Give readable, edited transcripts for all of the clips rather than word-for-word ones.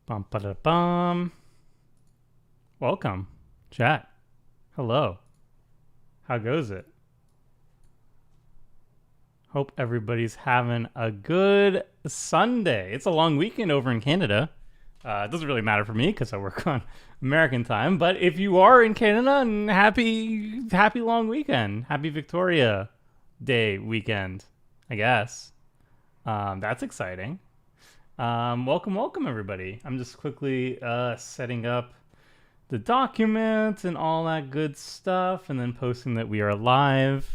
Bum ba da bum. Welcome, chat. Hello. How goes it? Hope everybody's having a good Sunday. It's a long weekend over in Canada. It doesn't really matter for me because I work on American time. But if you are in Canada, happy long weekend. Happy Victoria Day weekend, I guess. That's exciting. Welcome everybody. I'm just quickly setting up the document and all that good stuff, and then posting that we are live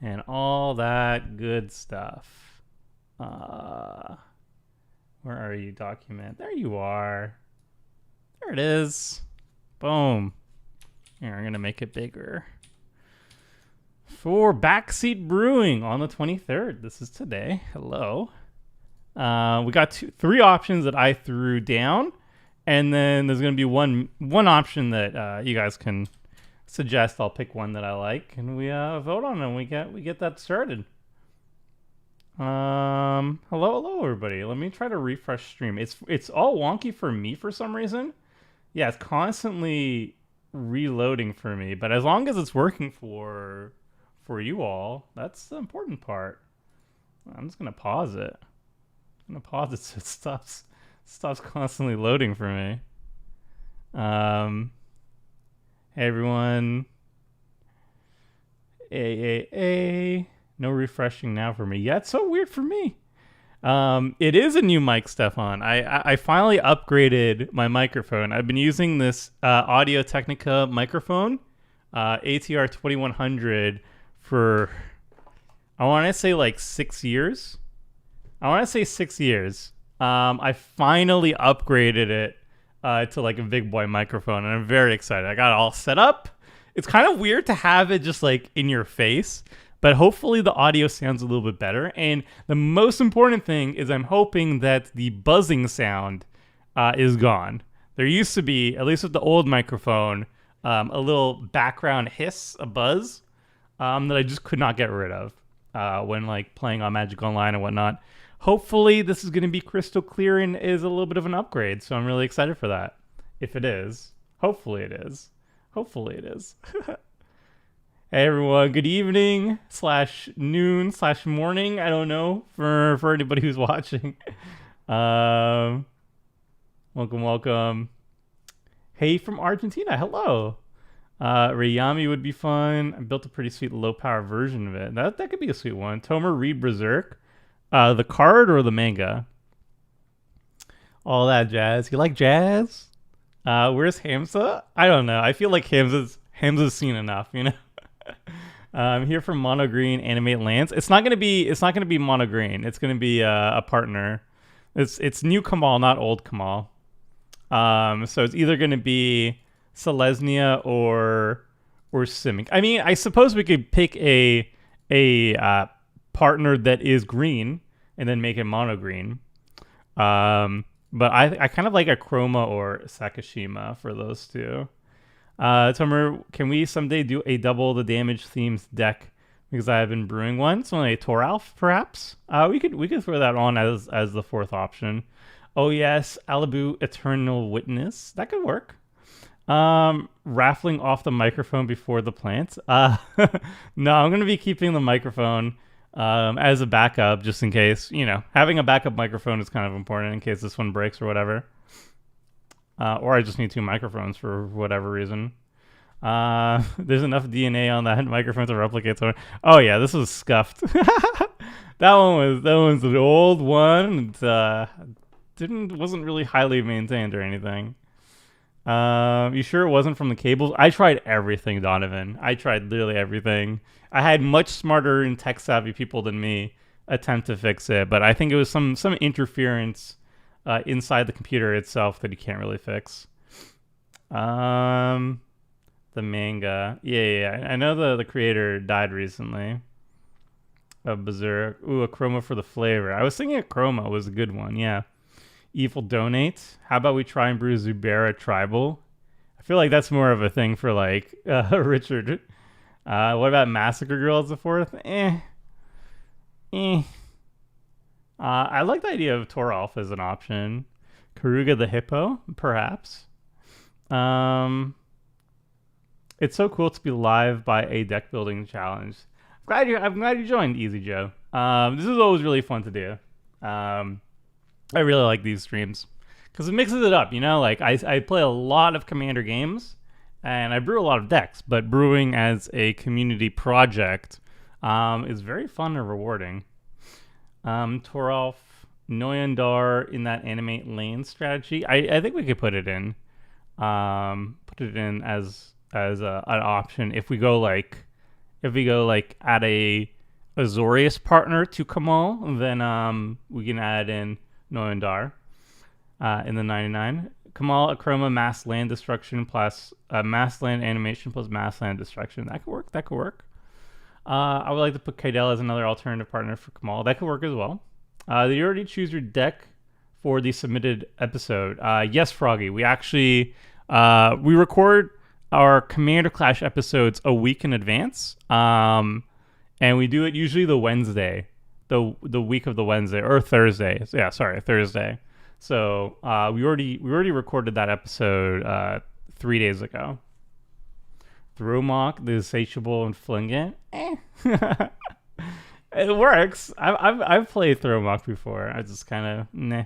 and all that good stuff. Where are you, document? There you are. There it is. Boom. Here, I'm going to make it bigger. For Backseat Brewing on the 23rd. This is today. Hello. We got three options that I threw down. And then there's going to be one option that you guys can suggest. I'll pick one that I like. And we vote on it and we get that started. Hello everybody. Let me try to refresh stream. It's all wonky for me for some reason. Yeah, it's constantly reloading for me, but as long as it's working for you all, that's the important part. I'm just gonna pause it. I'm gonna pause it so it stops constantly loading for me. Hey everyone. No refreshing now for me. Yeah, it's so weird for me. It is a new mic, Stefan. I finally upgraded my microphone. I've been using this Audio Technica microphone, ATR 2100, for, I want to say like 6 years. I finally upgraded it to like a big boy microphone, and I'm very excited. I got it all set up. It's kind of weird to have it just like in your face, but hopefully the audio sounds a little bit better. And the most important thing is I'm hoping that the buzzing sound is gone. There used to be, at least with the old microphone, a little background hiss, a buzz, that I just could not get rid of when like playing on Magic Online and whatnot. Hopefully this is going to be crystal clear and is a little bit of an upgrade. So I'm really excited for that. If it is. Hopefully it is. Hey everyone, good evening / noon / morning. I don't know for anybody who's watching. Welcome. Hey from Argentina, hello. Rayami would be fun. I built a pretty sweet low power version of it. That could be a sweet one. Tomer, read Berserk. The card or the manga? All that jazz. You like jazz? Where's Hamza? I don't know. I feel like Hamza's seen enough, you know. I'm here from Mono Green Animate Lands. It's not gonna be Mono Green. It's gonna be a partner. It's new Kamahl, not old Kamahl. So it's either gonna be Selesnya or Simic. I mean, I suppose we could pick a partner that is green and then make it mono green. But I kind of like Akroma or Sakashima for those two. Tomer, can we someday do a double the damage themes deck? Because I have been brewing one. It's only a Toralf, perhaps. We could throw that on as the fourth option. Oh yes, Alibu Eternal Witness. That could work. Raffling off the microphone before the plant. No, I'm gonna be keeping the microphone as a backup, just in case. You know, having a backup microphone is kind of important in case this one breaks or whatever. Or I just need two microphones for whatever reason. There's enough DNA on that microphone to replicate someone. Oh yeah, this was scuffed. that one's an old one. It wasn't really highly maintained or anything. You sure it wasn't from the cables? I tried everything, Donovan. I tried literally everything. I had much smarter and tech savvy people than me attempt to fix it, but I think it was some interference inside the computer itself that you can't really fix. The manga. Yeah. I know the creator died recently of Berserk. Ooh, Akroma for the flavor. I was thinking Akroma was a good one, yeah. Evil Donate. How about we try and brew Zubera Tribal? I feel like that's more of a thing for like Richard. What about Massacre Girl as the fourth? I like the idea of Toralf as an option. Karuga the Hippo, perhaps. It's so cool to be live by a deck building challenge. I'm glad you joined, Easy Joe. This is always really fun to do. I really like these streams because it mixes it up, you know. Like I play a lot of Commander games and I brew a lot of decks, but brewing as a community project is very fun and rewarding. Toralf, Noyandar in that animate lane strategy. I think we could put it in. Put it in as an option if we go like add a Azorius partner to Kamahl, then we can add in Noyandar. in the 99. Kamahl, Akroma, mass land destruction plus mass land animation plus mass land destruction. That could work. That could work. I would like to put Kaidel as another alternative partner for Kamahl. That could work as well. Did you already choose your deck for the submitted episode? Yes, Froggy. We actually we record our Commander Clash episodes a week in advance, and we do it usually the Wednesday, the week of the Wednesday or Thursday. Yeah, sorry, Thursday. So we already recorded that episode 3 days ago. Throwmock, the Insatiable, and Fling It. It works. I've played Throwmock before. I just kind of meh,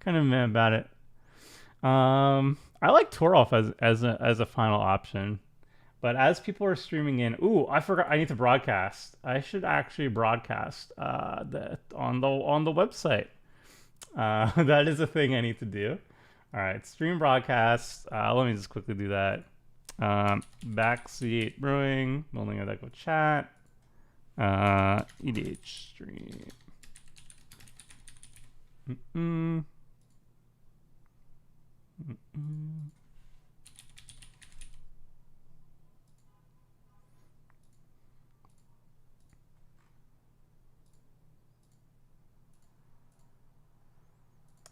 kind of meh about it. I like Torolf as a final option, but as people are streaming in, I forgot I need to broadcast. I should actually broadcast that on the website. That is a thing I need to do. All right, stream broadcast. Let me just quickly do that. Backseat Brewing, building a deck with chat. EDH stream.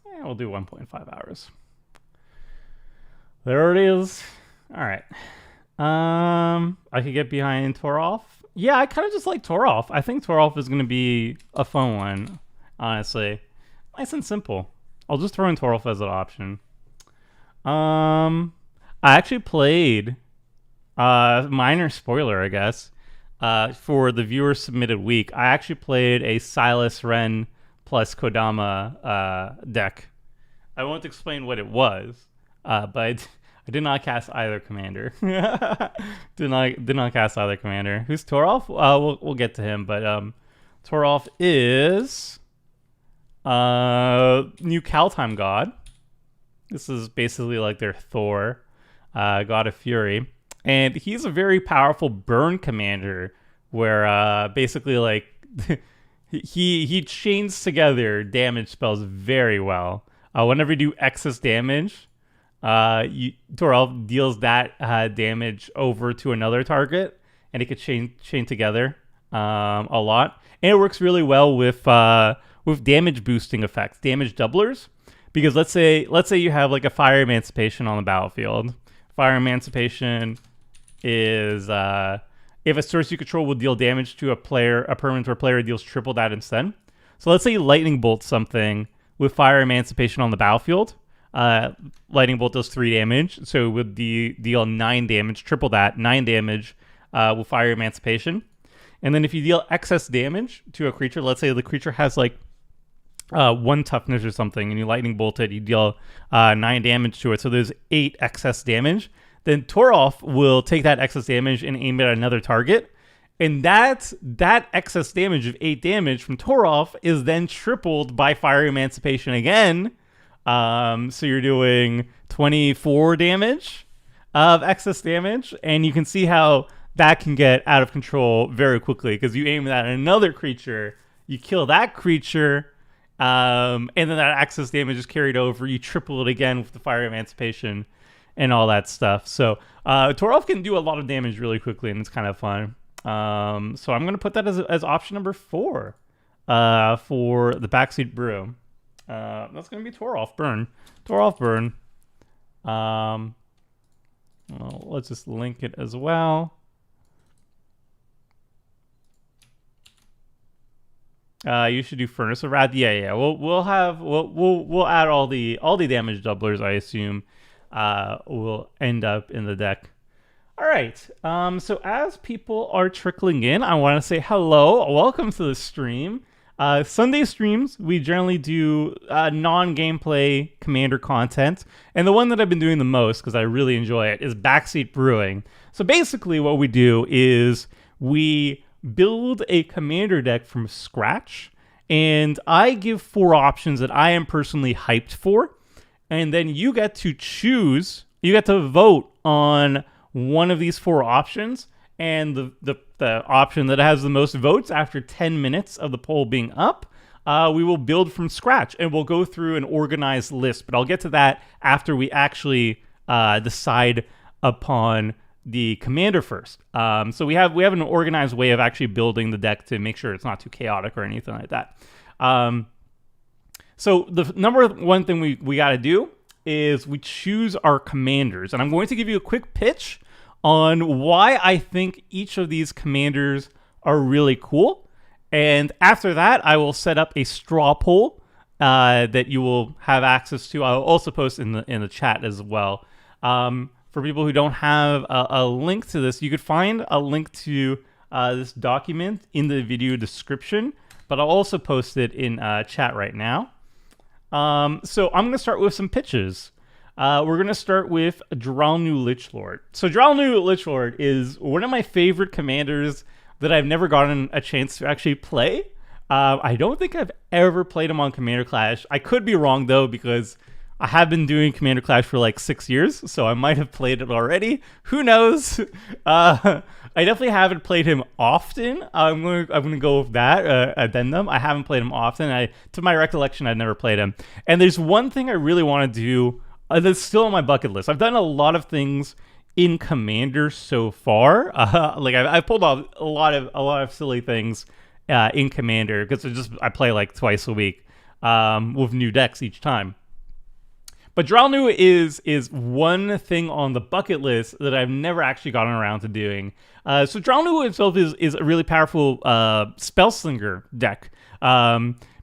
Yeah, we'll do 1.5 hours. There it is. All right. I could get behind Torolf. Yeah, I kind of just like Torolf. I think Torolf is going to be a fun one, honestly. Nice and simple. I'll just throw in Torolf as an option. I actually played, minor spoiler, I guess, for the viewer submitted week. I actually played a Silas Ren plus Kodama deck. I won't explain what it was, but I did not cast either commander. did not cast either commander. Who's Torolf? We'll get to him, but Torolf is new Kaldheim god. This is basically like their Thor, god of fury, and he's a very powerful burn commander. Where basically like he chains together damage spells very well. Whenever you do excess damage, Torolf deals that damage over to another target, and it could chain together a lot. And it works really well with damage boosting effects, damage doublers. Because let's say you have like a Fire Emancipation on the battlefield. Fire Emancipation is if a source you control will deal damage to a permanent or player deals triple that instead. So let's say you Lightning Bolt something with Fire Emancipation on the battlefield. Lightning Bolt does 3 damage, so it would deal 9 damage, triple that, 9 damage with Fire Emancipation. And then if you deal excess damage to a creature, let's say the creature has like 1 toughness or something, and you Lightning Bolt it, you deal 9 damage to it, so there's 8 excess damage. Then Torolf will take that excess damage and aim it at another target. And that excess damage of 8 damage from Torolf is then tripled by Fire Emancipation again. So you're doing 24 damage of excess damage. And you can see how that can get out of control very quickly, because you aim at another creature, you kill that creature, and then that excess damage is carried over. You triple it again with the Fire Emancipation and all that stuff. So Torolf can do a lot of damage really quickly, and it's kind of fun. So I'm going to put that as option number 4 for the Backseat Brew. That's going to be Torolf Burn. Torolf Burn. Well, let's just link it as well. You should do Furnace of Wrath. Yeah. We'll add all the damage doublers, I assume, will end up in the deck. All right. So as people are trickling in, I want to say hello. Welcome to the stream. Sunday streams, we generally do non-gameplay commander content. And the one that I've been doing the most, because I really enjoy it, is Backseat Brewing. So basically what we do is we build a commander deck from scratch. And I give 4 options that I am personally hyped for. And then you get to choose, you get to vote on one of these 4 options, and the option that has the most votes after 10 minutes of the poll being up we will build from scratch, and we'll go through an organized list. But I'll get to that after we actually decide upon the commander first. So we have an organized way of actually building the deck to make sure it's not too chaotic or anything like that. So the number one thing we got to do is we choose our commanders. And I'm going to give you a quick pitch on why I think each of these commanders are really cool. And after that, I will set up a straw poll that you will have access to. I'll also post in the chat as well. For people who don't have a link to this, you could find a link to this document in the video description, but I'll also post it in chat right now. So I'm going to start with some pitches. We're going to start with Dralnu Lichlord. So Dralnu Lichlord is one of my favorite commanders that I've never gotten a chance to actually play. I don't think I've ever played him on Commander Clash. I could be wrong, though, because I have been doing Commander Clash for like 6 years, so I might have played it already. Who knows? I definitely haven't played him often. I'm gonna go with that addendum. I haven't played him often. To my recollection, I've never played him. And there's one thing I really want to do that's still on my bucket list. I've done a lot of things in Commander so far. Like I've pulled off a lot of silly things in Commander because I play like twice a week with new decks each time. But Dralnu is one thing on the bucket list that I've never actually gotten around to doing. So Dralnu itself is a really powerful Spellslinger deck.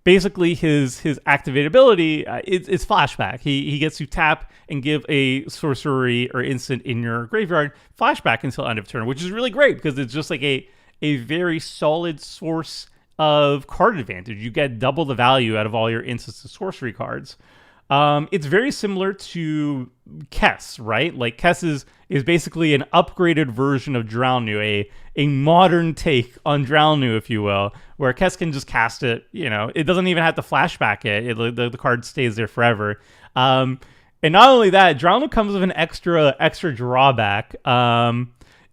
Basically, his activated ability is Flashback. He gets to tap and give a sorcery or instant in your graveyard Flashback until end of turn, which is really great because it's just like a very solid source of card advantage. You get double the value out of all your instants and sorcery cards. It's very similar to Kess, right? Like Kess is basically an upgraded version of Dralnu, a modern take on Dralnu, if you will, where Kess can just cast it. You know, it doesn't even have to flashback it. The card stays there forever. And not only that, Dralnu comes with an extra drawback.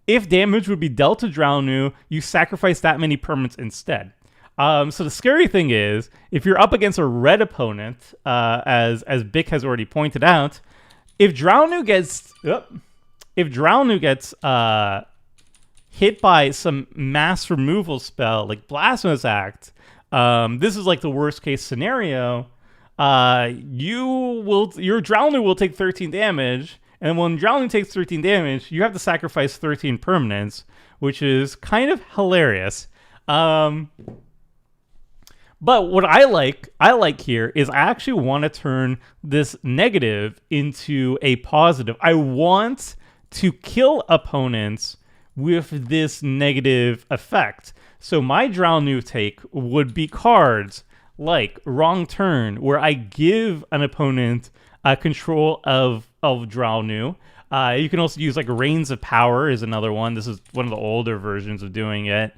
If damage would be dealt to Dralnu, you sacrifice that many permanents instead. So the scary thing is, if you're up against a red opponent, as Bick has already pointed out, if Dralnu gets hit by some mass removal spell like Blasphemous Act, this is like the worst case scenario. Your Dralnu will take 13 damage, and when Dralnu takes 13 damage, you have to sacrifice 13 permanents, which is kind of hilarious. But what I like here is I actually want to turn this negative into a positive. I want to kill opponents with this negative effect. So my Dralnu take would be cards like Wrong Turn, where I give an opponent control of Dralnu. You can also use like Reigns of Power is another one. This is one of the older versions of doing it.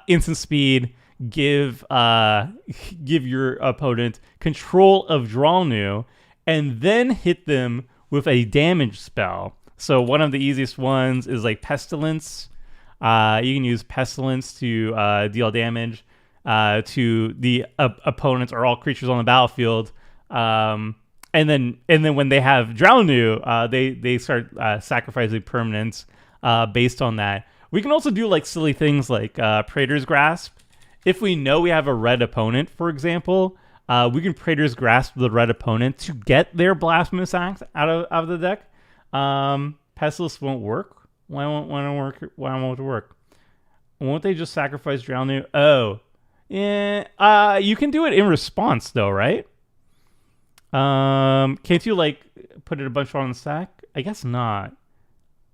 Instant Speed. Give your opponent control of Dralnu, and then hit them with a damage spell. So one of the easiest ones is like Pestilence. You can use Pestilence to deal damage to the opponents or all creatures on the battlefield. And then when they have Dralnu, they start sacrificing permanents based on that. We can also do like silly things like Praetor's Grasp. If we know we have a red opponent, for example, we can Praetor's Grasp the red opponent to get their Blasphemous Act out of the deck. Pestilence won't work. Why won't it work? Won't they just sacrifice Dralnu? Oh, yeah. You can do it in response though, right? Can't you like put it a bunch on the stack? I guess not.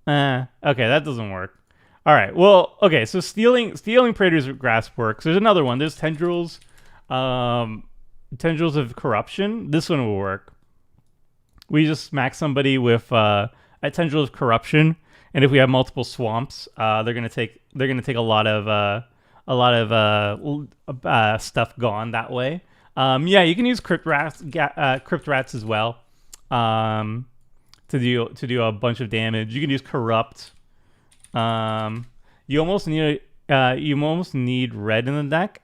Okay, that doesn't work. All right. Well, okay. So stealing Praetor's Grasp works. There's another one. There's Tendrils, Tendrils of Corruption. This one will work. We just smack somebody with a Tendril of Corruption, and if we have multiple swamps, they're gonna take a lot of stuff gone that way. Yeah, you can use Crypt Rats as well to do a bunch of damage. You can use Corrupt. You almost need red in the deck.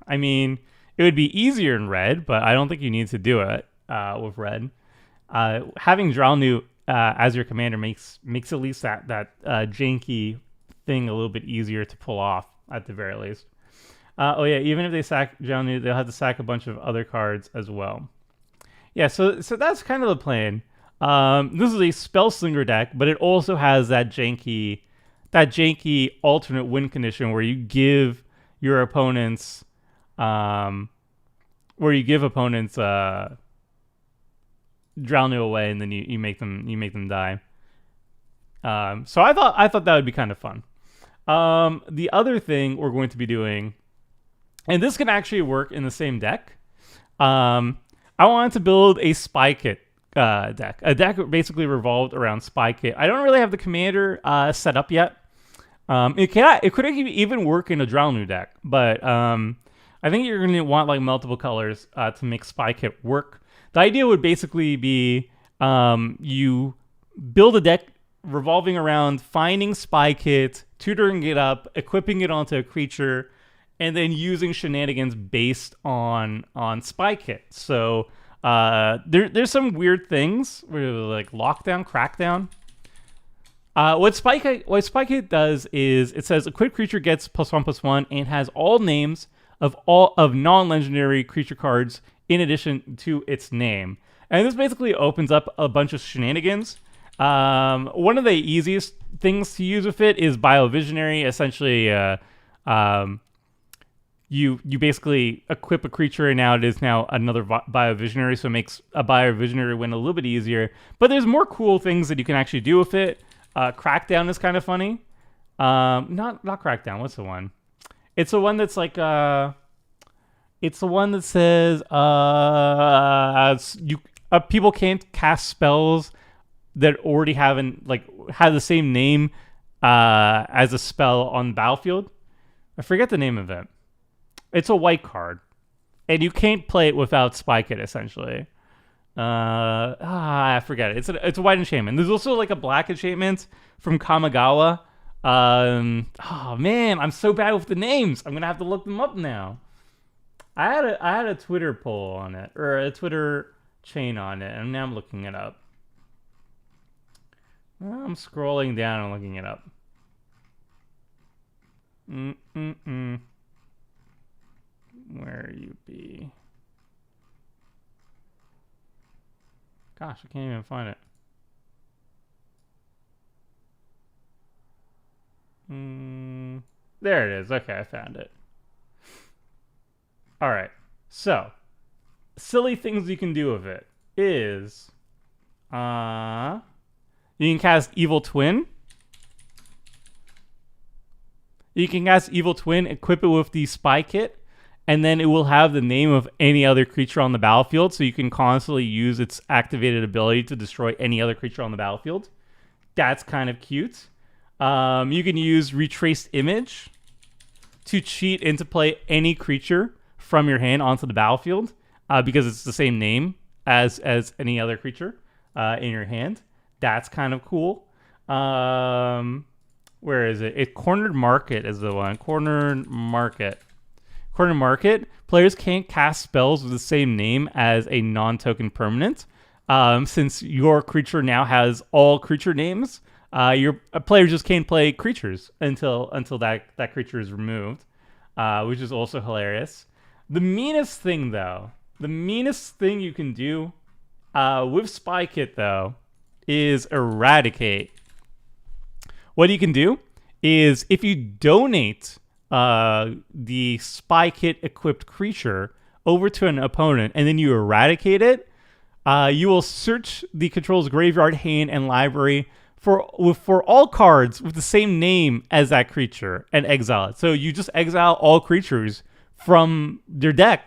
I mean, It would be easier in red, but I don't think you need to do it with red. Having Drownu as your commander makes at least that janky thing a little bit easier to pull off at the very least. Oh yeah, even if they sack Drownu, they'll have to sack a bunch of other cards as well. Yeah, so that's kind of the plan. This is a Spellslinger deck, but it also has that janky alternate win condition where you give your opponents Drownu away, and then you make them die. So I thought that would be kind of fun. The other thing we're going to be doing, and this can actually work in the same deck. I wanted to build a Spy Kit deck. A deck basically revolved around Spy Kit. I don't really have the commander set up yet. It could even work in a Drownu deck, but I think you're going to want like multiple colors to make Spy Kit work. The idea would basically be you build a deck revolving around finding Spy Kit, tutoring it up, equipping it onto a creature, and then using shenanigans based on Spy Kit. So there's some weird things like lockdown, crackdown. What Spy Kit does is it says equipped creature gets +1/+1 and has all names of non-legendary creature cards in addition to its name. And this basically opens up a bunch of shenanigans. One of the easiest things to use with it is Biovisionary. Essentially, you basically equip a creature, and now it is another Biovisionary, so it makes a Biovisionary win a little bit easier. But there's more cool things that you can actually do with it. Crackdown is kind of funny. Not Crackdown. What's the one? It's the one that's like it's the one that says people can't cast spells that already have the same name as a spell on the battlefield. I forget the name of it. It's a white card, and you can't play it without Spy Kit, essentially. I forget it. It's a white enchantment. There's also like a black enchantment from Kamigawa. Oh man, I'm so bad with the names. I'm gonna have to look them up now. I had a Twitter poll on it, or a Twitter chain on it, and now I'm looking it up. I'm scrolling down and looking it up. Where you be? Gosh, I can't even find it. There it is. Okay, I found it. All right. So, silly things you can do with it is, you can cast Evil Twin. You can cast Evil Twin, equip it with the Spy Kit, and then it will have the name of any other creature on the battlefield, so you can constantly use its activated ability to destroy any other creature on the battlefield. That's kind of cute. You can use Retraced Image to cheat into play any creature from your hand onto the battlefield, because it's the same name as any other creature in your hand. That's kind of cool. Where is it? Cornered Market is the one. Cornered Market. Players can't cast spells with the same name as a non-token permanent. Since your creature now has all creature names, your player just can't play creatures until that creature is removed, which is also hilarious. The meanest thing you can do with Spy Kit, though, is Eradicate. What you can do is if you donate the Spy Kit equipped creature over to an opponent and then you eradicate it, you will search the control's graveyard, hand, and library for all cards with the same name as that creature and exile it. So you just exile all creatures from their deck.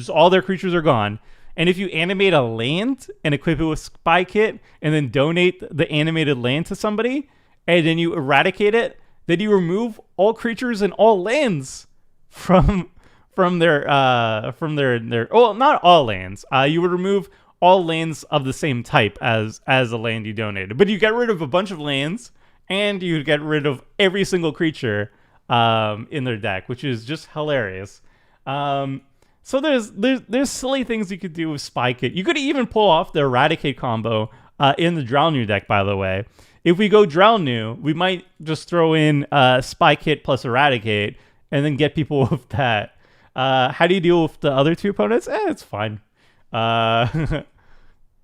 All their creatures are gone. And if you animate a land and equip it with Spy Kit and then donate the animated land to somebody, and then you eradicate it, then you remove all creatures and all lands from their well, not all lands. You would remove all lands of the same type as the land you donated, but you get rid of a bunch of lands and you get rid of every single creature in their deck, which is just hilarious. So there's silly things you could do with Spy Kit. You could even pull off the Eradicate combo in the Drownu deck, by the way. If we go Drownu, we might just throw in Spy Kit plus Eradicate and then get people with that. How do you deal with the other two opponents? It's fine.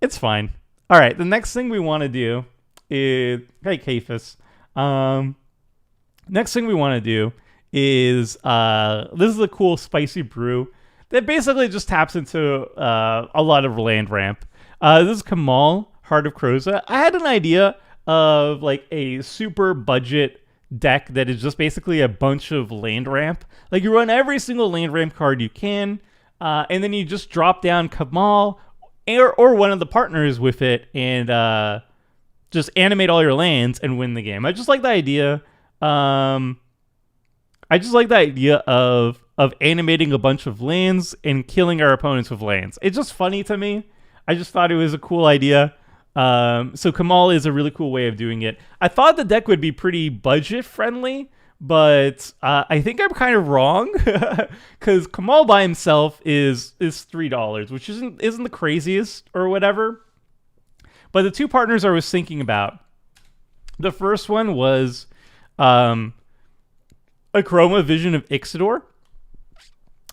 It's fine. All right, the next thing we want to do is... Hey, Kafis. Next thing we want to do is... this is a cool spicy brew that basically just taps into a lot of land ramp. This is Kamahl, Heart of Kroza. I had an idea of like a super budget deck that is just basically a bunch of land ramp. Like you run every single land ramp card you can, and then you just drop down Kamahl or one of the partners with it and just animate all your lands and win the game. I just like the idea. I just like the idea of animating a bunch of lands and killing our opponents with lands. It's just funny to me. I just thought it was a cool idea. So Kamahl is a really cool way of doing it. I thought the deck would be pretty budget friendly, but I think I'm kind of wrong because Kamahl by himself is $3, which isn't the craziest or whatever. But the two partners I was thinking about, the first one was Akroma, Vision of Ixidor.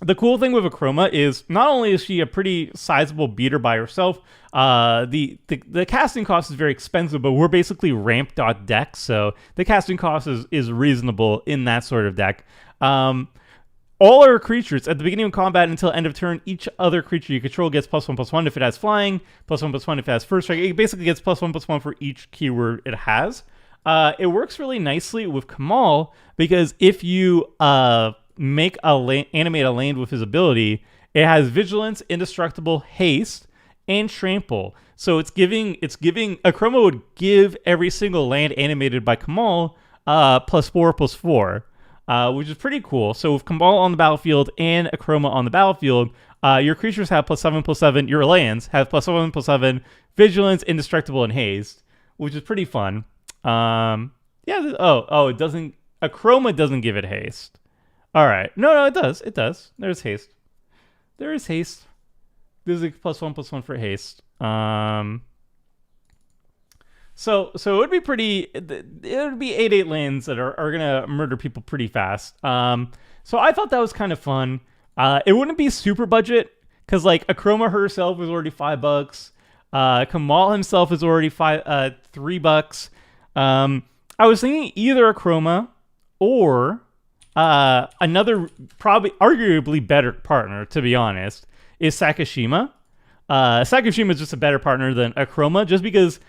The cool thing with Akroma is not only is she a pretty sizable beater by herself, the casting cost is very expensive, but we're basically ramp.deck, so the casting cost is reasonable in that sort of deck. All our creatures, at the beginning of combat until end of turn, each other creature you control gets +1/+1 if it has flying, +1/+1 if it has first strike. It basically gets +1/+1 for each keyword it has. It works really nicely with Kamahl because if you animate a land with his ability, it has Vigilance, Indestructible, Haste, and Trample. So it's giving Akroma would give every single land animated by Kamahl +4/+4, which is pretty cool. So with Kamahl on the battlefield and Akroma on the battlefield, your creatures have +7/+7. Your lands have +7/+7, Vigilance, Indestructible, and Haste, which is pretty fun. It doesn't. Akroma doesn't give it haste. All right, no, it does. It does. There's haste. There is haste. There's a +1/+1 for haste. So it would be pretty. It would be 8/8 lands that are gonna murder people pretty fast. So I thought that was kind of fun. It wouldn't be super budget because like Akroma herself was already $5. Kamahl himself is already $3. I was thinking either Akroma or another, probably arguably better partner, to be honest, is Sakashima. Sakashima is just a better partner than Akroma, just because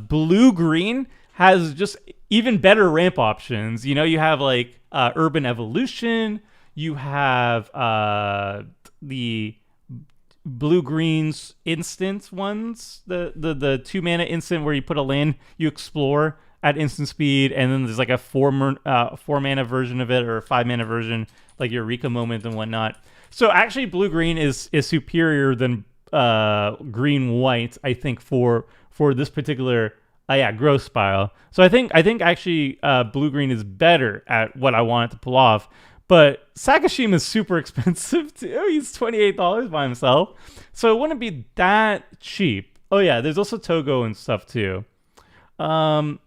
blue-green has just even better ramp options. You know, you have like Urban Evolution, you have the blue-greens instant ones, the 2-mana instant where you put a land, you explore at instant speed, and then there's like a 4-mana version of it, or a 5-mana version, like Eureka Moment and whatnot. So actually blue-green is superior than green-white, I think, for this particular growth spiral. So I think actually blue-green is better at what I want it to pull off. But Sakashima is super expensive too. He's $28 by himself, so it wouldn't be that cheap. Oh yeah, there's also Togo and stuff too. So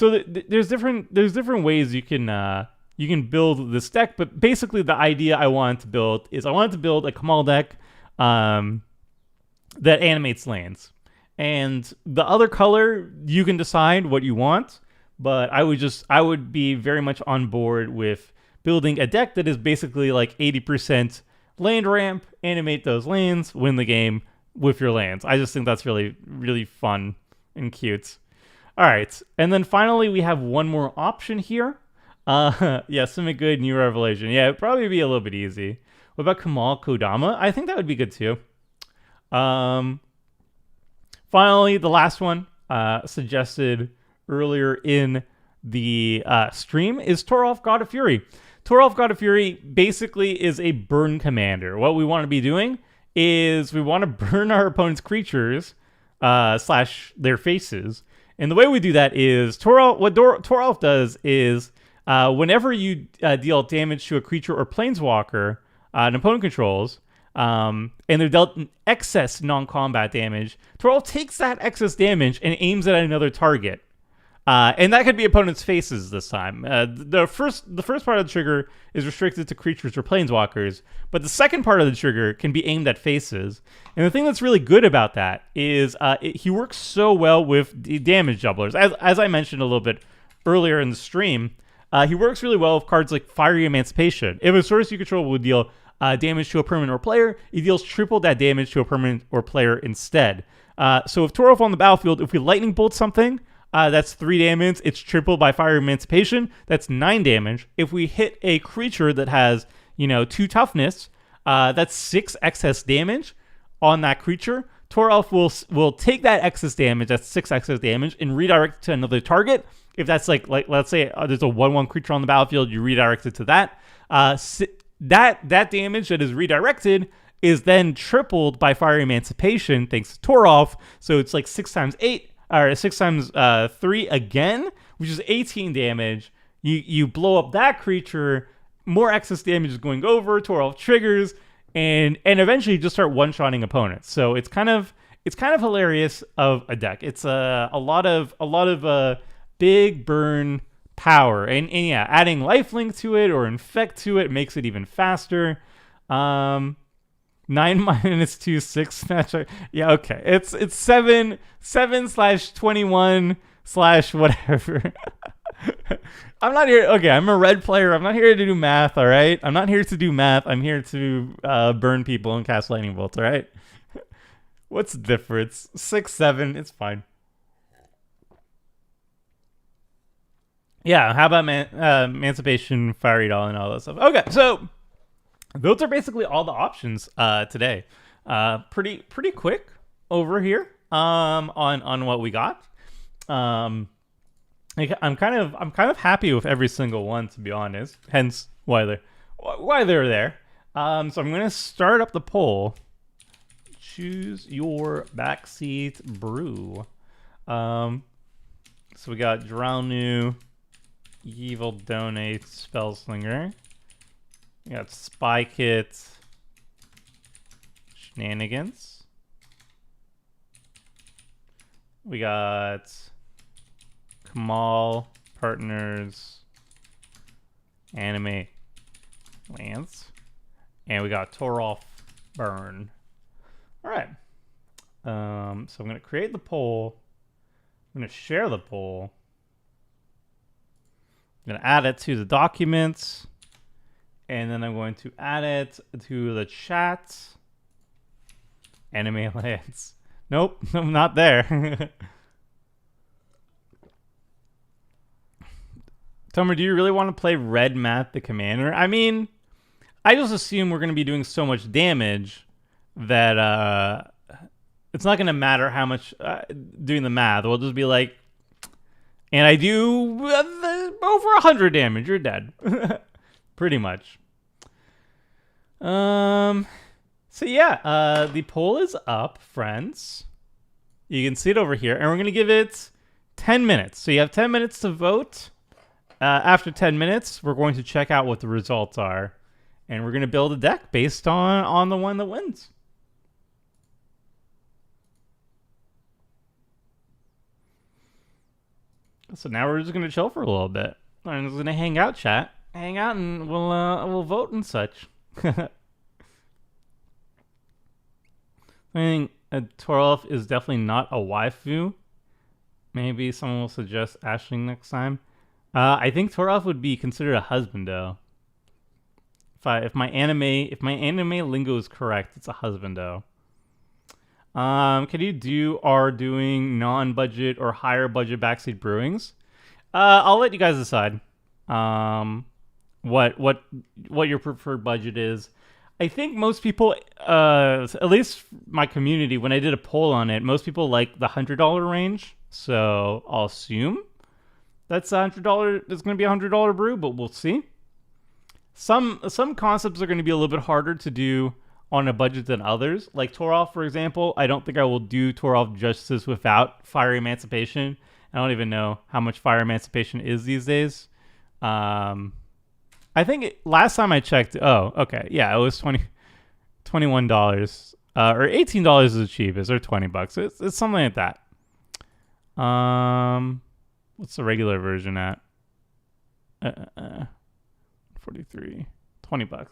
there's different ways you can build this deck. But basically, the idea I wanted to build is I wanted to build a Kamahl deck that animates lands, and the other color you can decide what you want. But I would be very much on board with building a deck that is basically like 80% land ramp, animate those lands, win the game with your lands. I just think that's really, really fun and cute. All right, and then finally we have one more option here. Simic Good, New Revelation. Yeah, it'd probably be a little bit easy. What about Kamahl Kodama? I think that would be good too. Finally, the last one suggested earlier in the stream is Toralf, God of Fury. Toralf, God of Fury basically is a burn commander. What we want to be doing is we want to burn our opponent's creatures / their faces. And the way we do that is Toralf does is whenever you deal damage to a creature or planeswalker, an opponent controls, and they're dealt excess non-combat damage, Torolf takes that excess damage and aims it at another target. And that could be opponents' faces this time. The first part of the trigger is restricted to creatures or planeswalkers, but the second part of the trigger can be aimed at faces. And the thing that's really good about that is he works so well with the damage doublers. As I mentioned a little bit earlier in the stream, he works really well with cards like Fiery Emancipation. If a source you control will deal damage to a permanent or player, he deals triple that damage to a permanent or player instead. So if Torolf on the battlefield, if we lightning bolt something, that's 3 damage. It's tripled by Fire Emancipation. That's 9 damage. If we hit a creature that has, 2 toughness, that's 6 excess damage on that creature. Torolf will take that excess damage, that's 6 excess damage, and redirect it to another target. If that's like let's say there's a 1/1 creature on the battlefield, you redirect it to that. That damage that is redirected is then tripled by Fire Emancipation thanks to Torolf. So it's like 6 times 8. Or 6 times 3 again, which is 18 damage. You blow up that creature, more excess damage is going over, Torolf triggers, and eventually you just start one-shotting opponents. So it's kind of hilarious of a deck. It's a lot of big burn power, and yeah, adding lifelink to it or infect to it makes it even faster. 9-2 6 matchup. Yeah, okay. It's 7/21/whatever. I'm not here. Okay, I'm a red player. I'm not here to do math. All right. I'm not here to do math. I'm here to burn people and cast lightning bolts. All right. What's the difference? 6-7. It's fine. Yeah. How about Emancipation, Fiery Doll, and all that stuff? Okay, so. Those are basically all the options today. Pretty quick over here on what we got. I'm kind of happy with every single one, to be honest. Hence why they're there. So I'm gonna start up the poll. Choose your backseat brew. So we got Drownu, Evil Donate, Spellslinger. We got Spy Kit, Shenanigans. We got Kamahl, Partners, Anime, Lance. And we got Torolf, Burn. All right. So I'm going to create the poll. I'm going to share the poll. I'm going to add it to the documents. And then I'm going to add it to the chat. Anime Lance. Nope, I'm not there. Tomer, do you really want to play Red Matt the Commander? I mean, I just assume we're going to be doing so much damage that it's not going to matter how much doing the math. We'll just be like, and I do over 100 damage, you're dead. Pretty much. So yeah, the poll is up, friends. You can see it over here, and we're gonna give it 10 minutes. So you have 10 minutes to vote. After 10 minutes, we're going to check out what the results are, and we're gonna build a deck based on the one that wins. So now we're just gonna chill for a little bit. I'm just gonna hang out, chat. Hang out, and we'll vote and such. I think Torolf is definitely not a waifu. Maybe someone will suggest Ashling next time. I think Torolf would be considered a husband, though. If my anime lingo is correct, it's a husband, though. Can you doing non-budget or higher budget backseat brewings? I'll let you guys decide. What your preferred budget is. I think most people, at least my community, when I did a poll on it, most people like the $100 range. So I'll assume that's $100. It's going to be $100 brew, but we'll see. Some concepts are going to be a little bit harder to do on a budget than others. Like Torolf, for example, I don't think I will do Torolf justice without Fire Emancipation. I don't even know how much Fire Emancipation is these days. I think last time I checked. Oh, okay, yeah, it was $21, or $18 is the cheapest, or $20. It's something like that. What's the regular version at? 43, $20.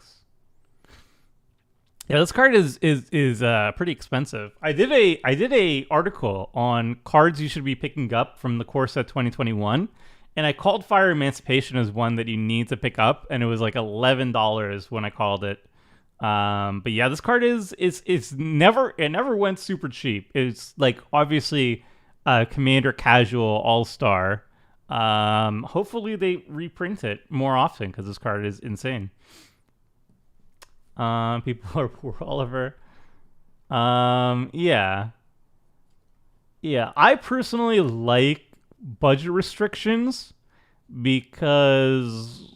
Yeah, this card is pretty expensive. I did a article on cards you should be picking up from the core set 2021, and I called Fire Emancipation as one that you need to pick up, and it was like $11 when I called it. But yeah, this card is never went super cheap. It's like obviously Commander Casual All-Star. Hopefully they reprint it more often because this card is insane. People are poor Oliver. Yeah. I personally like budget restrictions because,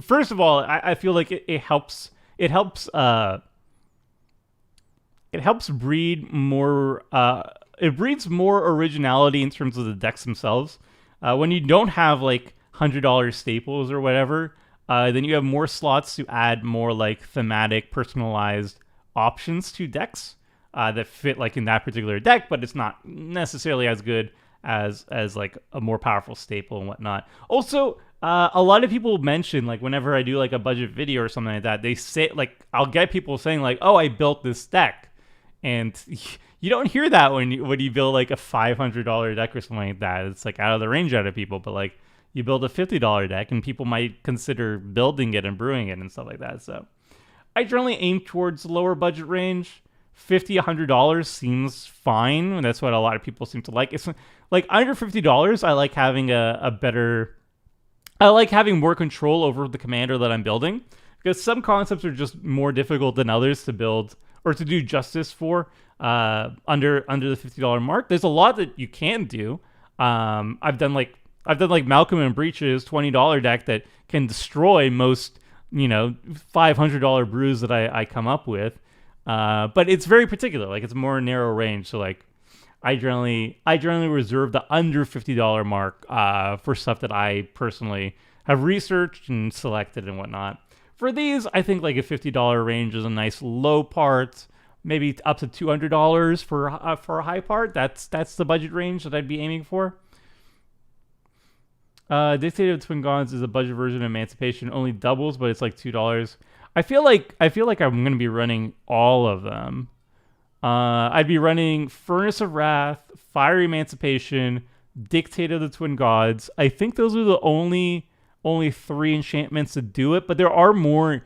first of all, I feel like it helps. It helps breed more. It breeds more originality in terms of the decks themselves. When you don't have like $100 staples or whatever, then you have more slots to add more like thematic, personalized options to decks that fit like in that particular deck, but it's not necessarily as good as like a more powerful staple and whatnot. Also, a lot of people mention, like whenever I do like a budget video or something like that, they say like I'll get people saying like, "Oh, I built this deck," and you don't hear that when you build like a $500 deck or something like that. It's like out of the range out of people, but like you build a $50 deck and people might consider building it and brewing it and stuff like that. So I generally aim towards lower budget range. $50, $100 seems fine, and that's what a lot of people seem to like. It's like under $50, I like having I like having more control over the commander that I'm building, because some concepts are just more difficult than others to build or to do justice for under the $50 mark. There's a lot that you can do. I've done like Malcolm and Breach's $20 deck that can destroy most, $500 brews that I come up with. But it's very particular. Like it's more narrow range. So like I generally reserve the under $50 mark for stuff that I personally have researched and selected and whatnot. For these, I think like a $50 range is a nice low part. Maybe up to $200 for a high part. That's the budget range that I'd be aiming for. Dictator of Twin Gods is a budget version of Emancipation. Only doubles, but it's like $2. I feel like I'm gonna be running all of them. I'd be running Furnace of Wrath, Fire Emancipation, Dictator of the Twin Gods. I think those are the only 3 enchantments to do it, but there are more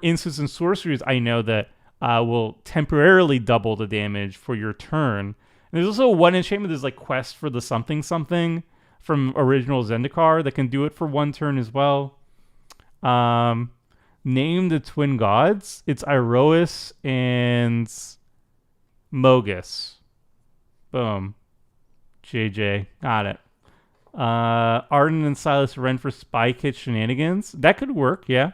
instants and sorceries I know that will temporarily double the damage for your turn. And there's also one enchantment that's like Quest for the something from original Zendikar that can do it for 1 turn as well. Name the Twin Gods. It's Iroas and Mogus. Boom. JJ. Got it. Arden and Silas Wren for Spy Kit shenanigans. That could work, yeah.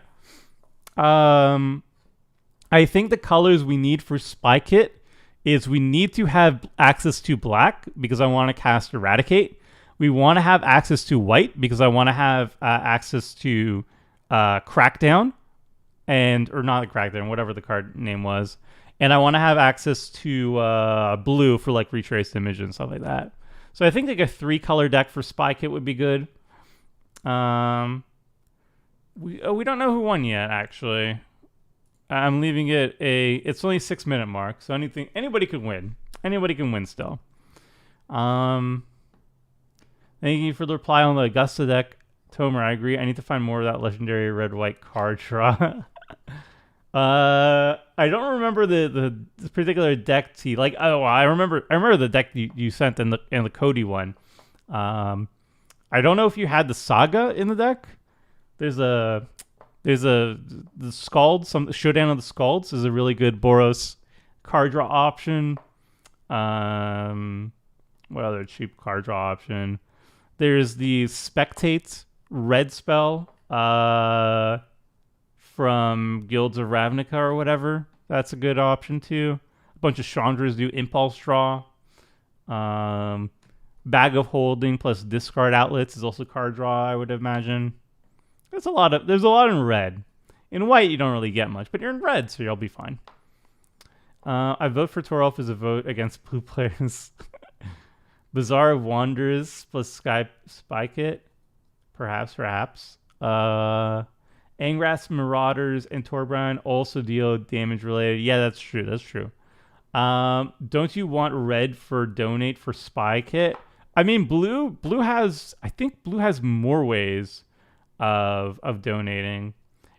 I think the colors we need for Spy Kit is we need to have access to black because I want to cast Eradicate. We want to have access to white because I want to have access to Crackdown. Or not Crackdown, whatever the card name was. And I want to have access to blue for like Retraced Image and stuff like that. So I think like a 3-color deck for Spy Kit would be good. We don't know who won yet, actually. I'm leaving it it's only 6-minute mark, so anybody could win. Anybody can win still. Thank you for the reply on the Augusta deck. Tomer, I agree. I need to find more of that legendary red-white card draw. I don't remember the particular deck T. Like, I remember the deck you sent in the Cody one. I don't know if you had the Saga in the deck. There's the Scald, some Showdown of the Scalds is a really good Boros card draw option. What other cheap card draw option? There's the Spectate red spell from Guilds of Ravnica or whatever. That's a good option too. A bunch of Chandras do Impulse Draw. Bag of Holding plus Discard Outlets is also card draw, I would imagine. There's a lot in red. In white, you don't really get much, but you're in red, so you'll be fine. I vote for Torolf as a vote against blue players. Bazaar of Wanderers plus Spy Kit. Perhaps. Angras Marauders and Torbran also deal damage related. Yeah, that's true. Don't you want red for donate for Spy Kit? I mean, blue has more ways of donating.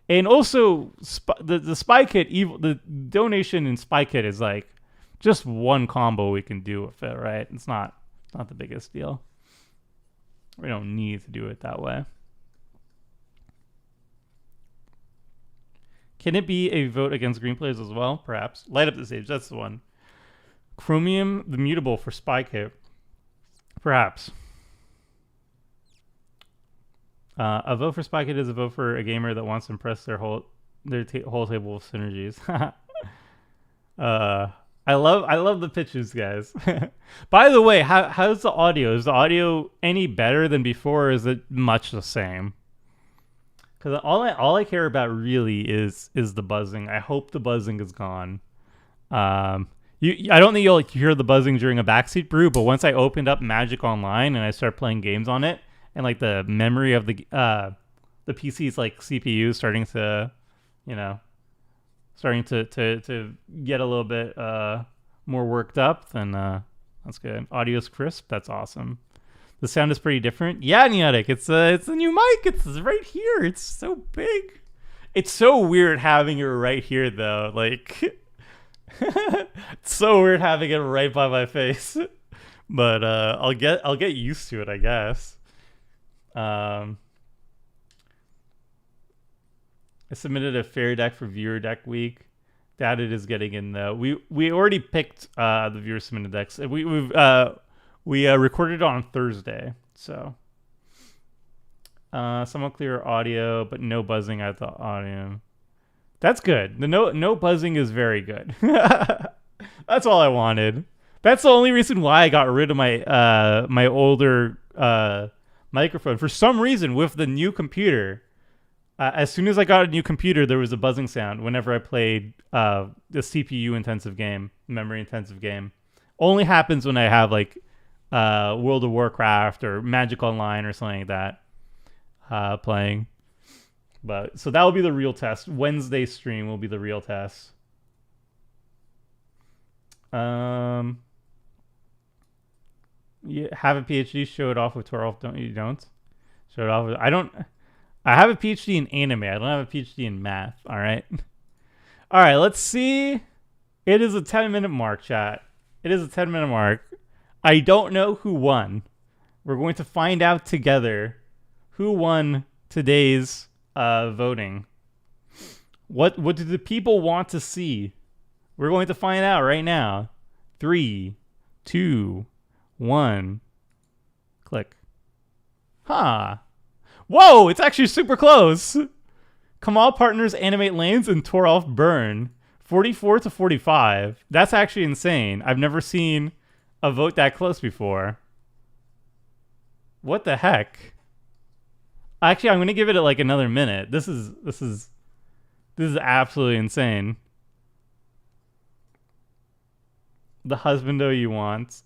And also the Spy Kit, the donation in Spy Kit is like just one combo we can do with it, right? It's not the biggest deal. We don't need to do it that way. Can it be a vote against green players as well? Perhaps. Light up the stage. That's the one. Chromium, the mutable for Spy Kit. Perhaps. A vote for Spy Kit is a vote for a gamer that wants to impress their whole table of synergies. I love the pitches, guys. By the way, how's the audio? Is the audio any better than before, or is it much the same? Because all I care about really is the buzzing. I hope the buzzing is gone. I don't think you'll hear the buzzing during a backseat brew, but once I opened up Magic Online and I start playing games on it, and like the memory of the PC's like CPU starting to get a little bit more worked up, then that's good. Audio's crisp. That's awesome. The sound is pretty different. Yeah, Neotic. It's a new mic. It's right here. It's so big. It's so weird having it right here, though. Like, it's so weird having it right by my face. But I'll get used to it, I guess. I submitted a fair deck for viewer deck week. That it is getting in though. We already picked the viewer submitted decks. We recorded it on Thursday, so somewhat clear audio, but no buzzing at the audio. That's good. The no buzzing is very good. That's all I wanted. That's the only reason why I got rid of my my older microphone. For some reason, with the new computer, as soon as I got a new computer, there was a buzzing sound whenever I played the CPU intensive game, memory intensive game. Only happens when I have like World of Warcraft or Magic Online or something like that playing. But so that will be the real test. Wednesday stream will be the real test. You have a PhD, show it off with Torolf, don't you? Don't show it off with, I have a PhD in anime. I don't have a PhD in math. All right. All right, let's see. It is a 10-minute mark, chat. It is a 10-minute mark. I don't know who won. We're going to find out together who won today's voting. What do the people want to see? We're going to find out right now. 3, 2, 1. Click. Huh. Whoa, it's actually super close. Kamahl partners animate lanes and Torolf burn. 44-45. That's actually insane. I've never seen a vote that close before. What the heck? Actually, I'm going to give it like another minute. This is absolutely insane. The husbando you want.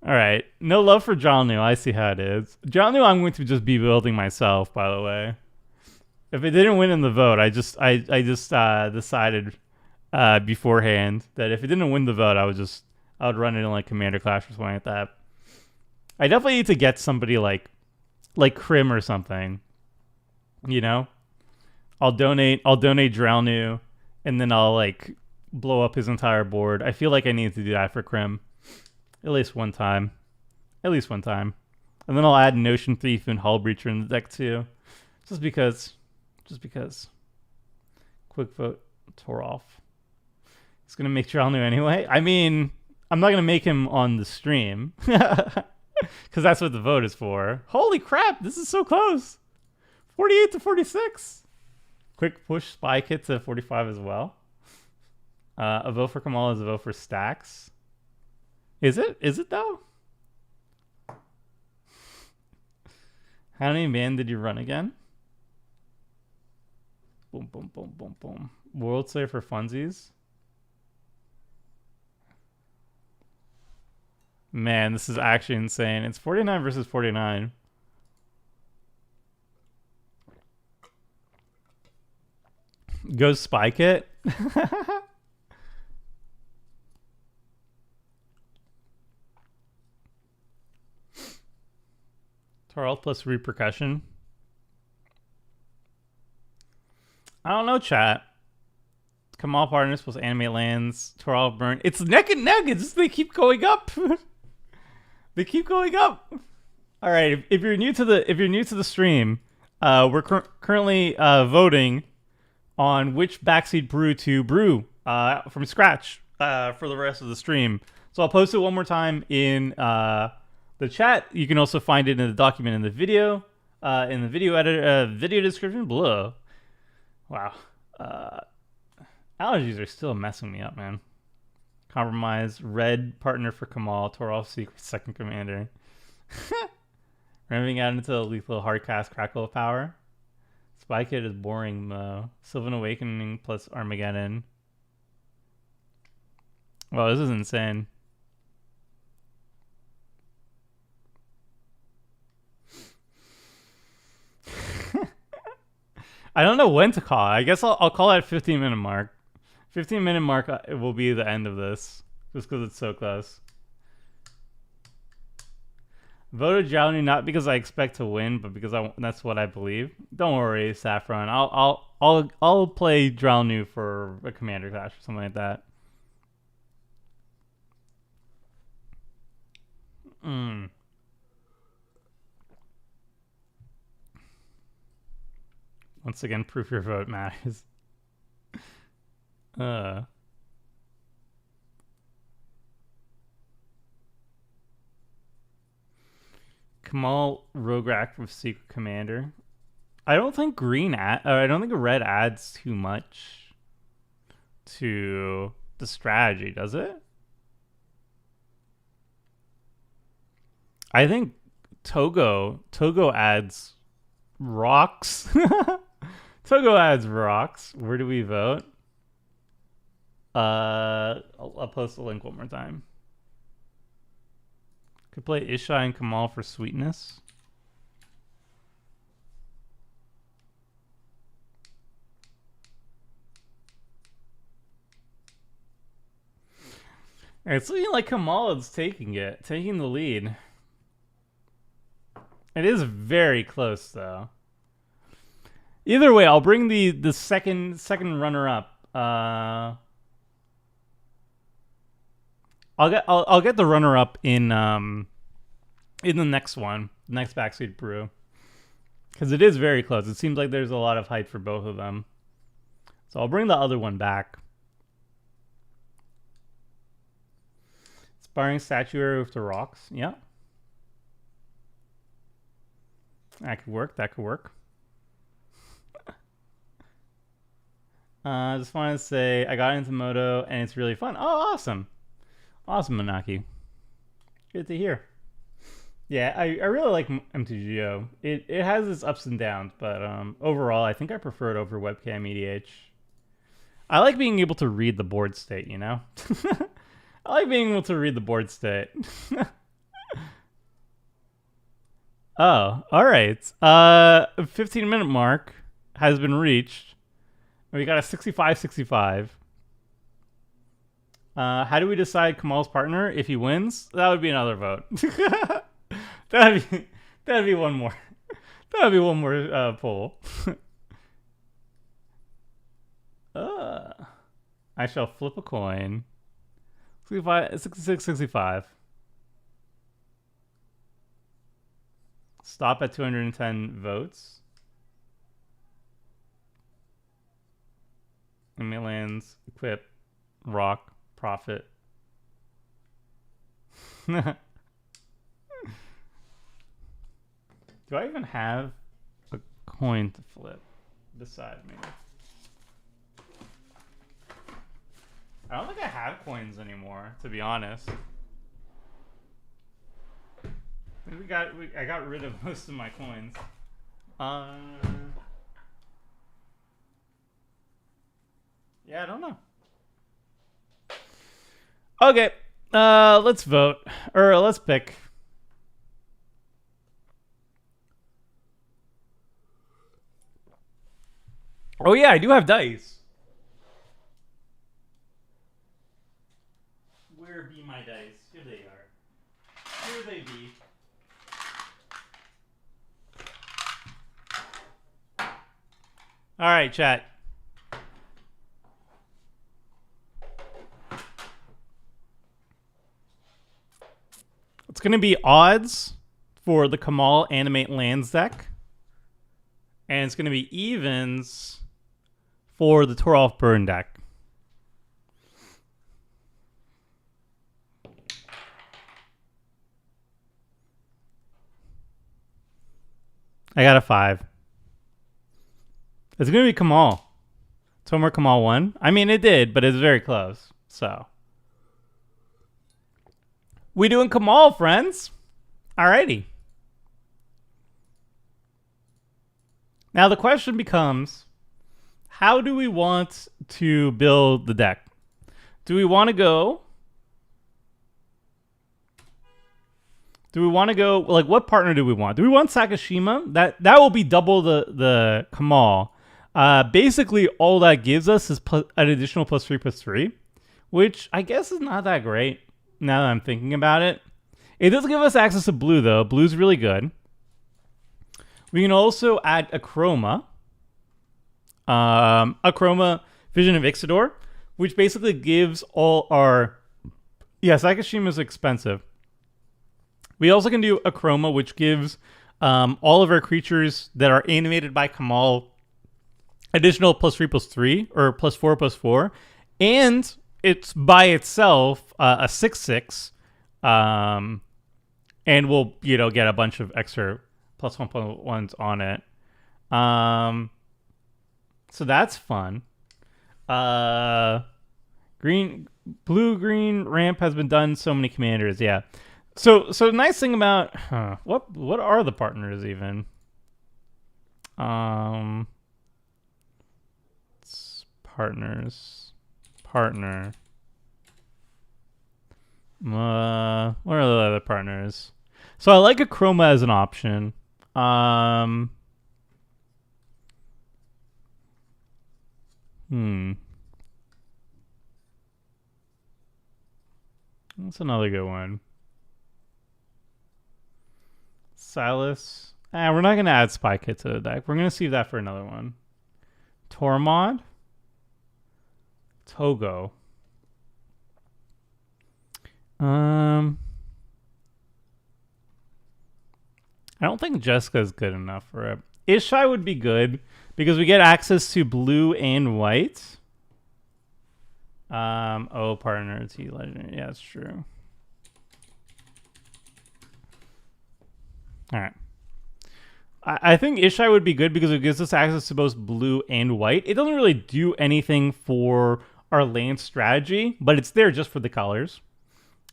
All right. No love for Jalnu. I see how it is. Jalnu I'm going to just be building myself, by the way. If it didn't win in the vote, I just decided beforehand that if it didn't win the vote, I would run it in like Commander Clash or something like that. I definitely need to get somebody like Krim or something. You know? I'll donate Dralnu, and then I'll like blow up his entire board. I feel like I need to do that for Krim. At least one time. And then I'll add Notion Thief and Hull Breacher in the deck too. Just because. Quick vote Torolf. He's going to make Dralnu anyway. I mean, I'm not going to make him on the stream. Because that's what the vote is for. Holy crap, this is so close. 48-46. Quick push Spy Kit to 45 as well. A vote for Kamahl is a vote for Stacks. Is it though? How many man did you run again? Boom, boom, boom, boom, boom. World Slayer for funsies. Man, this is actually insane. It's 49 versus 49. Go spike it. Tarl plus repercussion. I don't know, chat. Kamahl partners plus animate lands. Tarl burn. It's neck and neck. They keep going up. They keep going up. All right. If you're new to the stream, we're currently voting on which Backseat brew to brew from scratch for the rest of the stream. So I'll post it one more time in the chat. You can also find it in the document in the video video description below. Wow. Allergies are still messing me up, man. Compromise. Red partner for Kamahl. Torolf secret second commander. Ramming out into the lethal hardcast crackle of power. Spike it is boring, Mo. Sylvan Awakening plus Armageddon. Wow, this is insane. I don't know when to call. I guess I'll call it 15-minute mark. 15-minute mark it will be the end of this, just because it's so close. Voted Jalnu not because I expect to win, but because that's what I believe. Don't worry, Saffron. I'll play Jalnu for a commander clash or something like that. Once again, proof your vote matters. Kamahl Rograk with Secret Commander. I don't think I don't think red adds too much to the strategy, does it? I think Togo adds rocks. Togo adds rocks. Where do we vote? I'll post the link one more time. Could play Ishai and Kamahl for sweetness. It's looking like Kamahl is taking the lead. It is very close, though. Either way, I'll bring the second runner up. I'll get the runner up in the next one, next Backseat brew, because it is very close. It seems like there's a lot of hype for both of them, so I'll bring the other one back. Sparring Statuary with the rocks, yeah, that could work. That could work. Just wanted to say I got into Moto and it's really fun. Oh, awesome. Awesome, Manaki. Good to hear. Yeah, I really like MTGO. It has its ups and downs, but overall, I think I prefer it over webcam EDH. I like being able to read the board state, you know? I like being able to read the board state. Oh, all right. 15-minute mark has been reached. We got a 65-65. How do we decide Kamahl's partner if he wins? That would be another vote. that'd be one more. That'd be one more poll. I shall flip a coin. 66-65. Stop at 210 votes. Enemy lands, equip, rock, profit. Do I even have a coin to flip beside me? I don't think I have coins anymore, to be honest. I think I got rid of most of my coins. Yeah, I don't know. Okay, let's vote. Or let's pick. Oh yeah, I do have dice. Where be my dice? Here they are. Here they be. All right, chat. It's going to be odds for the Kamahl Animate Lands deck. And it's going to be evens for the Torolf Burn deck. I got a 5. It's going to be Kamahl. Tomer Kamahl won. I mean, it did, but it's very close. So. We doing Kamahl, friends. Alrighty. Now the question becomes, how do we want to build the deck? Do we want to go... like, what partner do we want? Do we want Sakashima? That will be double the Kamahl. Basically, all that gives us is an additional +3/+3, which I guess is not that great now that I'm thinking about it. It does give us access to blue, though. Blue's really good. We can also add Akroma. Akroma Vision of Ixidor, which basically gives all our... Yeah, Sakashima's expensive. We also can do Akroma, which gives all of our creatures that are animated by Kamahl additional +3/+3 or +4/+4, and it's by itself a 6/6, and we'll get a bunch of extra +1/+1s on it. So that's fun. Blue green ramp has been done so many commanders. Yeah. So the nice thing about what are the partners even? Partner. What are the other partners? So I like Akroma as an option. That's another good one. Silas. We're not going to add Spy Kit to the deck. We're going to save that for another one. Tormod. Togo. I don't think Jessica's good enough for it. Ishai would be good because we get access to blue and white. Partner T Legendary. Yeah, that's true. All right. I think Ishai would be good because it gives us access to both blue and white. It doesn't really do anything for our land strategy, but it's there just for the colors.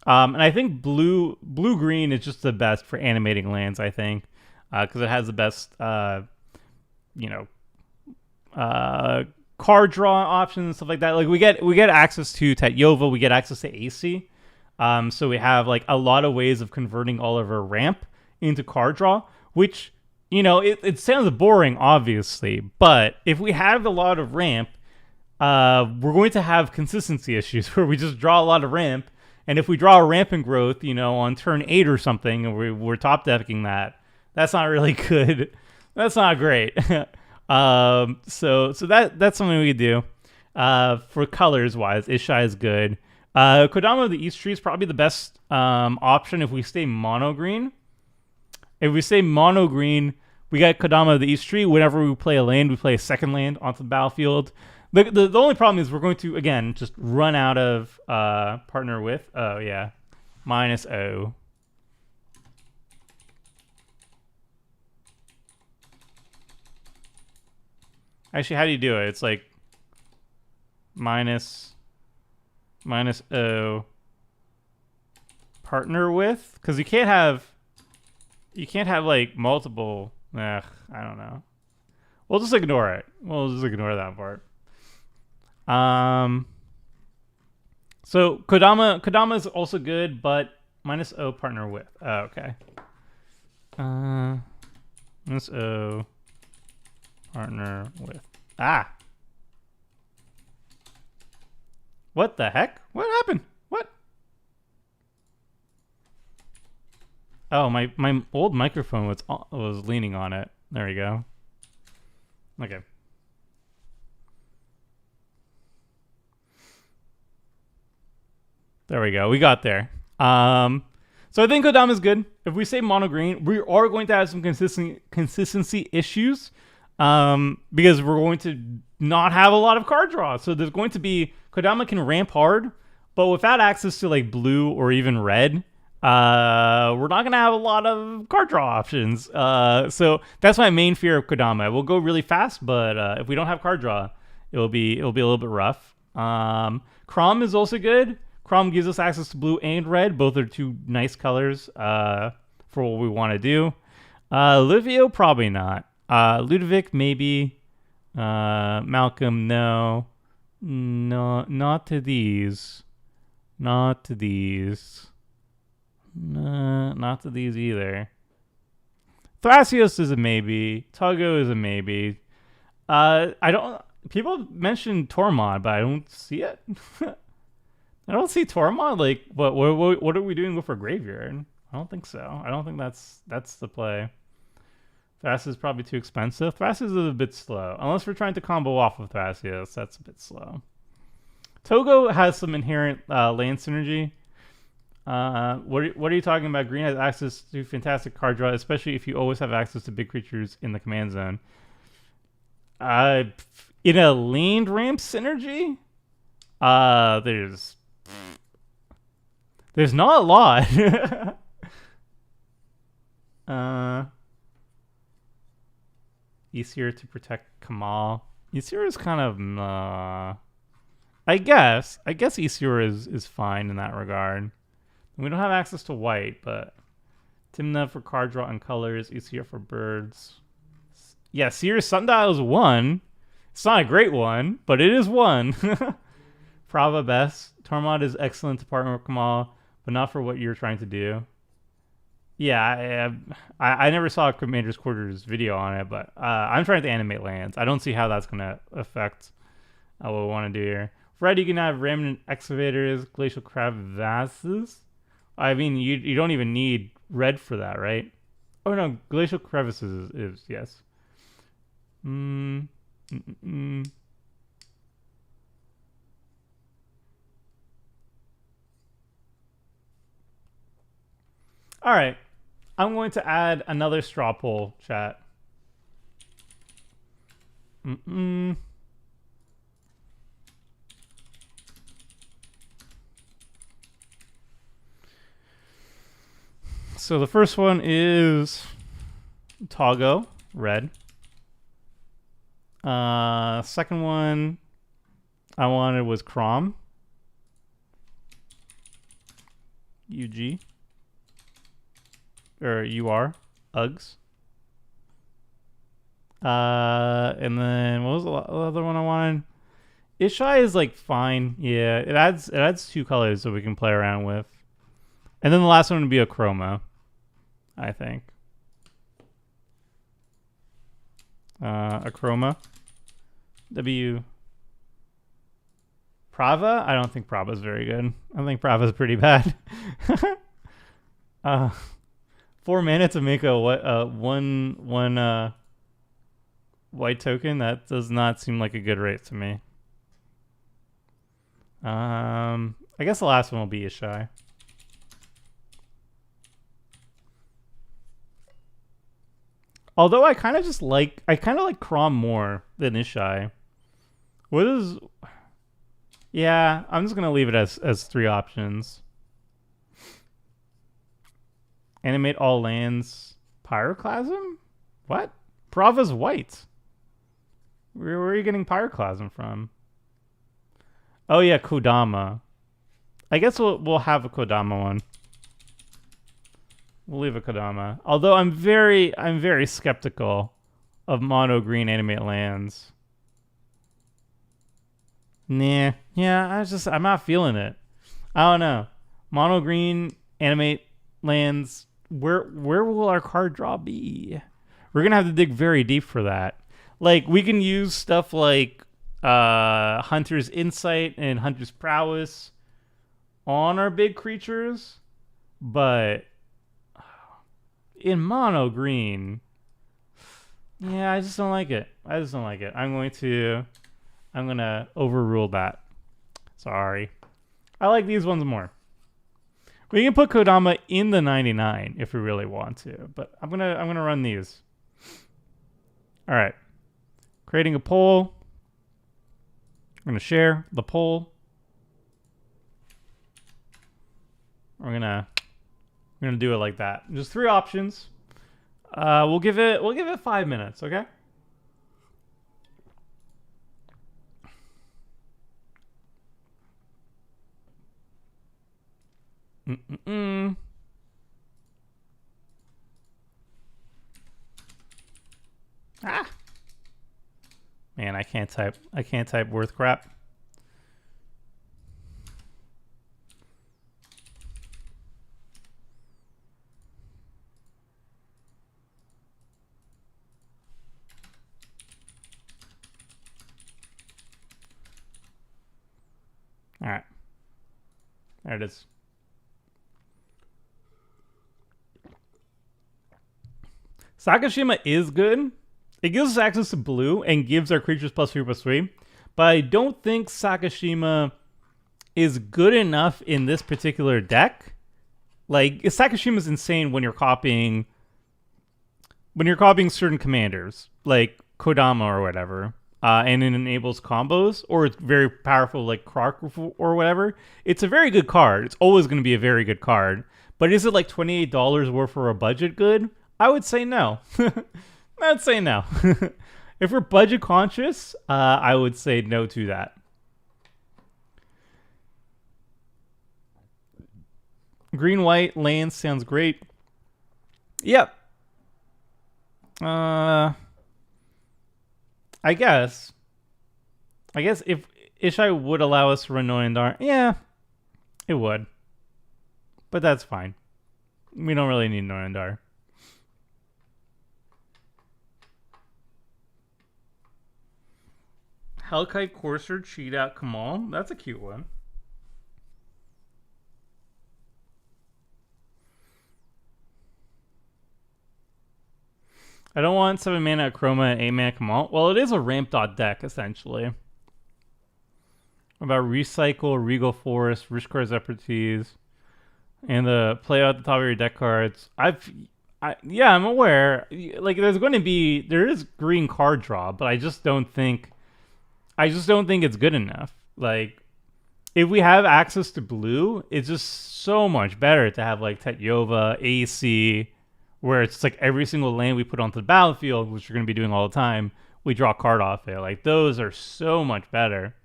And I think blue-green is just the best for animating lands, I think, because it has the best, card draw options and stuff like that. Like we get access to Tatyova, we get access to AC, so we have like a lot of ways of converting all of our ramp into card draw, which it sounds boring, obviously, but if we have a lot of ramp, we're going to have consistency issues where we just draw a lot of ramp. And if we draw a rampant growth, on turn 8 or something, and we're top decking that's not really good. That's not great. So that's something we could do. For colors wise, Ishai is good. Kodama of the East Tree is probably the best option if we stay mono green. If we stay mono green, we got Kodama of the East Tree. Whenever we play a land, we play a second land onto the battlefield. The only problem is we're going to, again, just run out of partner with. Oh, yeah. -0. Actually, how do you do it? It's like -0 partner with? Because you can't have... You can't have like multiple. I don't know. We'll just ignore it. We'll just ignore that part. So Kodama is also good, but minus O partner with. Oh, okay. Minus O partner with. Ah. What the heck? What happened? What? Oh, my old microphone was leaning on it. There we go. Okay. There we go. We got there. So I think Kodama is good. If we say mono green, we are going to have some consistency issues because we're going to not have a lot of card draw. So there's going to be Kodama can ramp hard, but without access to like blue or even red, we're not going to have a lot of card draw options. So that's my main fear of Kodama. It will go really fast, but if we don't have card draw, it'll be a little bit rough. Crom is also good. Crom gives us access to blue and red. Both are two nice colors for what we want to do. Livio, probably not. Ludovic, maybe. Malcolm, no. No, not to these. Not to these. No, not to these either. Thrasios is a maybe. Togo is a maybe. People mention Tormod, but I don't see it. I don't see Tormod. Like, what are we doing with our graveyard? I don't think so. I don't think that's the play. Thrasios is probably too expensive. Thrasios is a bit slow. Unless we're trying to combo off of Thrasios, that's a bit slow. Togo has some inherent land synergy. What are you talking about? Green has access to fantastic card draw, especially if you always have access to big creatures in the command zone. In a land ramp synergy, there's not a lot. Easier to protect Kamahl. Easier is kind of I guess Easier is fine in that regard. We don't have access to white, but Timna for card draw and colors, Easier for birds. Yeah, Seer's Sundial is 1. It's not a great one, but it is 1. Prava best. Tormod is excellent to partner with Kamahl, but not for what you're trying to do. Yeah, I never saw Commander's Quarters video on it, but I'm trying to animate lands. I don't see how that's going to affect what we want to do here. Red, you can have Remnant Excavators, Glacial Crevasses. I mean, you don't even need red for that, right? Oh, no, Glacial Crevices is yes. All right. I'm going to add another straw poll, chat. So the first one is Togo, red. Second one I wanted was Crom. UG. Or UR. Uggs. And then what was the other one I wanted? Ishai is like fine. Yeah, it adds 2 colors that we can play around with. And then the last one would be Akroma, I think. Akroma. W. Prava? I don't think Prava is very good. I think Prava is pretty bad. 4 mana to make a one white token. That does not seem like a good rate to me. I guess the last one will be Ishai. Although I kind of like Crom more than Ishai. What is? Yeah, I'm just gonna leave it as 3 options. Animate all lands. Pyroclasm? What? Prava's white. Where are you getting Pyroclasm from? Oh yeah, Kodama. I guess we'll have a Kodama one. We'll leave a Kodama. Although I'm very skeptical of mono green animate lands. Nah. Yeah, I'm not feeling it. I don't know. Mono green animate lands. Where will our card draw be? We're gonna have to dig very deep for that. Like we can use stuff like Hunter's Insight and Hunter's Prowess on our big creatures, but in mono green, yeah, I just don't like it. I'm gonna overrule that. Sorry. I like these ones more. We can put Kodama in the 99 if we really want to, but I'm gonna run these. All right. Creating a poll. I'm gonna share the poll. We're gonna do it like that. Just 3 options. We'll give it 5 minutes, okay? Ah. Man, I can't type worth crap. All right. There it is. Sakashima is good. It gives us access to blue and gives our creatures +3/+3. But I don't think Sakashima is good enough in this particular deck. Like, Sakashima's insane when you're copying certain commanders, like Kodama or whatever, and it enables combos, or it's very powerful like Krark or whatever. It's a very good card. It's always going to be a very good card. But is it like $28 worth for a budget good? I would say no. I'd say no. If we're budget conscious, I would say no to that. Green-white land sounds great. Yep. I guess if Ishai would allow us to run Noyandar, yeah, it would. But that's fine. We don't really need Noyandar. Hellkite Courser, cheat out Kamahl. That's a cute one. I don't want 7 mana Akroma and 8 mana Kamahl. Well, it is a ramp dot deck, essentially. What about Recycle, Regal Forest, Rishkar's Expertise, and the play out the top of your deck cards. Yeah, I'm aware. Like, there is green card draw, but I just don't think it's good enough. Like, if we have access to blue, it's just so much better to have like Tetyova, AC, where it's like every single land we put onto the battlefield, which we're going to be doing all the time, we draw a card off it. Like, those are so much better.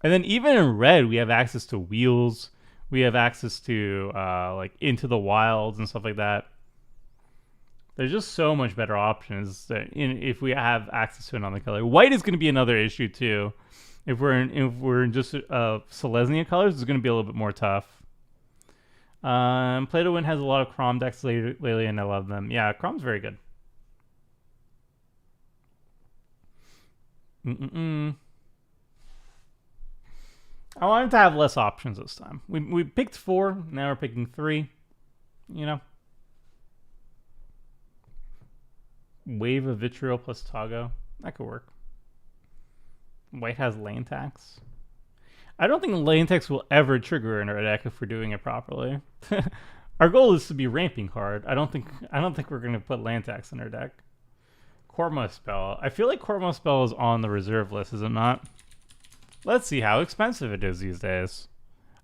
And then even in red, we have access to wheels. We have access to like Into the Wilds and stuff like that. There's just so much better options if we have access to another color. White is going to be another issue too. If we're in just Selesnya colors, it's going to be a little bit more tough. Play to Win has a lot of Crom decks lately, and I love them. Yeah, Crom's very good. I wanted to have less options this time. We picked 4, now we're picking 3. You know. Wave of Vitriol plus Tago. That could work. White has lane tax. I don't think lane tax will ever trigger in our deck if we're doing it properly. Our goal is to be ramping hard. I don't think we're gonna put land tax in our deck. Korma Spell. I feel like Korma Spell is on the reserve list, is it not? Let's see how expensive it is these days.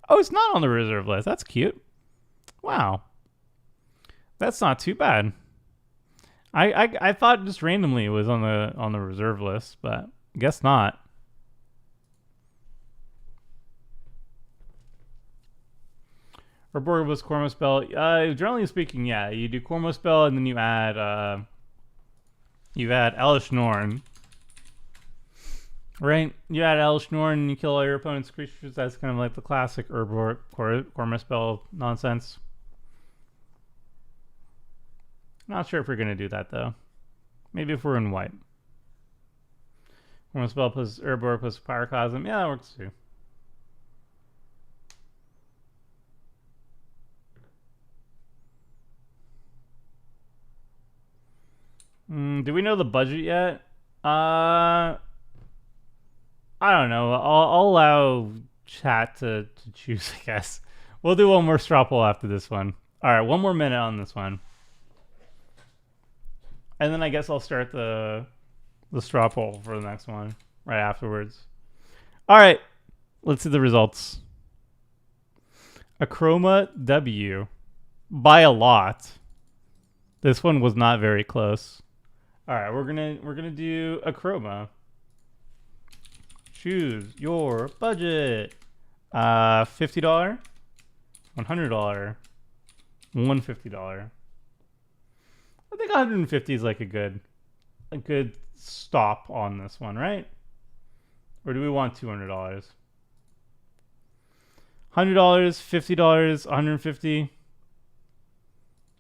Oh, it's not on the reserve list. That's cute. Wow. That's not too bad. I thought just randomly it was on the reserve list, but I guess not. Urborg was Cormo spell. Generally speaking, yeah, you do Cormo spell and then you add Elish Norn. Right? You add Elish Norn and you kill all your opponent's creatures. That's kind of like the classic Urborg Cormo spell nonsense. Not sure if we're gonna do that though. Maybe if we're in white. Cormo spell plus Urborg plus Pyroclasm. Yeah, that works too. Do we know the budget yet? I don't know. I'll allow chat to choose, I guess. We'll do one more straw poll after this one. All right, one more minute on this one. And then I guess I'll start the straw poll for the next one right afterwards. All right, let's see the results. Akroma W by a lot. This one was not very close. All right, we're gonna do Akroma. Choose your budget. $50, $100, $150. I think 150 is like a good stop on this one, right? Or do we want $200? $100, $50, 150.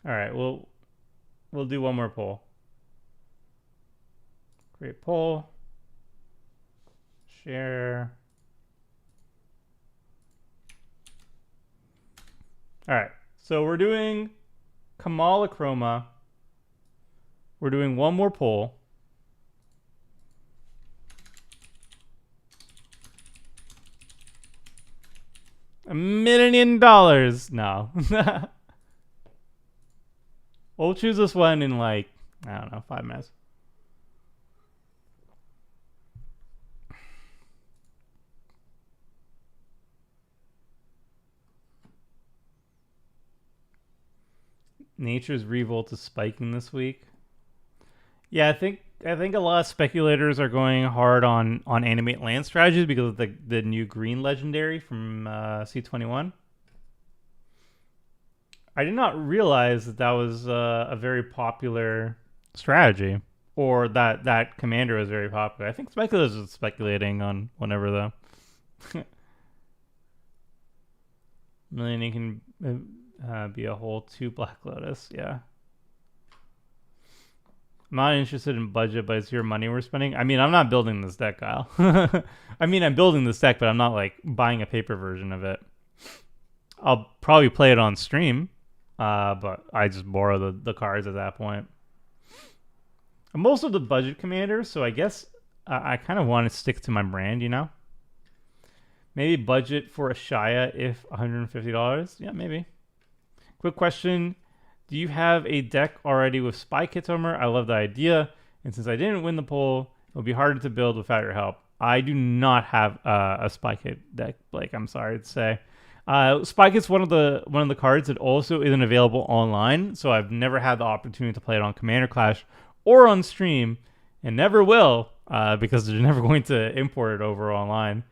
All right, we'll do one more poll. Great poll. Share. All right, so we're doing Kamahl Akroma. We're doing one more poll. $1 million. No. We'll choose this one in like, I don't know, 5 minutes. Nature's Revolt is spiking this week. Yeah, I think a lot of speculators are going hard on animate land strategies because of the new green legendary from C21. I did not realize that was a very popular strategy, or that commander was very popular. I think speculators are speculating on whatever though. Million can be a whole 2 Black Lotus. Yeah. I'm not interested in budget, but it's your money we're spending. I mean, I'm not building this deck, Kyle. I mean, I'm building this deck, but I'm not like buying a paper version of it. I'll probably play it on stream, but I just borrow the cards at that point. I'm also the budget commander, so I guess I kind of want to stick to my brand, you know? Maybe budget for a Shia if $150. Yeah, maybe. Quick question. Do you have a deck already with Spy Kit Armor? I love the idea. And since I didn't win the poll, it'll be harder to build without your help. I do not have a Spy Kit deck, Blake. I'm sorry to say. Spy Kit's one of the cards that also isn't available online, so I've never had the opportunity to play it on Commander Clash or on stream, and never will because they're never going to import it over online,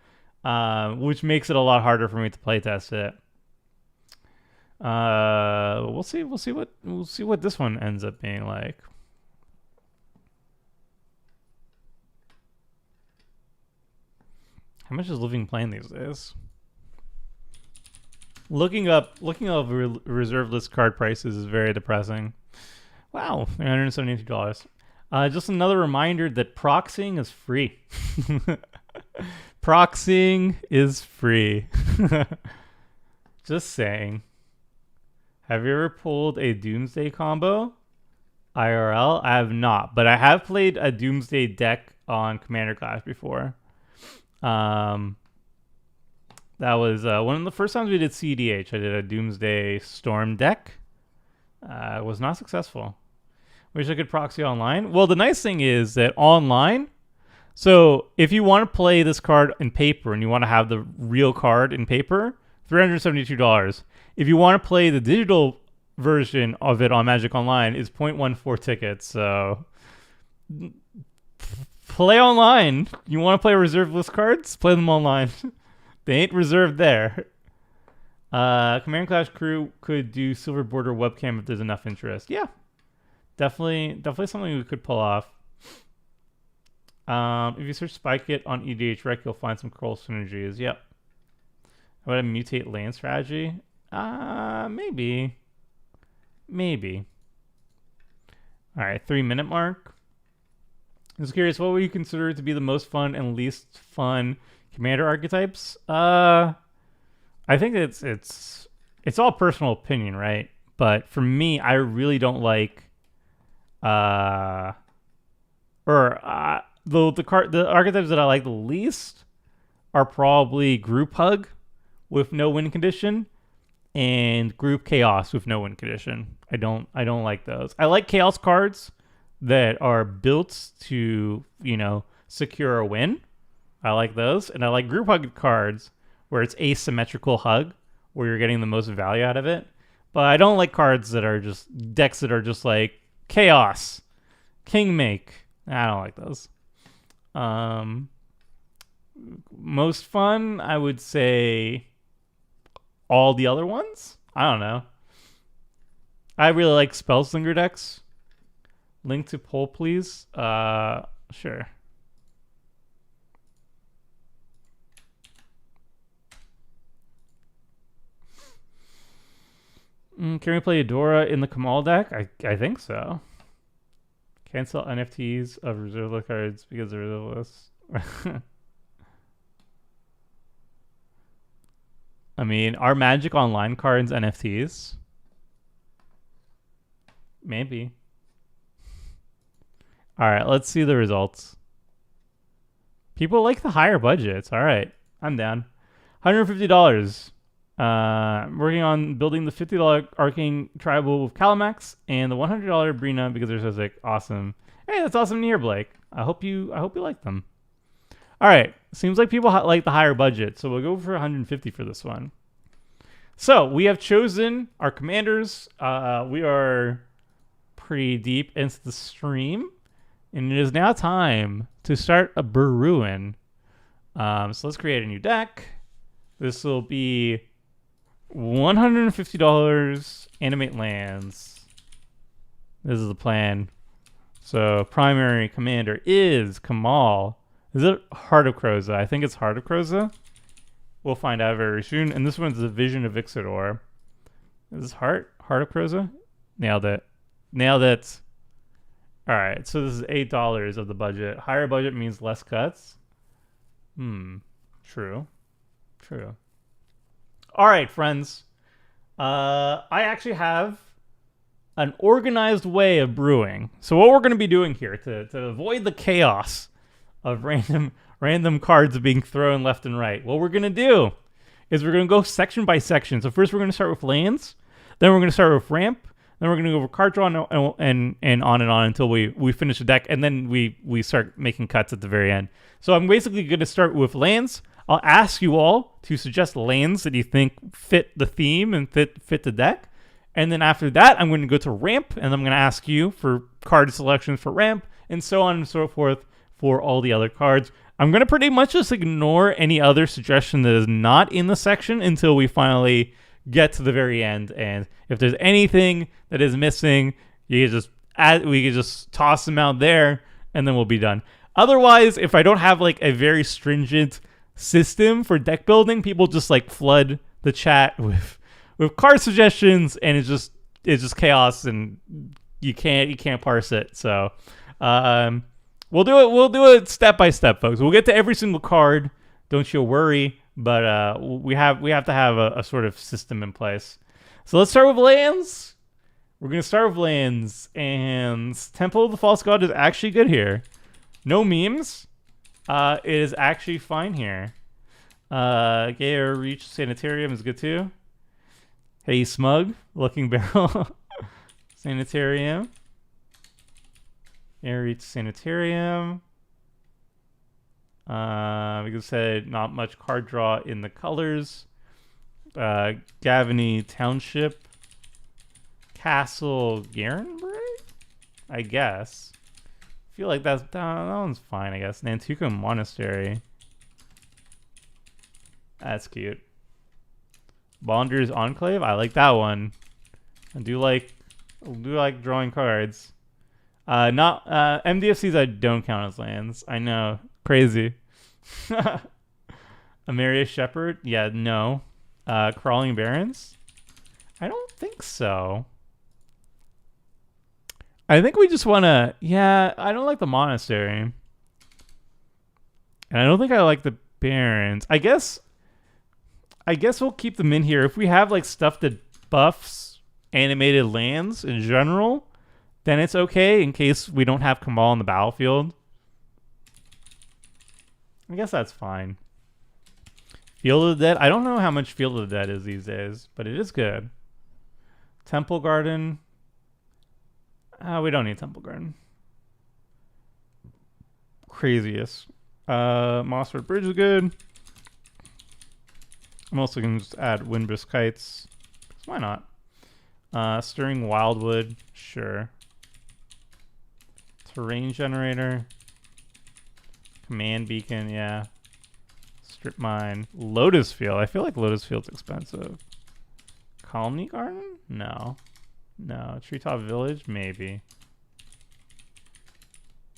which makes it a lot harder for me to playtest it. We'll see what this one ends up being like. How much is Living Plain these days? Looking up reserve list card prices is very depressing. Wow, $372. Just another reminder that proxying is free. Proxying is free. Just saying. Have you ever pulled a Doomsday combo? IRL? I have not, but I have played a Doomsday deck on Commander Clash before. That was one of the first times we did CDH. I did a Doomsday Storm deck. It was not successful. Wish I could proxy online. Well, the nice thing is that online, so if you want to play this card in paper and you want to have the real card in paper, $372. If you want to play the digital version of it on Magic Online, it's 0.14 tickets. So play online. You want to play reserve list cards? Play them online. They ain't reserved there. Command Clash crew could do silver border webcam if there's enough interest. Yeah, definitely something we could pull off. If you search Spike It on EDH Rec, you'll find some cool synergies. Yep. How about a mutate land strategy? Maybe. All right, 3-minute mark. I was curious, what would you consider to be the most fun and least fun commander archetypes? I think it's all personal opinion, right? But for me, I really don't like the archetypes that I like the least are probably Group Hug with no win condition and Group Chaos with no win condition. I don't like those. I like Chaos cards that are built to, secure a win. I like those. And I like Group Hug cards where it's asymmetrical hug, where you're getting the most value out of it. But I don't like cards that are just decks that are just like Chaos, Kingmake. I don't like those. Most fun, I would say all the other ones. I don't know. I really like Spellslinger decks. Link to poll, please. Sure. Can we play Adora in the Kamahl deck? I think so. Cancel NFTs of reserve list cards because they're reserve lists. I mean, are Magic Online cards NFTs? Maybe. All right, let's see the results. People like the higher budgets. All right, I'm down. $150. Working on building the $50 Arcane Tribal with Calamax and the $100 Brina because they're so sick. Awesome. Hey, that's awesome to hear, Blake. I hope you like them. All right, seems like people like the higher budget, so we'll go for 150 for this one. So we have chosen our commanders. We are pretty deep into the stream, and it is now time to start a Brewing. So let's create a new deck. This will be $150. Animate lands. This is the plan. So primary commander is Kamahl. Is it Heart of Kroza? I think it's Heart of Kroza. We'll find out very soon. And this one's the Vision of Ixodor. Is this Heart of Kroza? Nailed it. All right, so this is $8 of the budget. Higher budget means less cuts. True. All right, friends. I actually have an organized way of brewing. So what we're going to be doing here to avoid the chaos of random cards being thrown left and right, what we're going to do is we're going to go section by section. So first we're going to start with lands. Then we're going to start with ramp. Then we're going to go over card draw and on and on until we finish the deck. And then we start making cuts at the very end. So I'm basically going to start with lands. I'll ask you all to suggest lands that you think fit the theme and fit the deck. And then after that, I'm going to go to ramp, and I'm going to ask you for card selections for ramp, and so on and so forth for all the other cards. I'm going to pretty much just ignore any other suggestion that is not in the section until we finally get to the very end. And if there's anything that is missing, we can just toss them out there, and then we'll be done. Otherwise, if I don't have like a very stringent system for deck building, people just like flood the chat with card suggestions, and it's just chaos, and you can't parse it. So we'll do it step by step, folks. We'll get to every single card, don't you worry, but we have to have a sort of system in place. So let's start with lands. We're gonna start with lands, and Temple of the False God is actually good here. No memes. It is actually fine here. Gaia Reach Sanitarium is good too. Hey Smug, Looking Barrel, Sanitarium. Gaia Reach Sanitarium. Like I said, not much card draw in the colors. Gavany Township. Castle Garenbray? I guess. Feel like that one's fine, I guess. Nantuko Monastery. That's cute. Bonder's Enclave. I like that one. I do like drawing cards. Not MDFCs. I don't count as lands. I know, crazy. Amaria Shepherd. Yeah, no. Crawling Barrens. I don't think so. I think we just want to. Yeah, I don't like the Monastery, and I don't think I like the Barrens. I guess we'll keep them in here if we have like stuff that buffs animated lands in general. Then it's okay in case we don't have Kamahl on the battlefield. I guess that's fine. Field of the Dead. I don't know how much Field of the Dead is these days, but it is good. Temple Garden. We don't need Temple Garden. Craziest. Mossford Bridge is good. I'm also going to just add Windbrisk Kites. Why not? Stirring Wildwood. Sure. Terrain Generator. Command Beacon, yeah. Strip Mine. Lotus Field. I feel like Lotus Field's expensive. Colony Garden? No. No. Treetop Village? Maybe.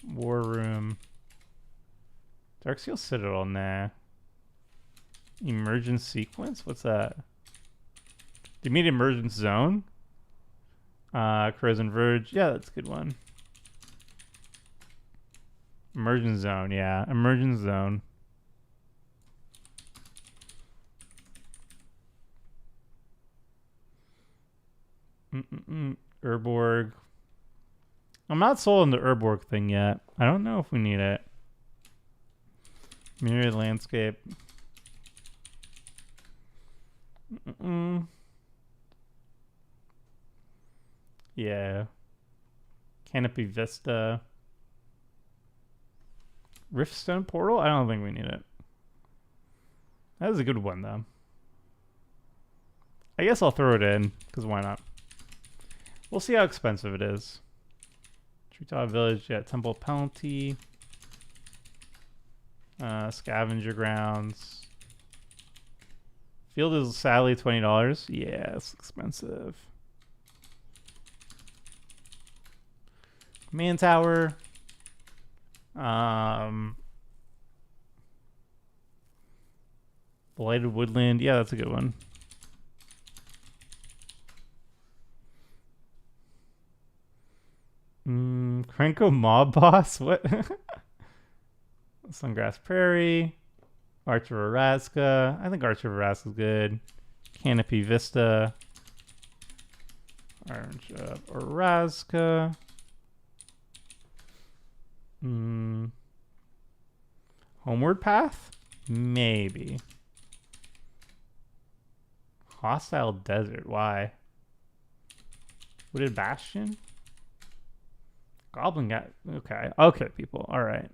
War Room. Darksteel Citadel? Nah. Emergence Sequence? What's that? Do you mean Emergence Zone? Corrosion Verge. Yeah, that's a good one. Emergence Zone, yeah. Emergence Zone. Urborg. I'm not sold on the Urborg thing yet. I don't know if we need it. Myriad Landscape. Yeah. Canopy Vista. Riftstone Portal? I don't think we need it. That is a good one, though. I guess I'll throw it in, because why not? We'll see how expensive it is. Treetop Village, yeah, Temple Penalty. Scavenger Grounds. Field is sadly $20. Yeah, it's expensive. Command Tower. Blighted Woodland. Yeah, that's a good one. Krenko Mob Boss? What? Sungrass Prairie. Archer of Araska. I think Archer of Araska is good. Canopy Vista. Orange of Araska. Homeward Path? Maybe. Hostile Desert. Why? Wooded Bastion? Goblin Guy. Okay. Okay, people. All right.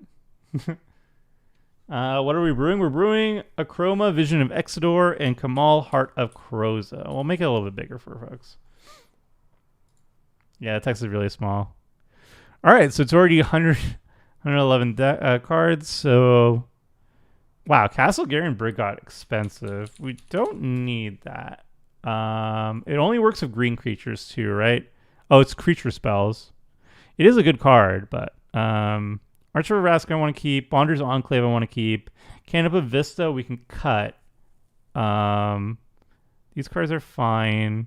What are we brewing? We're brewing Akroma, Vision of Exodore, and Kamahl, Heart of Kroza. We'll make it a little bit bigger for folks. Yeah, the text is really small. All right, so it's already 111 cards. So, wow, Castle Garen Brig got expensive. We don't need that. It only works with green creatures too, right? Oh, it's creature spells. It is a good card, but Archer of Araska I want to keep. Bonder's Enclave I want to keep. Canopy Vista we can cut. These cards are fine.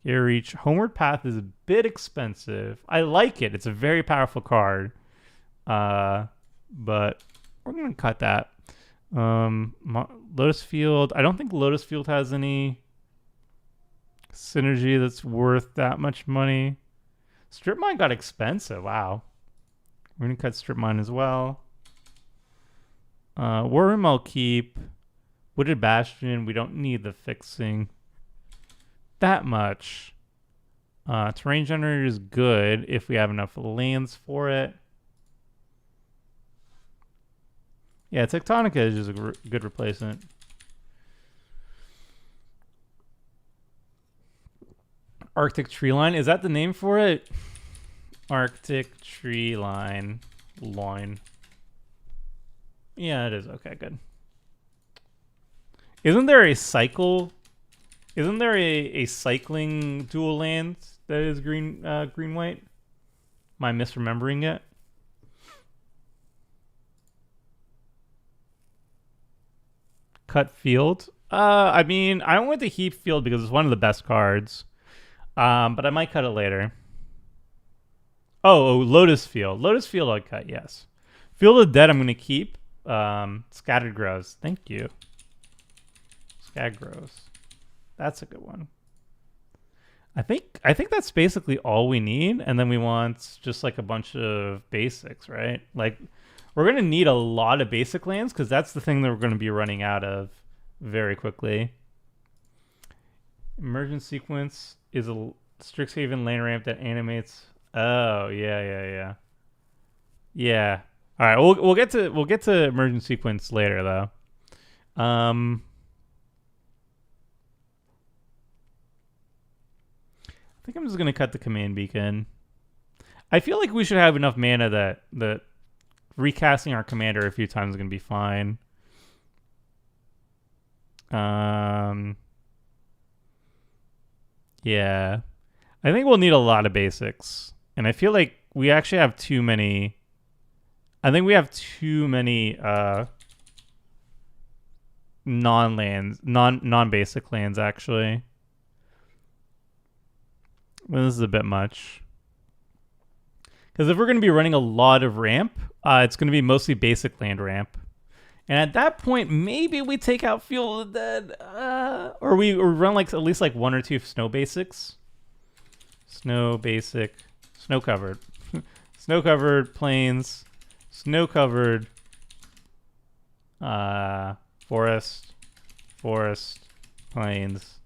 Air Reach. Homeward Path is a bit expensive. I like it. It's a very powerful card. But we're going to cut that. Lotus Field. I don't think Lotus Field has any synergy that's worth that much money. Strip Mine got expensive. Wow. We're going to cut Strip Mine as well. War Room I'll keep. Wooded Bastion. We don't need the fixing that much. Terrain Generator is good if we have enough lands for it. Yeah, Tectonica is just a good replacement. Arctic Tree Line. Is that the name for it? Arctic Tree Line. Loin. Yeah, it is. Okay, good. Isn't there a cycle Isn't there a cycling dual land that is green white? Am I misremembering it? Cut field. I mean, I went to heap field because it's one of the best cards. But I might cut it later. Oh, Lotus Field. Lotus Field I'll cut, yes. Field of Dead I'm going to keep. Scattered Grows. Thank you. Scattered Grows. That's a good one. I think that's basically all we need, and then we want just like a bunch of basics, right? Like we're going to need a lot of basic lands because that's the thing that we're going to be running out of very quickly. Emergent Sequence is a Strixhaven lane ramp that animates. Oh, yeah. All right, we'll get to Emergent Sequence later though. I think I'm just gonna cut the Command Beacon. I feel like we should have enough mana that recasting our commander a few times is gonna be fine. Yeah. I think we'll need a lot of basics. And I feel like we actually have too many. I think we have too many non-basic lands actually. Well, this is a bit much. Because if we're going to be running a lot of ramp, it's going to be mostly basic land ramp. And at that point, maybe we take out Field of the Dead. Or we run like at least like one or two snow basics. Snow basic. Snow covered. Snow covered plains. Snow covered forest. Forest. Plains.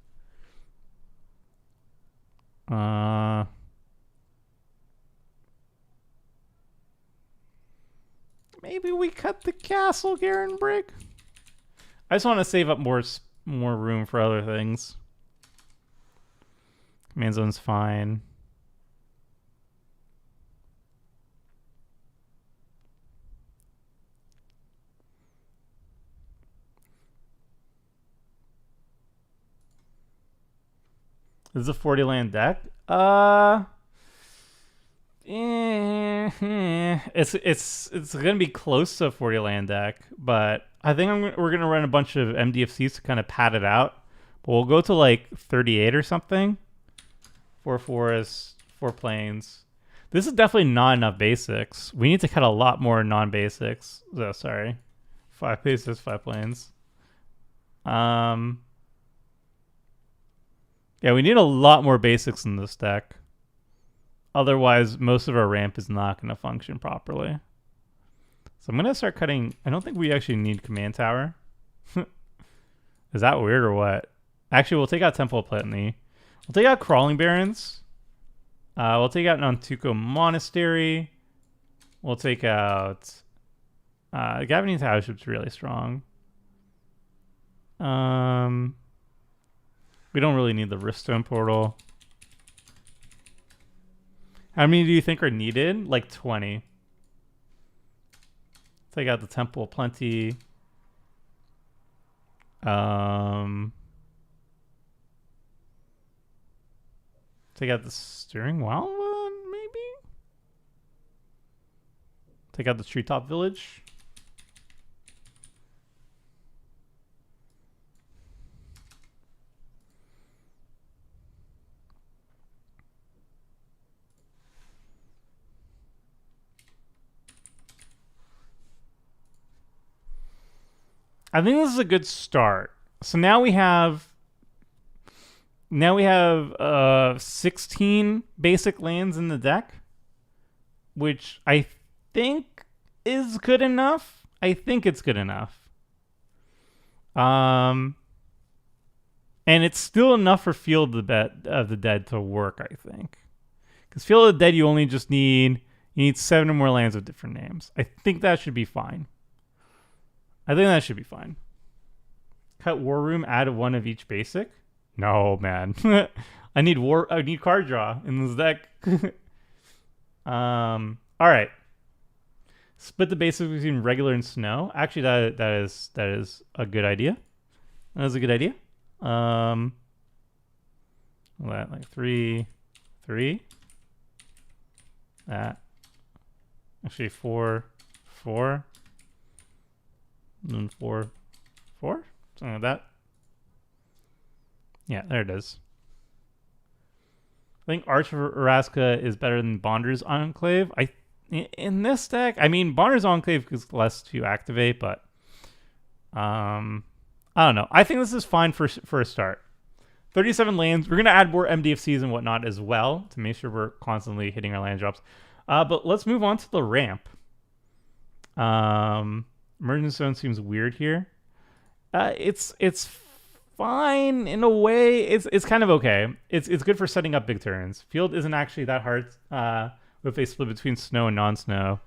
Maybe we cut the castle, Garen Brick. I just want to save up more room for other things. Command zone's fine. This is a 40 land deck. It's gonna be close to a 40 land deck, but I think we're gonna run a bunch of MDFCs to kind of pad it out. But we'll go to like 38 or something. 4 forests, 4 plains. This is definitely not enough basics. We need to cut a lot more non-basics. Oh, sorry, 5 basics, 5 plains. Yeah, we need a lot more basics in this deck. Otherwise, most of our ramp is not going to function properly. So I'm going to start cutting. I don't think we actually need Command Tower. Is that weird or what? Actually, we'll take out Temple of Pletny. We'll take out Crawling Barrens. We'll take out Nantuko Monastery. We'll take out... Gavinian Towership's really strong. We don't really need the Riftstone Portal. How many do you think are needed? Like 20. Take out the Temple of Plenty. Take out the Stirring Wildwood, maybe? Take out the Treetop Village. I think this is a good start. So now we have 16 basic lands in the deck, which I think is good enough. I think it's good enough. And it's still enough for Field of the Dead to work, I think. Because Field of the Dead, you need 7 or more lands with different names. I think that should be fine. Cut War Room, add 1 of each basic. No, man. I need card draw in this deck. All right. Split the basics between regular and snow. Actually, that is a good idea. That is a good idea. That like 3, 3. That. Actually 4, 4. And then 4, 4. Something like that. Yeah, there it is. I think Arch of Araska is better than Bonder's Enclave. In this deck, I mean, Bonder's Enclave is less to activate, but I don't know. I think this is fine for a start. 37 lands. We're going to add more MDFCs and whatnot as well to make sure we're constantly hitting our land drops. But let's move on to the ramp. Emergence Zone seems weird here. It's fine in a way. It's kind of okay. It's good for setting up big turns. Field isn't actually that hard if they split between snow and non-snow.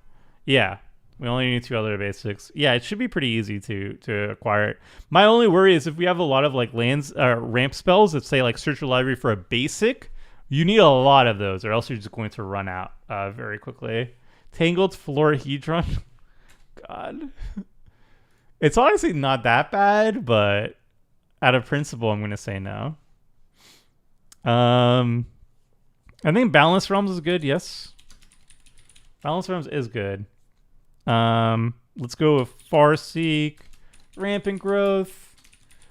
Yeah, we only need 2 other basics. Yeah, it should be pretty easy to acquire it. My only worry is if we have a lot of like lands ramp spells that say like search your library for a basic, you need a lot of those, or else you're just going to run out very quickly. Tangled Florahedron. God. It's honestly not that bad, but out of principle, I'm going to say no. I think Balanced Realms is good, yes. Balanced Realms is good. Let's go with Farseek, Rampant Growth.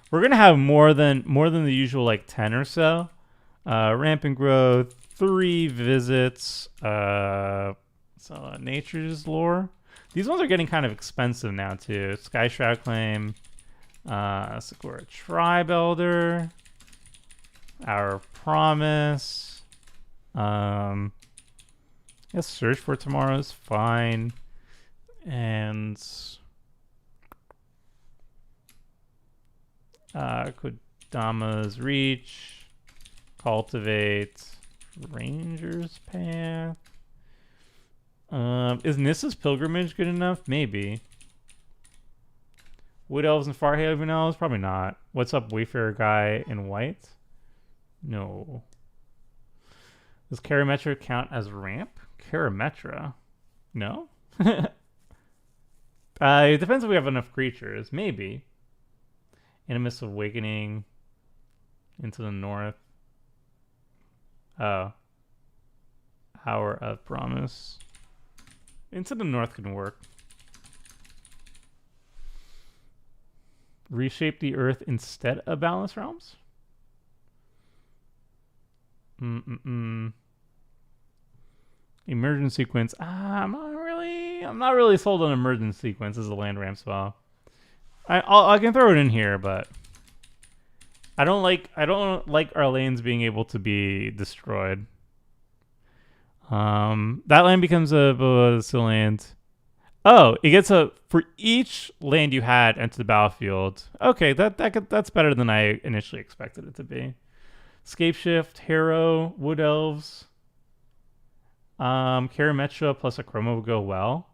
We're going to have more than the usual like 10 or so. Rampant Growth, 3 visits, Nature's Lore. These ones are getting kind of expensive now too. Sky Shroud Claim, Sakura Tribe Elder, Our Promise. Yes, Search for Tomorrow is fine. And Kodama's Reach, Cultivate, Ranger's Path. Is Nissa's Pilgrimage good enough? Maybe. Wood Elves and Farhaven Elves? Probably not. What's up, Wayfarer Guy in white? No. Does Karametra count as ramp? Karametra? No? It depends if we have enough creatures. Maybe. Animus Awakening. Into the North. Oh. Hour of Promise. Into the North can work. Reshape the Earth instead of Balanced Realms? Emergent Sequence. I'm not really sold on Emergent Sequence as a land ramp spell. I can throw it in here, but I don't like our lanes being able to be destroyed. That land becomes a still land. Oh, it gets for each land you had enter the battlefield. Okay, that's better than I initially expected it to be. Scapeshift, Harrow, Wood Elves. Karametra plus Akroma would go well.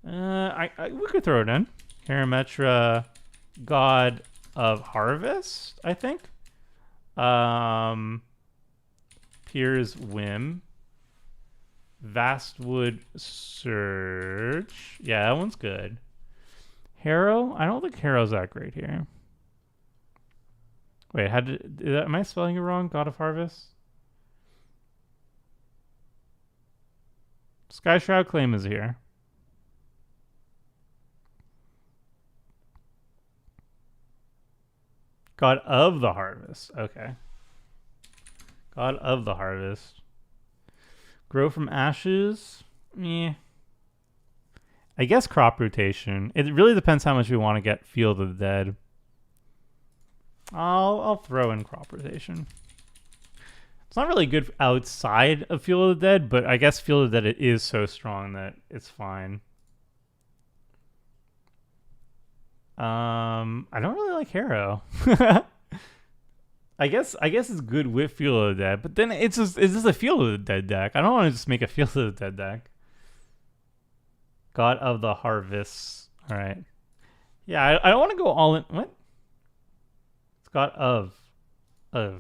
We could throw it in. Karametra, God of Harvest, I think. Pier's Whim. Vastwood Surge. Yeah, that one's good. Harrow? I don't think Harrow's that great here. Wait, am I spelling it wrong? God of Harvest? Sky Shroud Claim is here. God of the Harvest. Okay. God of the Harvest. Grow from Ashes? Yeah. I guess Crop Rotation. It really depends how much we want to get Field of the Dead. I'll throw in Crop Rotation. It's not really good outside of Field of the Dead, but I guess Field of the Dead is so strong that it's fine. I don't really like Harrow. I guess it's good with Field of the Dead, but then it's just a Field of the Dead deck. I don't want to just make a Field of the Dead deck. God of the Harvest. All right. Yeah, I don't want to go all in. What? It's God of. Oh,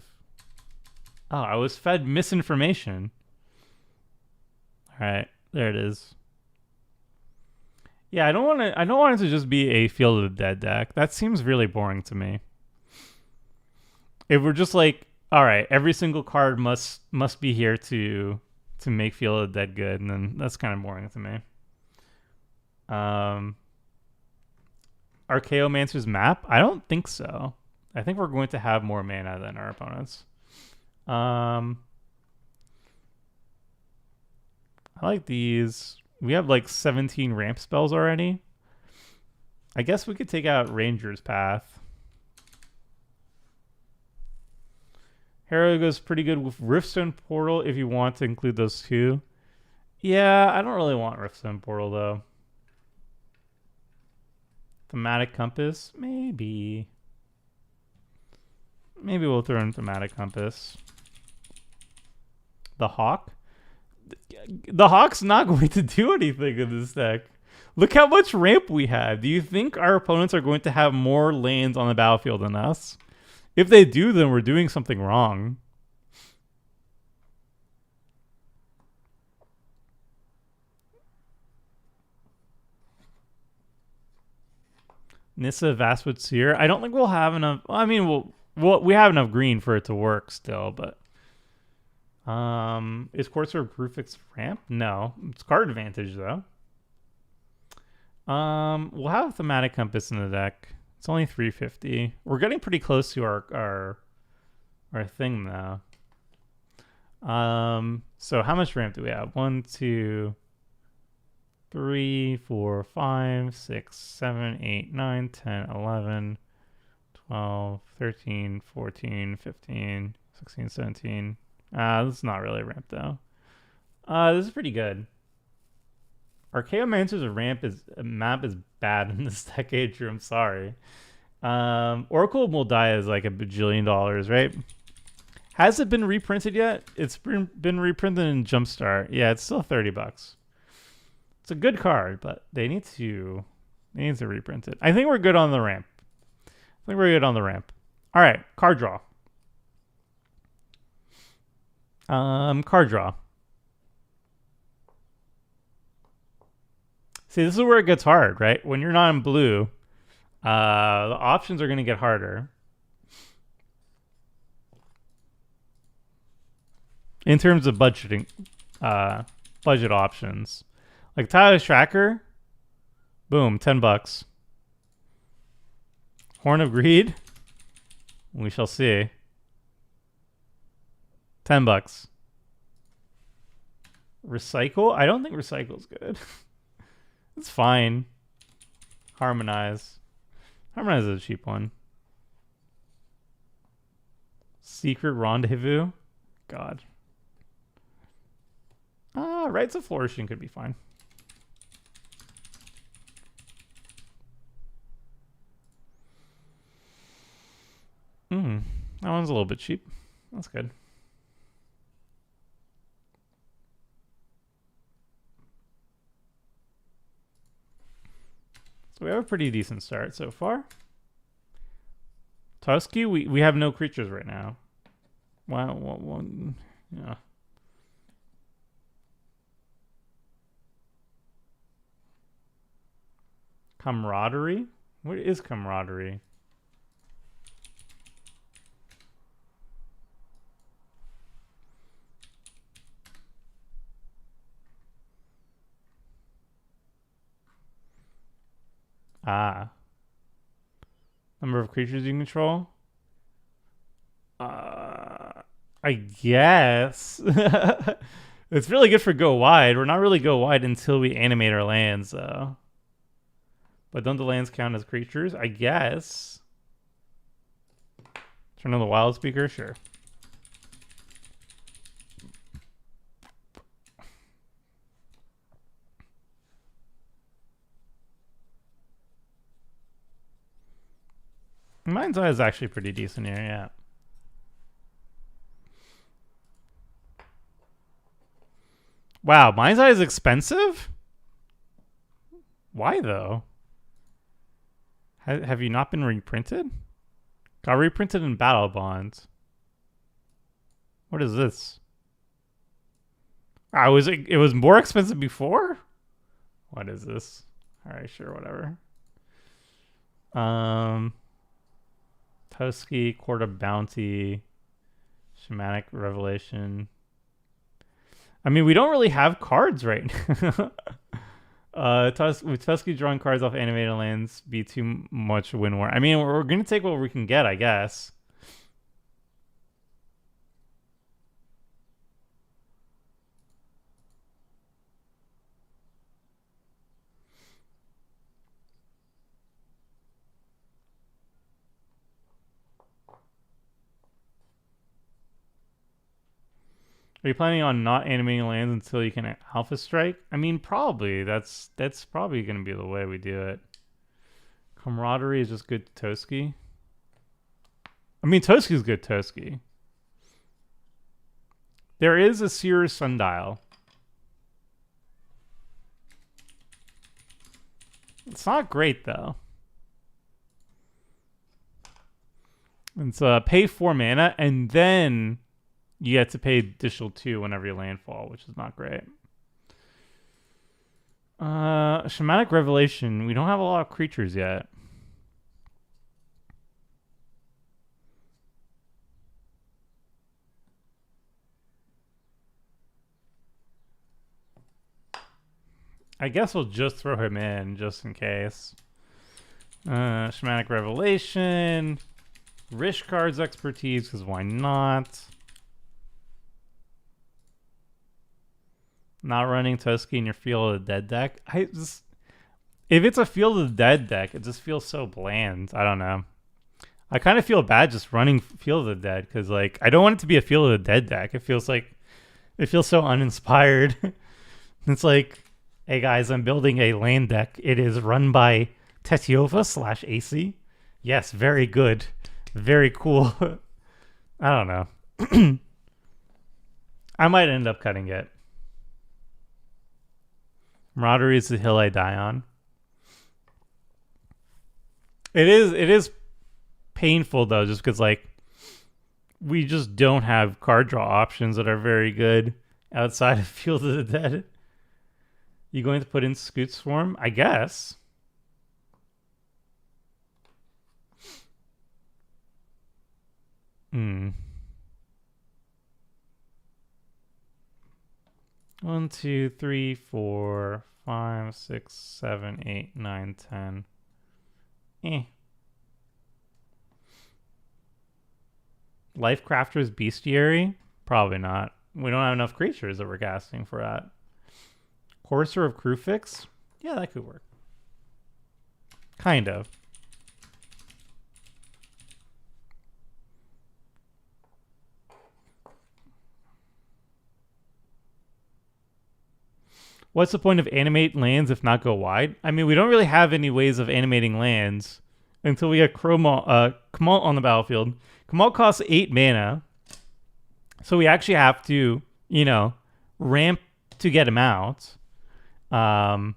I was fed misinformation. All right, there it is. Yeah, I don't want it to just be a Field of the Dead deck. That seems really boring to me. If we're just like All right, every single card must be here to make feel dead good, and then that's kind of boring to me. Archaeomancer's map? I don't think so. I think we're going to have more mana than our opponents. I like these. We have like 17 ramp spells already. I guess we could take out Ranger's Path. Harrow goes pretty good with Riftstone Portal if you want to include those two. Yeah, I don't really want Riftstone Portal though. Thematic Compass? Maybe. Maybe we'll throw in Thematic Compass. The Hawk? The Hawk's not going to do anything in this deck. Look how much ramp we have. Do you think our opponents are going to have more lands on the battlefield than us? If they do, then we're doing something wrong. Nissa Vastwood Seer. I don't think we'll have enough. I mean, we have enough green for it to work still, but is Corsair Brewfix ramp? No, it's card advantage though. We'll have a Thematic Compass in the deck. It's only 350. We're getting pretty close to our thing now. So how much ramp do we have? 1, 2, 3, 4, 5, 6, 7, 8, 9, 10, 11, 12, 13, 14, 15, 16, 17. This is not really a ramp though. This is pretty good. Archaeomancer's map is bad in this deck, Adrian. I'm sorry. Oracle will die is like $1 bajillion, right? Has it been reprinted yet? It's been reprinted in Jumpstart. Yeah, it's still $30. It's a good card, but they need to reprint it. I think we're good on the ramp. All right, card draw. Card draw. See, this is where it gets hard, right? When you're not in blue, the options are going to get harder. In terms of budgeting, budget options. Like Tyler's Tracker, boom, $10. Horn of Greed, we shall see. $10. Recycle? I don't think Recycle's good. It's fine. Harmonize. Harmonize is a cheap one. Secret Rendezvous? God. Rites of Flourishing could be fine. That one's a little bit cheap. That's good. So we have a pretty decent start so far. Tusky, we have no creatures right now. Wow, yeah. Camaraderie? What is camaraderie? Number of creatures you control? I guess. It's really good for go wide. We're not really go wide until we animate our lands, though. But don't the lands count as creatures? I guess. Turn on the wild speaker? Sure. Mind's Eye is actually pretty decent here, yeah. Wow, Mind's Eye is expensive? Why, though? Have you not been reprinted? Got reprinted in Battle Bonds. What is this? It was more expensive before? What is this? Alright, sure, whatever. Tusky, Court of Bounty. Shamanic Revelation. I mean, we don't really have cards right now. With Tusky drawing cards off animated lands be too much win war. I mean, we're gonna take what we can get, I guess. Are you planning on not animating lands until you can Alpha Strike? I mean, probably. That's probably going to be the way we do it. Camaraderie is just good Toski. I mean, Toski's good Toski. There is a Seer's Sundial. It's not great, though. It's pay 4 mana, and then you get to pay additional 2 whenever you landfall, which is not great. Shamanic Revelation. We don't have a lot of creatures yet. I guess we'll just throw him in just in case. Shamanic Revelation. Rishkard's Expertise, because why not? Not running Toski in your Field of the Dead deck. If it's a Field of the Dead deck, it just feels so bland. I don't know. I kind of feel bad just running Field of the Dead because, like, I don't want it to be a Field of the Dead deck. It feels so uninspired. It's like, hey guys, I'm building a land deck. It is run by Tetiova / AC. Yes, very good, very cool. I don't know. I might end up cutting it. Camaraderie is the hill I die on. It is painful though, just because like we just don't have card draw options that are very good outside of Field of the Dead. You going to put in Scoot Swarm? I guess. Hmm. 1, 2, 3, 4, 5, 6, 7, 8, 9, 10. Lifecrafter's Bestiary? Probably not. We don't have enough creatures that we're casting for that. Courser of Crewfix? Yeah, that could work. Kind of. What's the point of animate lands if not go wide? I mean, we don't really have any ways of animating lands until we get Kamahl on the battlefield. Kamahl costs 8 mana. So we actually have to, ramp to get him out. And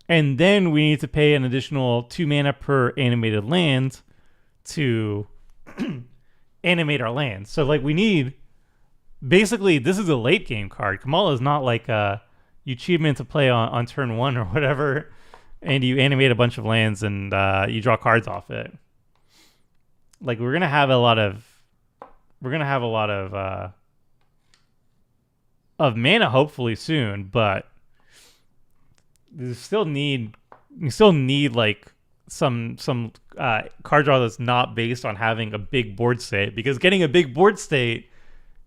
then we need to pay an additional 2 mana per animated land to animate our lands. So, like, we need... Basically, this is a late game card. Kamahl is not like you achievement to play on turn 1 or whatever, and you animate a bunch of lands and you draw cards off it. Like, we're gonna have a lot of mana hopefully soon, but you still need like some card draw that's not based on having a big board state, because getting a big board state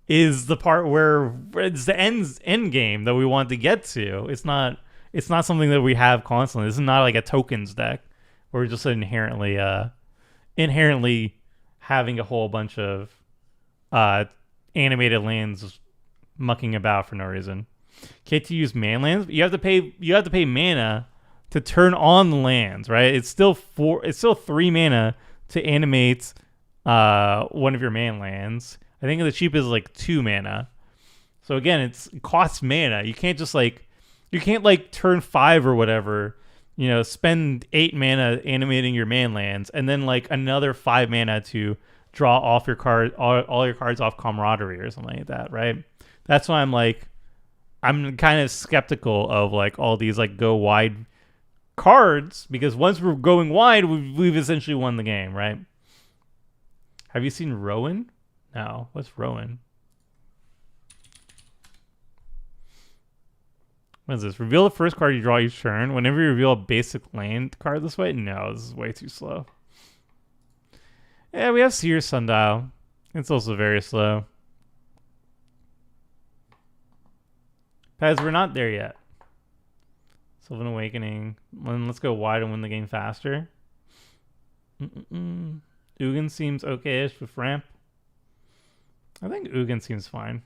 is the part where it's the end game that we want to get to. It's not something that we have constantly. This is not like a tokens deck where we're just inherently having a whole bunch of animated lands mucking about for no reason. Can't you use man lands? You have to pay mana to turn on the lands, right? It's still 3 mana to animate one of your man lands. I think the cheapest is like 2 mana. So again, it costs mana. You can't just turn 5 or whatever, spend 8 mana animating your man lands and then like another 5 mana to draw off your card, all your cards off Camaraderie or something like that, right? That's why I'm kind of skeptical of like all these like go wide cards, because once we're going wide, we've essentially won the game, right? Have you seen Rowan? No, what's Rowan? What is this? Reveal the first card you draw each turn. Whenever you reveal a basic land card this way? No, this is way too slow. Yeah, we have Seer Sundial. It's also very slow. Pez, we're not there yet. Sylvan Awakening. Let's go wide and win the game faster. Ugin seems okay-ish with ramp. I think Ugin seems fine.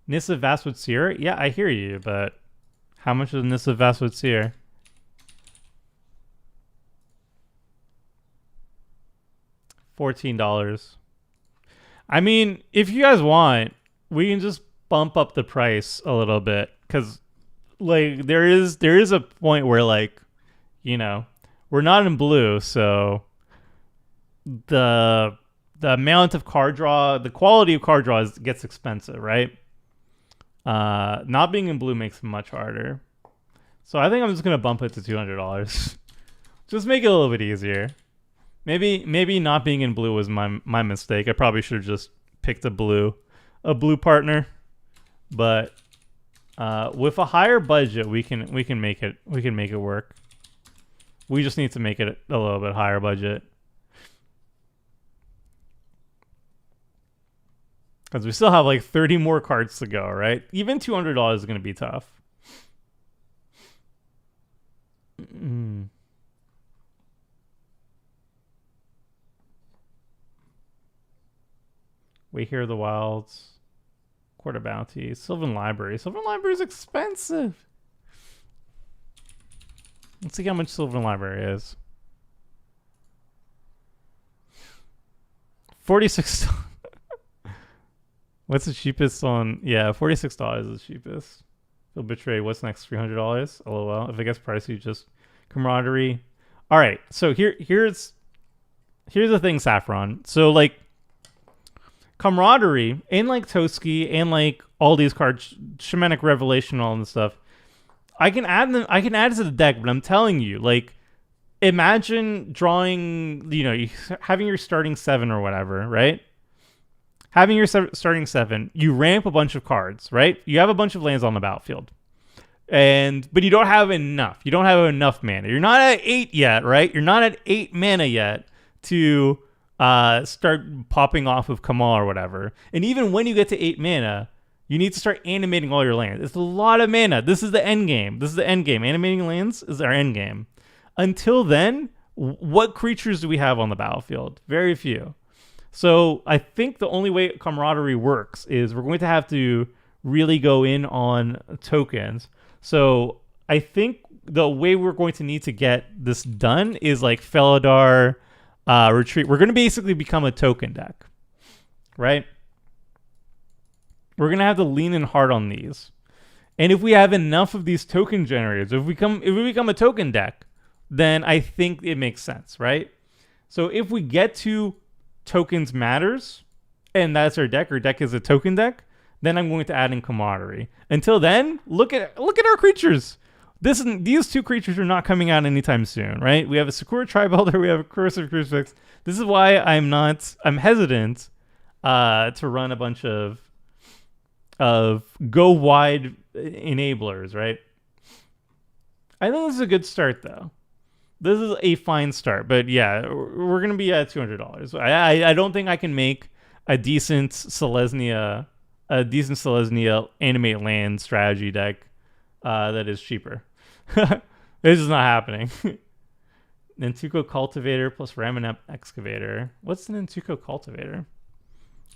Nissa Vastwood Seer? Yeah, I hear you, but how much is Nissa Vastwood Seer? $14. I mean, if you guys want, we can just bump up the price a little bit, because like there is a point where, like, you know, we're not in blue, so the amount of card draw, the quality of card draw gets expensive, right? Not being in blue makes it much harder. So I think I'm just gonna bump it to $200. Just make it a little bit easier. Maybe not being in blue was my mistake. I probably should have just picked a blue partner. But with a higher budget, we can make it work. We just need to make it a little bit higher budget. Because we still have like 30 more cards to go, right? Even $200 is going to be tough. We Hear the Wilds. Quarter Bounty. Sylvan Library. Sylvan Library is expensive. Let's see how much Sylvan Library is. $46. What's the cheapest on? Yeah, $46 is the cheapest. Feel betrayed. What's next? $300. LOL. If it gets pricey, just camaraderie. All right. So here's the thing, Saffron. So like camaraderie and like Toski and like all these cards, Shamanic Revelation, all this stuff. I can add them. I can add it to the deck, but I'm telling you, like, imagine drawing. You know, having your starting 7 or whatever, right? Having your starting 7, you ramp a bunch of cards, right? You have a bunch of lands on the battlefield, but you don't have enough. You don't have enough mana. You're not at 8 yet, right? You're not at 8 mana yet to start popping off of Kamahl or whatever. And even when you get to 8 mana, you need to start animating all your lands. It's a lot of mana. This is the end game. Animating lands is our end game. Until then, what creatures do we have on the battlefield? Very few. So I think the only way camaraderie works is we're going to have to really go in on tokens. So I think the way we're going to need to get this done is like Felidar, Retreat. We're going to basically become a token deck, right? We're going to have to lean in hard on these. And if we have enough of these token generators, if we become a token deck, then I think it makes sense, right? So if we get to tokens matters, and that's our deck is a token deck, then I'm going to add in camaraderie. Until then, look at our creatures. These two creatures are not coming out anytime soon, right? We have a Sakura Tribe Elder, we have a Corrosive Crucifix. This is why I'm hesitant to run a bunch of go wide enablers, right? I think this is a good start though. This is a fine start, but yeah, we're gonna be at $200. I don't think I can make a decent Selesnya animate land strategy deck that is cheaper. This is not happening. Nantuko Cultivator plus Ramanap Excavator. What's the Nantuko Cultivator?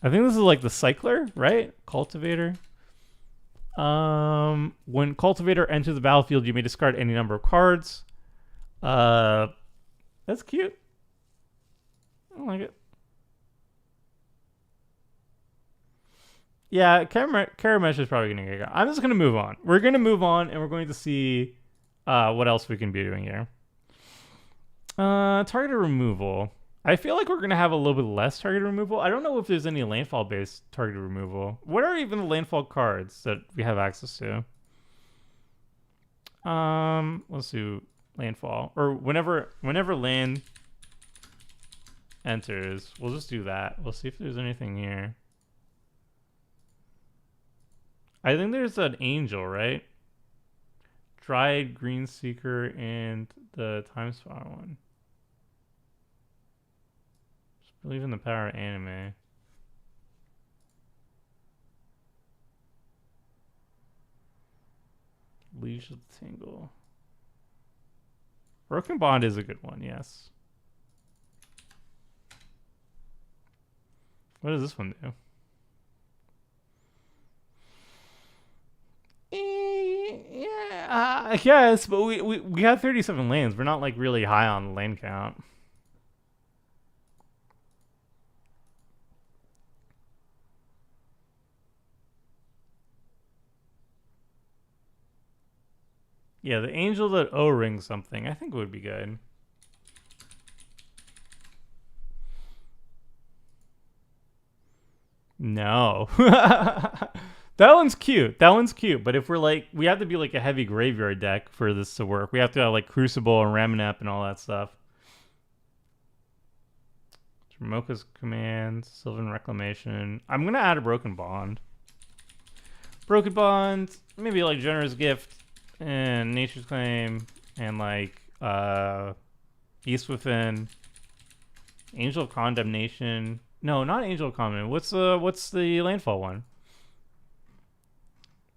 I think this is like the Cycler, right? Cultivator. When Cultivator enters the battlefield, you may discard any number of cards. That's cute. I like it. Yeah, Karamesh is probably going to get gone. I'm just going to move on. We're going to move on, and we're going to see what else we can be doing here. Targeted removal. I feel like we're going to have a little bit less targeted removal. I don't know if there's any landfall-based targeted removal. What are even the landfall cards that we have access to? Let's do landfall. Or whenever land enters. We'll just do that. We'll see if there's anything here. I think there's an angel, right? Dryad, Green Seeker, and the Time Spot one. Just believe in the power of anime. Leash of the Tingle. Broken Bond is a good one, yes. What does this one do? Yeah, I guess, but we have 37 lanes. We're not like really high on lane count. Yeah, the angel that O-ring something, I think would be good. No. That one's cute. That one's cute. But if we're like, we have to be like a heavy graveyard deck for this to work. We have to have like Crucible and Ramanep and all that stuff. Mocha's Command, Sylvan Reclamation. I'm going to add a Broken Bond. Broken Bond, maybe like Generous Gift and Nature's Claim and like East Within. Angel of Condemnation. No, not Angel of Condemnation. What's the landfall one?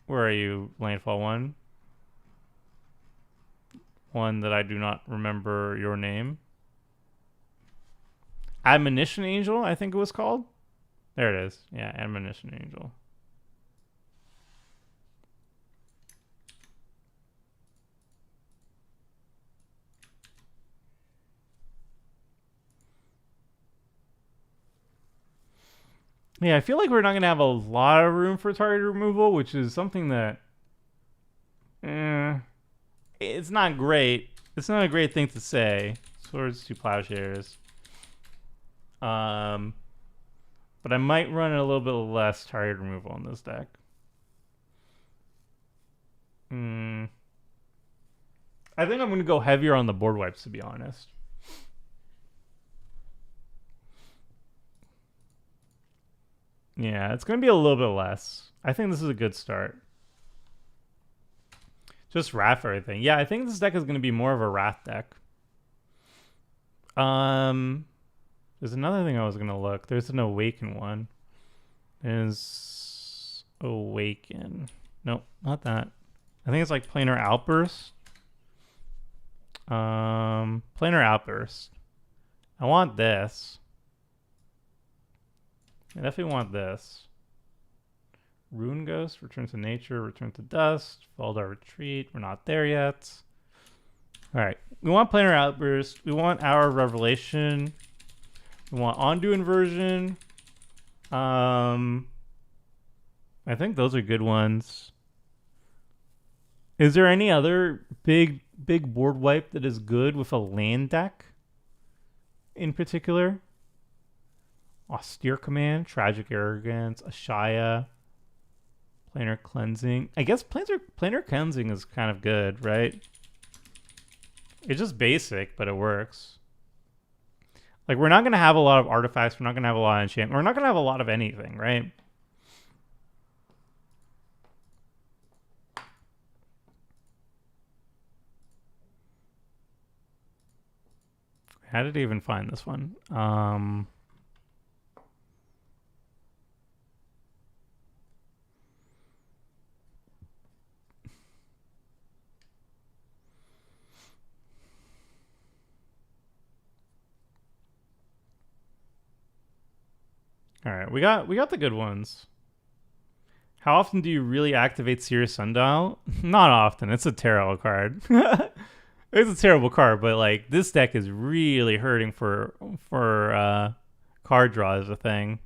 Where are you, landfall one? One that I do not remember your name. Admonition Angel, I think it was called. There it is. Yeah, Admonition Angel. Yeah, I feel like we're not going to have a lot of room for target removal, which is something that... it's not great. It's not a great thing to say. Swords to Plowshares. But I might run a little bit less target removal in this deck. I think I'm going to go heavier on the board wipes, to be honest. Yeah, it's going to be a little bit less. I think this is a good start. Just Wrath for everything. Yeah, I think this deck is going to be more of a Wrath deck. There's another thing I was going to look. There's an Awaken one. There's Awaken. Nope, not that. I think it's like Planar Outburst. Planar Outburst. I want this. I definitely want this. Rune Ghost, Return to Nature, Return to Dust, Faldar Retreat. We're not there yet. Alright. We want Planar Outburst. We want Hour of Revelation. We want Ondu Inversion. I think those are good ones. Is there any other big board wipe that is good with a land deck in particular? Austere Command, Tragic Arrogance, Ashaya, Planar Cleansing. I guess Planar Cleansing is kind of good, right? It's just basic, but it works. Like, we're not going to have a lot of artifacts. We're not going to have a lot of enchantment. We're not going to have a lot of anything, right? How did I even find this one? All right, we got the good ones. How often do you really activate Seer's Sundial? Not often. It's a terrible card. It's a terrible card, but like this deck is really hurting for card draw is a thing.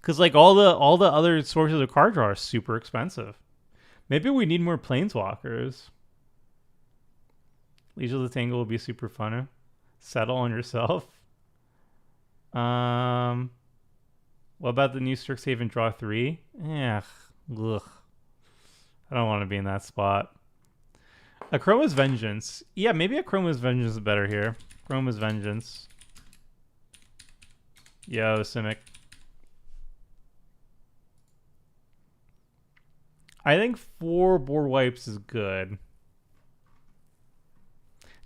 Cause like all the other sources of card draw are super expensive. Maybe we need more planeswalkers. Leash of the Tangle will be super fun. Settle on yourself. What about the new Strixhaven draw 3? Yeah. Ugh. I don't want to be in that spot. Akroma's Vengeance. Yeah, maybe Akroma's Vengeance is better here. Akroma's Vengeance. Yo, Simic. I think 4 board wipes is good.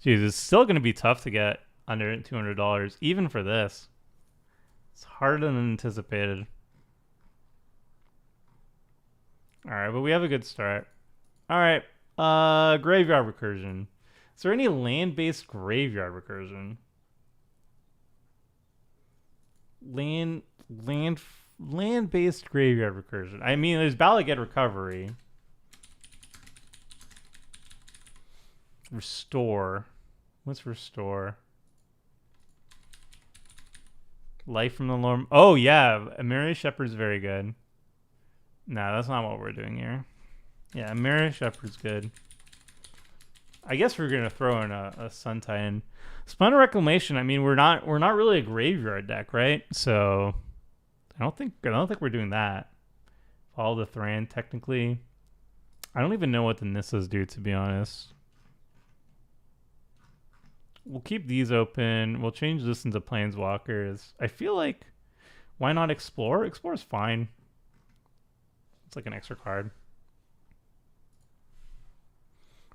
Jeez, it's still going to be tough to get under $200, even for this. It's harder than anticipated. All right, but we have a good start. All right, graveyard recursion. Is there any land-based graveyard recursion? Land-based graveyard recursion. I mean, there's Bala Get Recovery. Restore. What's restore? Life from the Lord. Oh, yeah. Mary Shepherd's very good. No, that's not what we're doing here. Yeah, Mary Shepherd's good. I guess we're gonna throw in a Sun Titan. Splendor Reclamation. I mean, we're not really a graveyard deck, right? So I don't think we're doing that. Follow the Thran. Technically, I don't even know what the Nissas do, to be honest. We'll keep these open. We'll change this into Planeswalkers. I feel like, why not Explore? Explore's fine. It's like an extra card.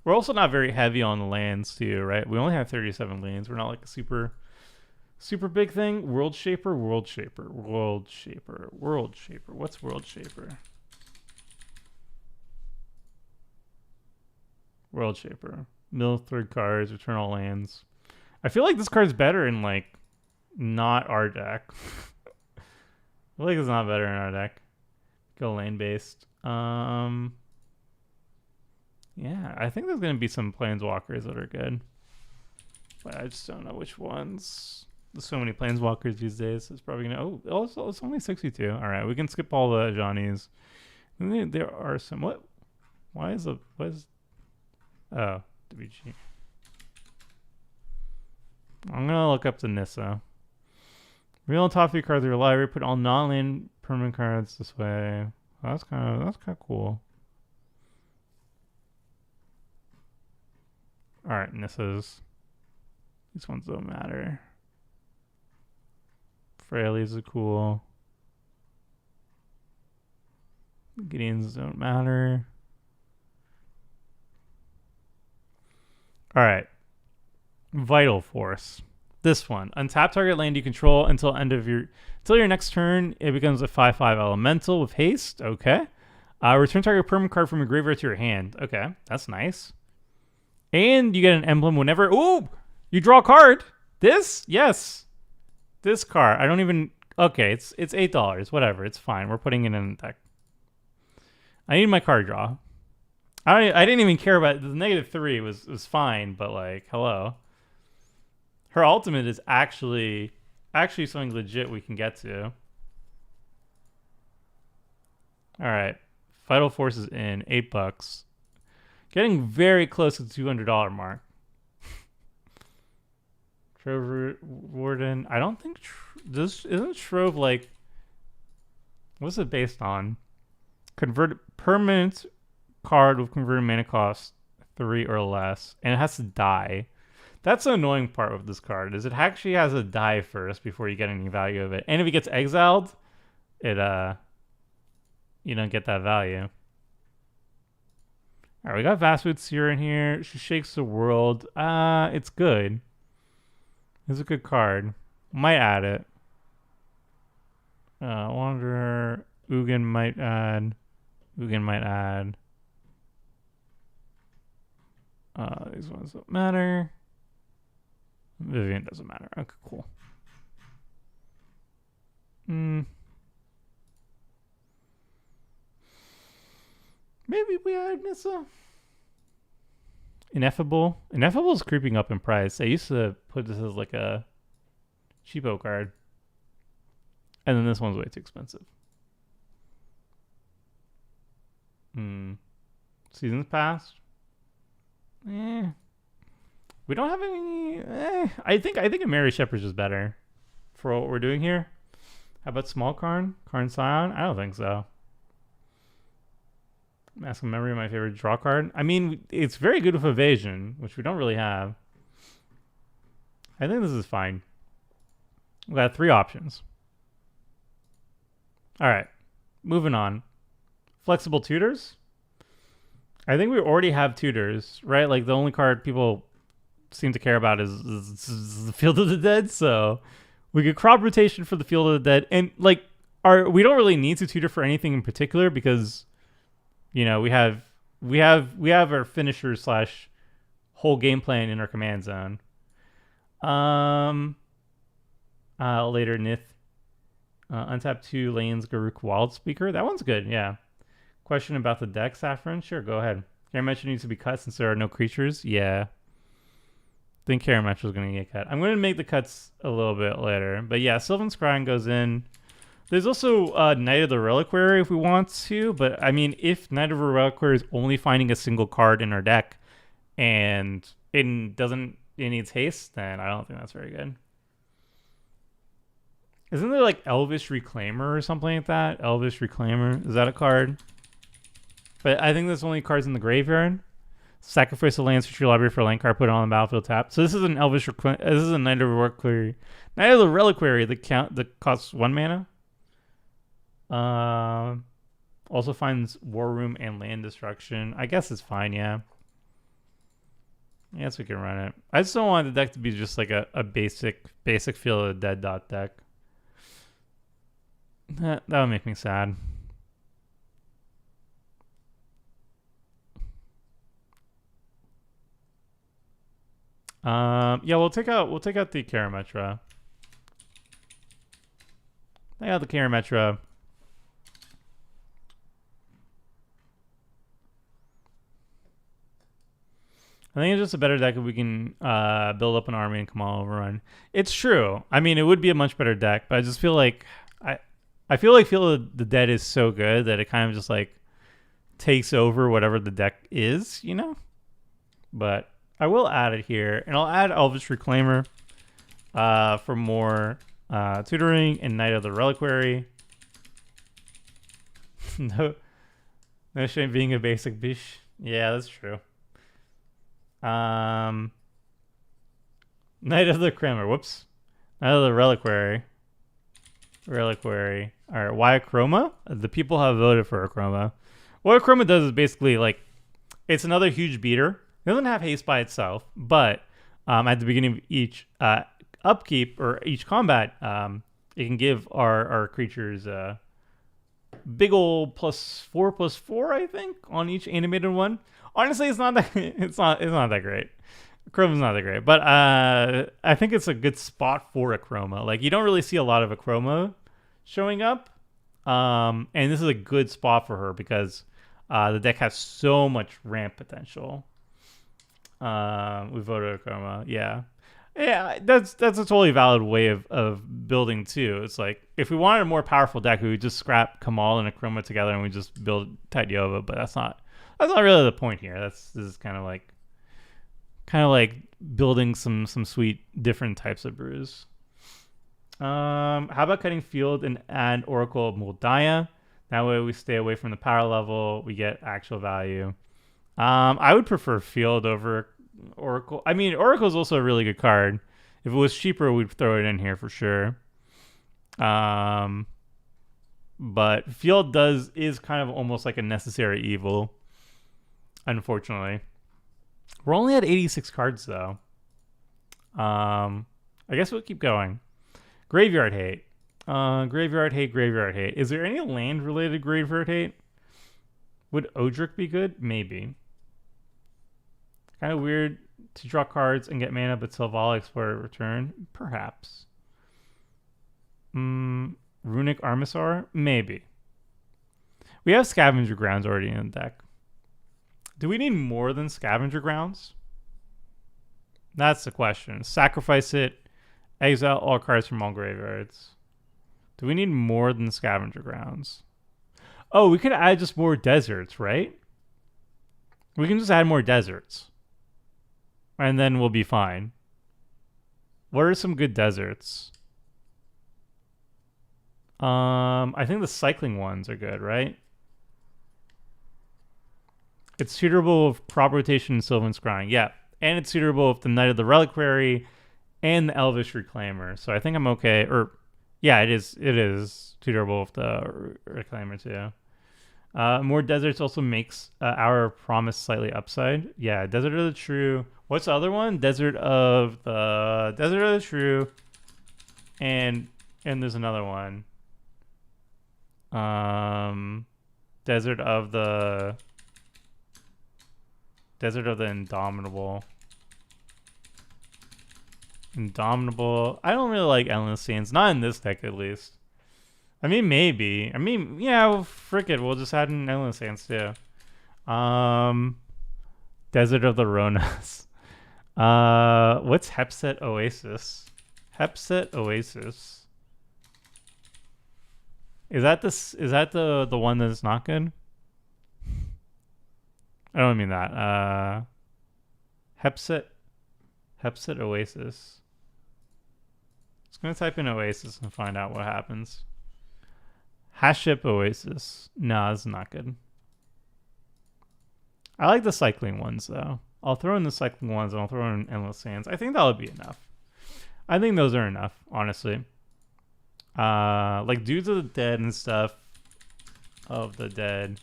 We're also not very heavy on the lands too, right? We only have 37 lands. We're not like a super big thing. World Shaper. What's World Shaper? World Shaper. Mill 3 cards, return all lands. I feel like this card's better in like not our deck. I feel like it's not better in our deck. Go lane based. Yeah, I think there's gonna be some Planeswalkers that are good, but I just don't know which ones. There's so many Planeswalkers these days. It's probably gonna. Oh, also it's only 62. All right, we can skip all the Johnnies. There are some. What? Why is the? What is? Oh, WG. I'm gonna look up the Nissa. Real top 3 cards of your library. Put all non-land permanent cards this way. That's kind of cool. All right, Nissas. These ones don't matter. Fraley's are cool. Gideons don't matter. All right. Vital Force. This one. Untap target land you control until your next turn. It becomes a 5/5 elemental with haste. Okay. Return target permanent card from your graveyard to your hand. Okay, that's nice. And you get an emblem whenever. Ooh, you draw a card. This, yes, this card. I don't even. Okay, it's $8. Whatever, it's fine. We're putting it in the deck. I need my card draw. I didn't even care about the -3 was fine, but like, hello. Her ultimate is actually something legit we can get to. All right, Vital Force is in $8. Getting very close to the $200 mark. Trove Warden. I don't think isn't Trove like. What's it based on? Convert permanent card with converted mana cost 3 or less, and it has to die. That's the annoying part with this card, is it actually has to die first before you get any value of it. And if it gets exiled, it you don't get that value. All right, we got Vastwood Seer in here. She shakes the world. It's good. It's a good card. Might add it. Wanderer. Ugin might add. These ones don't matter. Vivian doesn't matter. Okay, cool. Maybe we add Nissa. Ineffable. Ineffable is creeping up in price. I used to put this as like a cheapo card. And then this one's way too expensive. Seasons past. We don't have any. I think a Mary Shepherd's is better for what we're doing here. How about Small Karn? Karn Scion? I don't think so. Mask of Memory, my favorite draw card. I mean, it's very good with evasion, which we don't really have. I think this is fine. We got 3 options. All right, moving on. Flexible tutors. I think we already have tutors, right? Like the only card people seem to care about is the Field of the Dead. So we could crop rotation for the Field of the Dead, and like we don't really need to tutor for anything in particular because we have our finisher slash whole game plan in our command zone. Later Nith. Untap 2 lanes Garuk Wild Speaker. That one's good, yeah. Question about the deck, Saffron? Sure, go ahead. Karametra needs to be cut since there are no creatures. Yeah. I think Karametra was going to get cut. I'm going to make the cuts a little bit later. But yeah, Sylvan Scrying goes in. There's also Knight of the Reliquary if we want to. But I mean, if Knight of the Reliquary is only finding a single card in our deck and it needs haste, then I don't think that's very good. Isn't there like Elvish Reclaimer or something like that? Elvish Reclaimer. Is that a card? But I think there's only cards in the graveyard. Sacrifice a land, search your library for a land card, put it on the battlefield tap. So this is an Elvish This is a Knight of the Reliquary. Knight of the Reliquary that costs 1 mana. Also finds War Room and Land Destruction. I guess it's fine, yeah. I guess we can run it. I just don't want the deck to be just like a basic Field of the Dead dot deck. That would make me sad. Yeah, we'll take out the Karametra. Take out the Karametra. I think it's just a better deck if we can build up an army and Kamahl overrun. It's true. I mean, it would be a much better deck, but I just feel like I feel like Field of the Dead is so good that it kind of just like takes over whatever the deck is, you know? But I will add it here, and I'll add Elvish Reclaimer for more tutoring and Knight of the Reliquary. No shame being a basic bish. Yeah, that's true. Knight of the Kramer. Whoops. Knight of the Reliquary. All right, why Akroma? The people have voted for Akroma. What Akroma does is basically like it's another huge beater. It doesn't have haste by itself, but at the beginning of each upkeep or each combat, it can give our creatures big ol' +4/+4, I think, on each animated one. Honestly, it's not that that great. Akroma's not that great, but I think it's a good spot for Akroma. Like you don't really see a lot of Akroma showing up, and this is a good spot for her because the deck has so much ramp potential. We voted Akroma, yeah. That's a totally valid way of building too. It's like if we wanted a more powerful deck, we would just scrap Kamahl and Akroma together and we just build Tatyova, but that's not really the point here. This is kind of like building some sweet different types of brews. How about cutting Field and add Oracle of Moldaya? That way we stay away from the power level. We get actual value. I would prefer Field over Oracle. I mean, Oracle is also a really good card. If it was cheaper, we'd throw it in here for sure. But Field is kind of almost like a necessary evil, unfortunately. We're only at 86 cards though. I guess we'll keep going. Graveyard hate. Graveyard hate. Is there any land related graveyard hate? Would Odric be good? Maybe. Kind of weird to draw cards and get mana, but Sylvala Explorer return? Perhaps. Runic Armisar? Maybe. We have Scavenger Grounds already in the deck. Do we need more than Scavenger Grounds? That's the question. Sacrifice it. Exile all cards from all graveyards. Do we need more than Scavenger Grounds? Oh, we could add just more deserts, right? We can just add more deserts. And then we'll be fine. What are some good deserts? I think the cycling ones are good, right? It's suitable with crop rotation and Sylvan Scrying. Yeah. And it's suitable with the Knight of the Reliquary and the Elvish Reclaimer. So I think I'm okay. Or Yeah, it is. It is too durable with the reclaimer too. More deserts also makes our promise slightly upside. Yeah, desert of the true. What's the other one? Desert of the true, and there's another one. Desert of the indomitable. Indomitable. I don't really like endless sands. Not in this deck, at least. I mean, maybe. I mean, yeah, well, frick it. We'll just add in endless sands, too. Desert of the Ronas. What's Hepset Oasis? Hepset Oasis. Is that the one that's not good? I don't mean that. Hepset Oasis. Just gonna type in Oasis and find out what happens. Haship Oasis. No, this is not good. I like the cycling ones though. I'll throw in the cycling ones and I'll throw in endless sands. I think that would be enough. I think those are enough, honestly. Like Dudes of the Dead and stuff. Of the Dead.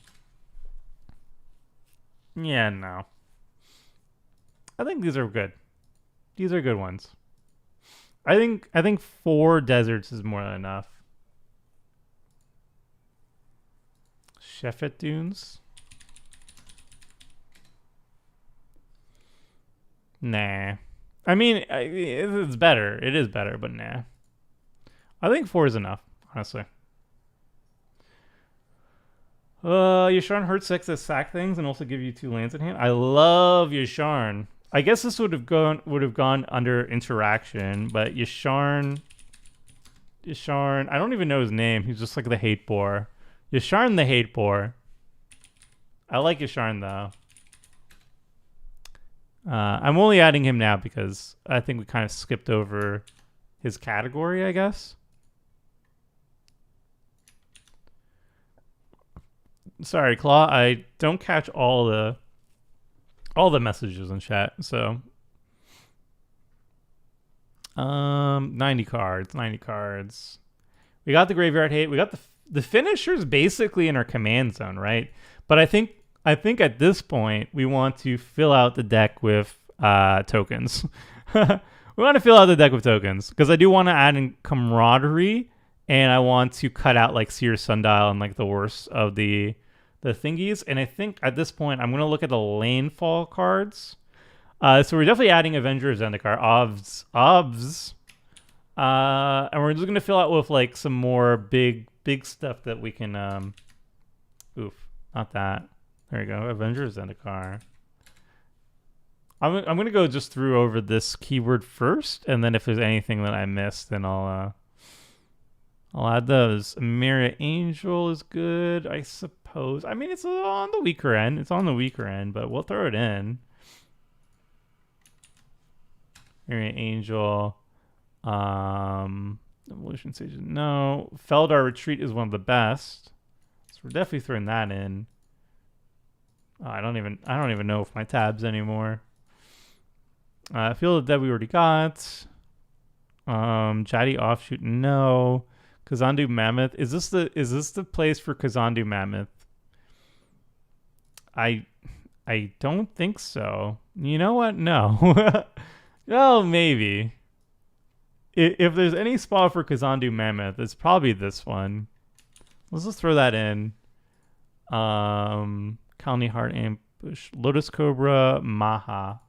Yeah, no. I think these are good. These are good ones. I think 4 deserts is more than enough. Sheffet Dunes? Nah. I mean, it's better. It is better, but nah. I think 4 is enough, honestly. Yasharn hurt 6 to sack things and also give you 2 lands in hand. I love Yasharn. I guess this would have gone under interaction, but Yasharn, I don't even know his name. He's just like the hate bore. Yasharn the hate bore. I like Yasharn though. I'm only adding him now because I think we kind of skipped over his category, I guess. Sorry, Claw. I don't catch all the messages in chat. So 90 cards. We got the graveyard hate. We got the finishers basically in our command zone, right? But I think at this point we want to fill out the deck with tokens. We want to fill out the deck with tokens because I do want to add in camaraderie, and I want to cut out like Seer Sundial and like the worst of the thingies. And I think at this point I'm going to look at the landfall cards. So we're definitely adding Avenger of Zendikar, Obs. And we're just going to fill out with like some more big stuff that we can oof, not that. There you go. Avenger of Zendikar. I'm going to go just through over this keyword first, and then if there's anything that I missed, then I'll add those. Myria Angel is good, I suppose. I mean, it's on the weaker end. It's on the weaker end, but we'll throw it in. Myria Angel. Evolution Sage. No. Feldar Retreat is one of the best. So we're definitely throwing that in. Oh, I don't even know if my tabs anymore. Field of Dead we already got. Jaddy Offshoot, no. Kazandu Mammoth. Is this the place for Kazandu Mammoth? I don't think so. You know what? No. No, maybe. If there's any spot for Kazandu Mammoth, it's probably this one. Let's just throw that in. Colony Heart Ambush. Lotus Cobra Maha.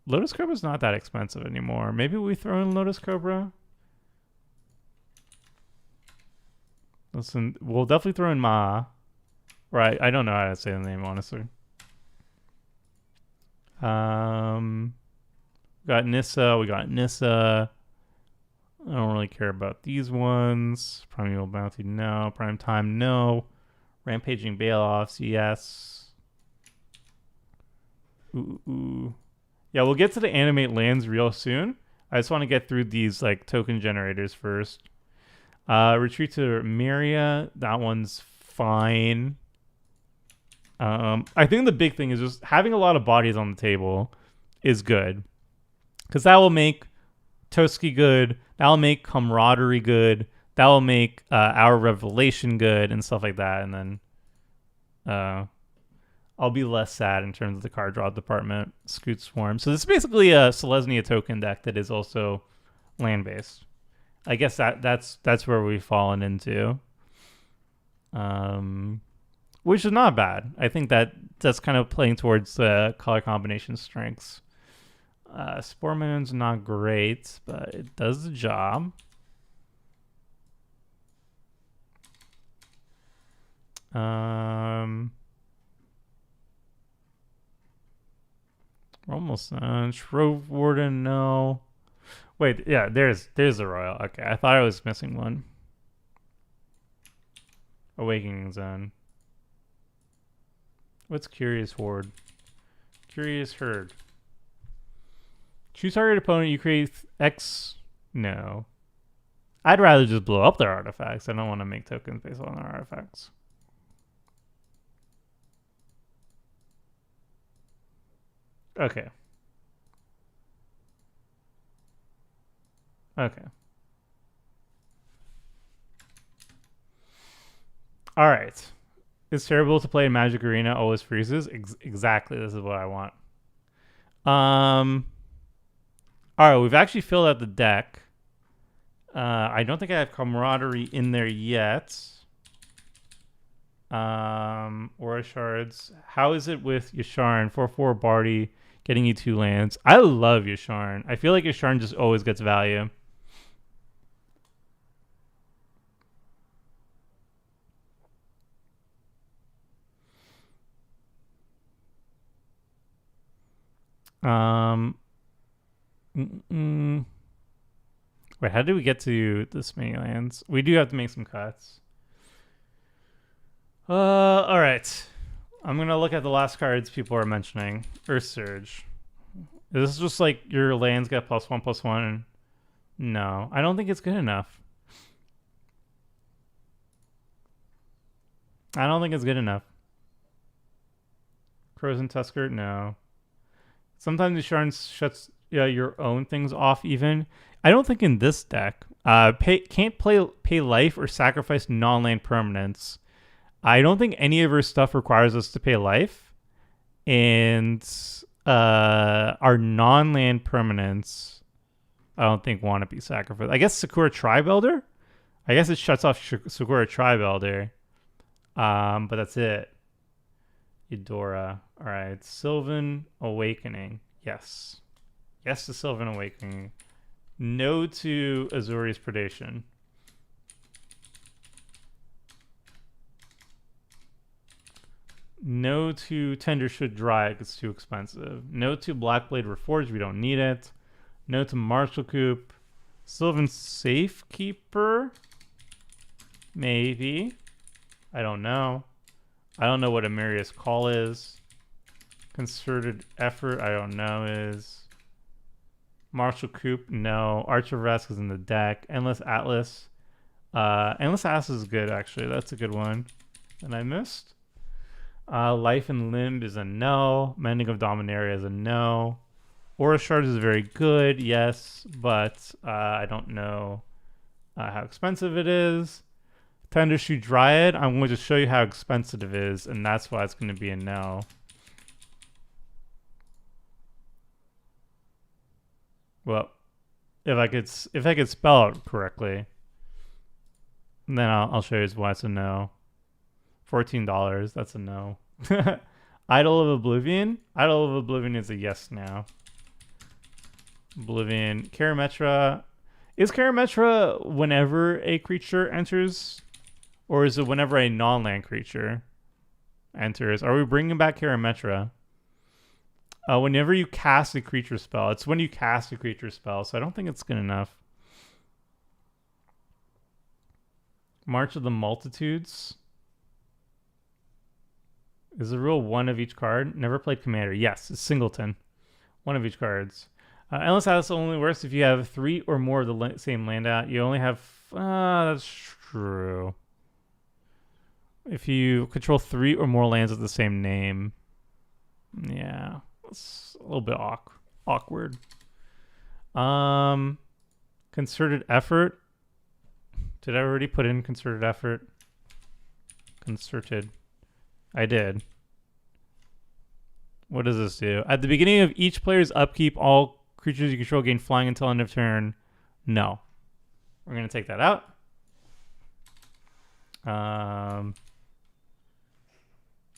Lotus Cobra's not that expensive anymore. Maybe we throw in Lotus Cobra. Listen, we'll definitely throw in Ma. Right, I don't know how to say the name, honestly. We got Nissa. I don't really care about these ones. Primeval Bounty, no. Prime Time, no. Rampaging Bailoffs, yes. Ooh. Yeah, we'll get to the animate lands real soon. I just want to get through these like token generators first. Retreat to Myria. That one's fine. I think the big thing is just having a lot of bodies on the table is good. Because that will make Toski good. That'll make camaraderie good. That will make our revelation good and stuff like that. And then I'll be less sad in terms of the card draw department. Scoot Swarm. So this is basically a Selesnya token deck that is also land based. I guess that's where we've fallen into. Which is not bad. I think that's kind of playing towards color combination strengths. Spore Minion's not great, but it does the job. We're almost done. Shrove Warden, no. Wait, yeah, there's the Royal. Okay, I thought I was missing one. Awakening Zone. What's Curious Horde? Curious Herd. Choose target opponent, you create X. No. I'd rather just blow up their artifacts. I don't want to make tokens based on their artifacts. Okay. Okay. All right. It's terrible to play in Magic Arena. Always freezes. Exactly. This is what I want. All right. We've actually filled out the deck. I don't think I have Camaraderie in there yet. Aura Shards. How is it with Yasharn? 4/4 Barty getting you 2 lands. I love Yasharn. I feel like Yasharn just always gets value. Wait, how did we get to this many lands? We do have to make some cuts. All right. I'm gonna look at the last cards people are mentioning. Earth Surge. Is this just like your lands get +1/+1? No, I don't think it's good enough. I don't think it's good enough. Crows and Tusker, no. Sometimes the Sharn shuts your own things off even. I don't think in this deck. Can't pay life or sacrifice non-land permanents. I don't think any of her stuff requires us to pay life. And our non-land permanents, I don't think want to be sacrificed. I guess Sakura Tribe Elder? I guess it shuts off Sakura Tribe Elder. But that's it. Eudora. All right. Sylvan Awakening. Yes. Yes to Sylvan Awakening. No to Azorius Predation. No to Tendershoot Dryad. It's too expensive. No to Blackblade Reforged. We don't need it. No to Marshall Coop. Sylvan Safekeeper. Maybe. I don't know. I don't know what Amarius Call is. Concerted Effort, I don't know is. Marshall Coop, no. Archer Vesk is in the deck. Endless Atlas. Endless Atlas is good, actually. That's a good one. And I missed. Life and Limb is a no. Mending of Dominaria is a no. Aura Shard is very good, yes. But I don't know how expensive it is. Tendershoot Dryad, I'm going to show you how expensive it is, and that's why it's going to be a no. Well, if I could spell it correctly, then I'll show you why it's a no. $14, that's a no. Idol of Oblivion? Idol of Oblivion is a yes now. Oblivion. Karametra. Is Karametra whenever a creature enters? Or is it whenever a non-land creature enters? Are we bringing back Karametra? Whenever you cast a creature spell. It's when you cast a creature spell, so I don't think it's good enough. March of the Multitudes. Is the rule one of each card? Never played Commander. Yes, it's singleton. One of each cards. Endless Atlas only works if you have 3 or more of the same land out. You only have... that's true. If you control 3 or more lands with the same name. Yeah. It's a little bit awkward. Concerted effort. Did I already put in concerted effort? Concerted. I did. What does this do? At the beginning of each player's upkeep, all creatures you control gain flying until end of turn. No. We're going to take that out.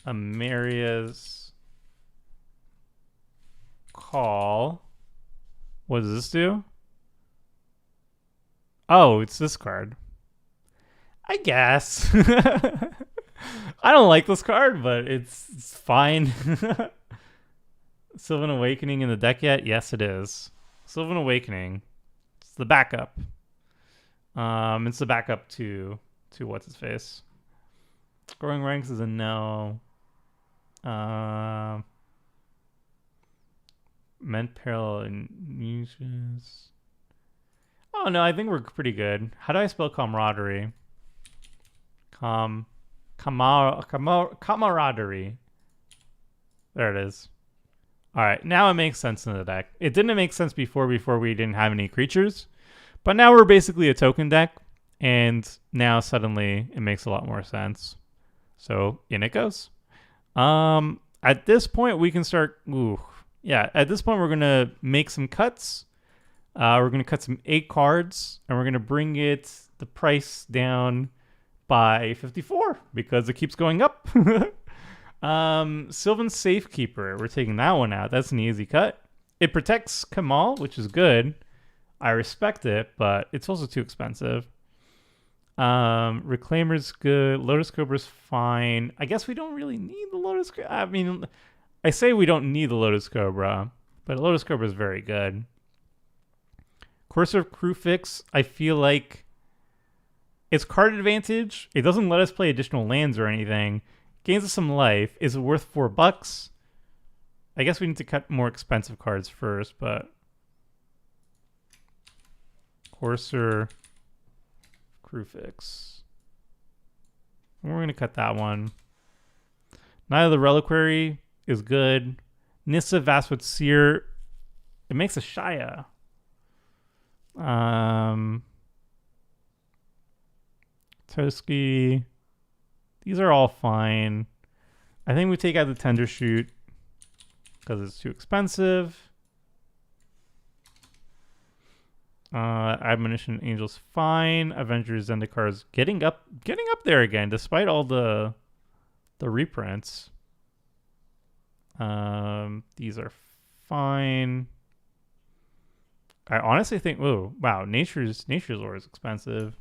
Amaria's Call. What does this do? Oh, it's this card. I guess. I don't like this card, but it's fine. Sylvan Awakening in the deck yet? Yes, it is. Sylvan Awakening. It's the backup. It's the backup to what's his face. Growing Ranks is a no. Meant Peril and Niches. Oh no, I think we're pretty good. How do I spell camaraderie? Camaraderie. There it is. All right, now it makes sense in the deck. It didn't make sense before we didn't have any creatures, but now we're basically a token deck, and now suddenly it makes a lot more sense. So in it goes. At this point we can start. At this point we're gonna make some cuts. We're gonna cut some 8 cards, and we're gonna bring the price down by 54 because it keeps going up. Sylvan Safekeeper. We're taking that one out. That's an easy cut. It protects Kamahl, which is good. I respect it, but it's also too expensive. Reclaimer's good. Lotus Cobra's fine. I guess we don't really need the Lotus Cobra. I mean, I say we don't need the Lotus Cobra, but Lotus Cobra is very good. Courser of Crufix, I feel like it's card advantage. It doesn't let us play additional lands or anything. Gains us some life. Is it worth $4? I guess we need to cut more expensive cards first, but Courser Crufix. We're going to cut that one. Night of the Reliquary is good. Nissa Vastwood Seer. It makes a Shia. Toski. These are all fine. I think we take out the Tender Shoot because it's too expensive. Admonition Angel's fine. Avengers Zendikar getting up there again, despite all the reprints. These are fine. I honestly think, wow, Nature's Lore is expensive.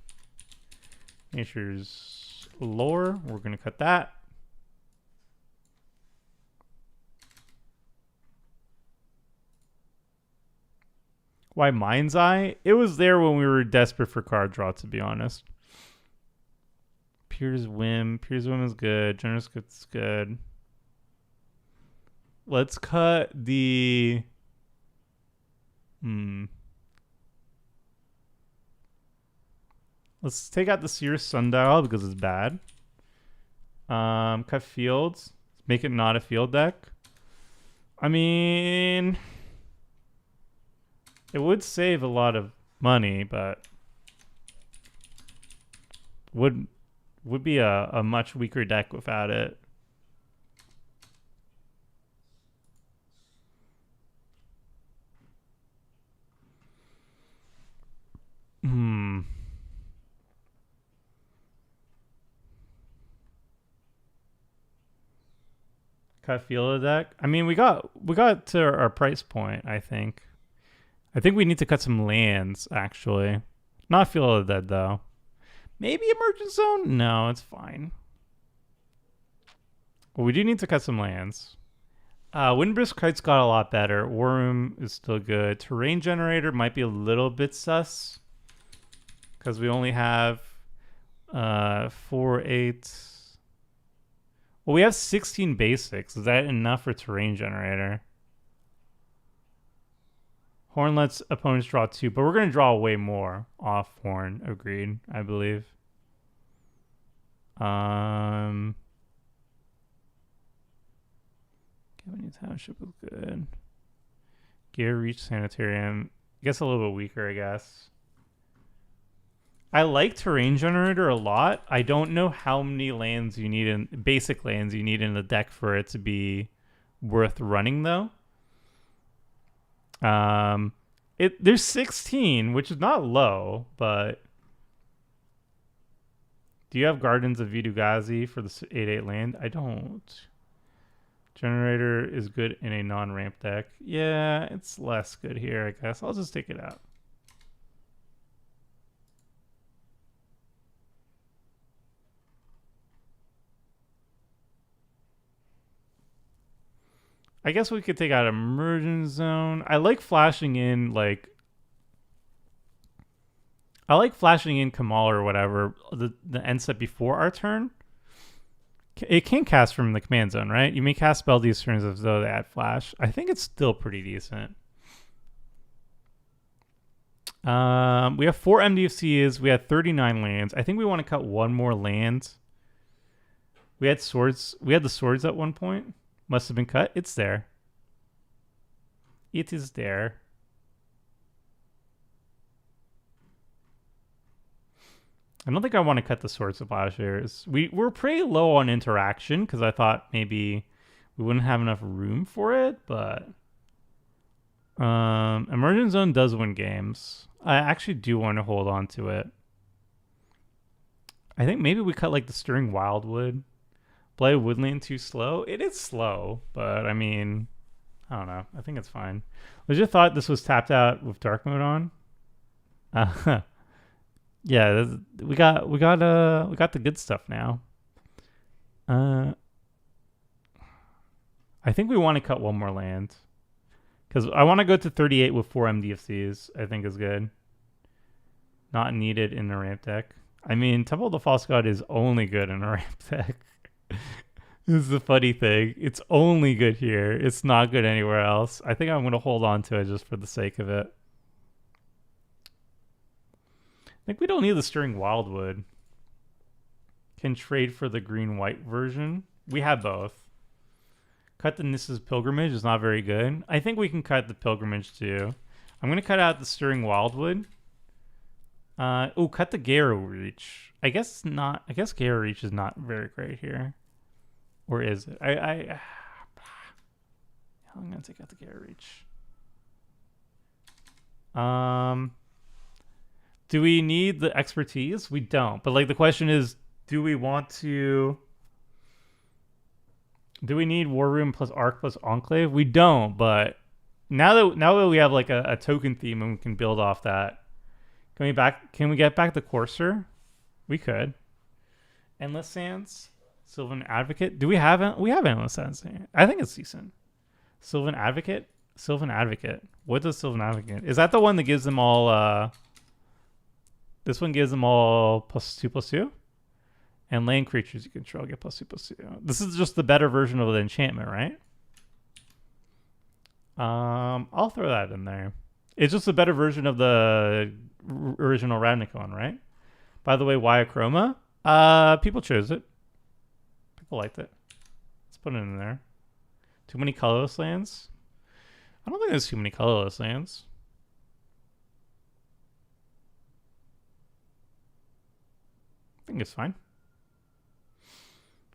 Nature's Lore, we're gonna cut that. Why Mind's Eye? It was there when we were desperate for card draw, to be honest. Pier's Whim is good. Generous Good's good. Let's cut the... Let's take out the Seer Sundial because it's bad. Cut Fields. Make it not a field deck. I mean... It would save a lot of money, but... Would be a much weaker deck without it. Cut Field deck. I mean, we got to our price point, I think. I think we need to cut some lands, actually. Not Field of the Dead, though. Maybe Emergent Zone? No, it's fine. Well, we do need to cut some lands. Windbrisk Kite's got a lot better. War Room is still good. Terrain Generator might be a little bit sus. Because we only have 4, 8... Well, we have 16 basics. Is that enough for Terrain Generator? Horn lets opponents draw 2, but we're going to draw way more off Horn. Agreed, I believe. Cavany Township is good. Gear Reach Sanitarium. I guess a little bit weaker, I guess. I like Terrain Generator a lot. I don't know how many lands you need in basic lands you need in the deck for it to be worth running though. There's 16, which is not low, but do you have Gardens of Vidugazi for the 8/8 land? I don't. Generator is good in a non-ramp deck. Yeah, it's less good here, I guess. I'll just take it out. I guess we could take out Immersion Zone. I like flashing in, like... I like flashing in Kamahl or whatever, the end step before our turn. It can cast from the command zone, right? You may cast spell these turns as though they add flash. I think it's still pretty decent. We have 4 MDFCs. We had 39 lands. I think we want to cut one more land. We had swords. We had the swords at one point. Must have been cut. It's there. It is there. I don't think I want to cut the Swords of Plowshares. We're pretty low on interaction because I thought maybe we wouldn't have enough room for it, but Immersion Zone does win games. I actually do want to hold on to it. I think maybe we cut like the Stirring Wildwood. Play Woodland too slow? It is slow, but I mean, I don't know. I think it's fine. Legit thought this was tapped out with Dark Mode on. Yeah, we got the good stuff now. I think we want to cut one more land because I want to go to 38 with 4 MDFCs. I think is good. Not needed in a ramp deck. I mean, Temple of the False God is only good in a ramp deck. This is the funny thing. It's only good here. It's not good anywhere else. I think I'm going to hold on to it just for the sake of it. I think we don't need the Stirring Wildwood. Can trade for the green-white version. We have both. Cut the Nissa's Pilgrimage is not very good. I think we can cut the Pilgrimage too. I'm going to cut out the Stirring Wildwood. Cut the Garo Reach. I guess not. I guess Garo Reach is not very great here. Or is it? I'm going to take out the Garo Reach. Do we need the expertise? We don't. But like the question is, do we want to... Do we need War Room plus Arc plus Enclave? We don't, but now that we have like a token theme and we can build off that, can we get back the Courser? We could. Endless Sands? Sylvan Advocate? Do we have Endless Sands here? I think it's decent. Sylvan Advocate? Sylvan Advocate. What does Sylvan Advocate? Is that the one that gives them all this one gives them all +2/+2? And land creatures you control get +2/+2. This is just the better version of the enchantment, right? I'll throw that in there. It's just a better version of the original Ravnica, right? By the way, why Akroma? People chose it. People liked it. Let's put it in there. Too many colorless lands? I don't think there's too many colorless lands. I think it's fine.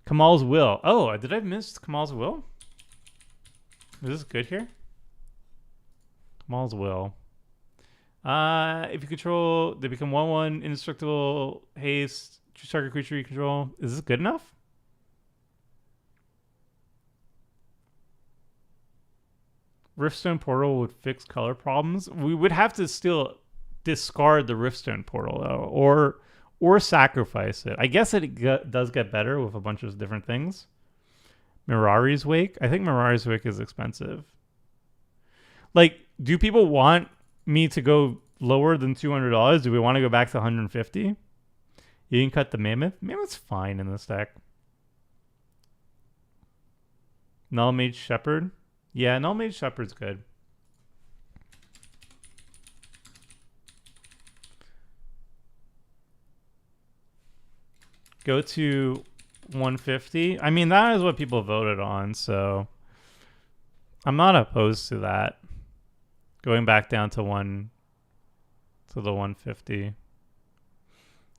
Kamahl's Will. Oh, did I miss Kamahl's Will? Is this good here? Kamahl's Will. If you control, they become 1/1 indestructible haste. Choose target creature you control. Is this good enough? Riftstone Portal would fix color problems. We would have to still discard the Riftstone Portal though, or sacrifice it. I guess it does get better with a bunch of different things. Mirari's Wake. I think Mirari's Wake is expensive. Like, do people want me to go lower than $200? Do we want to go back to $150? You can cut the Mammoth. Mammoth's fine in this deck. Null Mage Shepherd. Yeah, Null Mage Shepherd's good. Go to 150. I mean, that is what people voted on, so I'm not opposed to that. Going back down to the 150.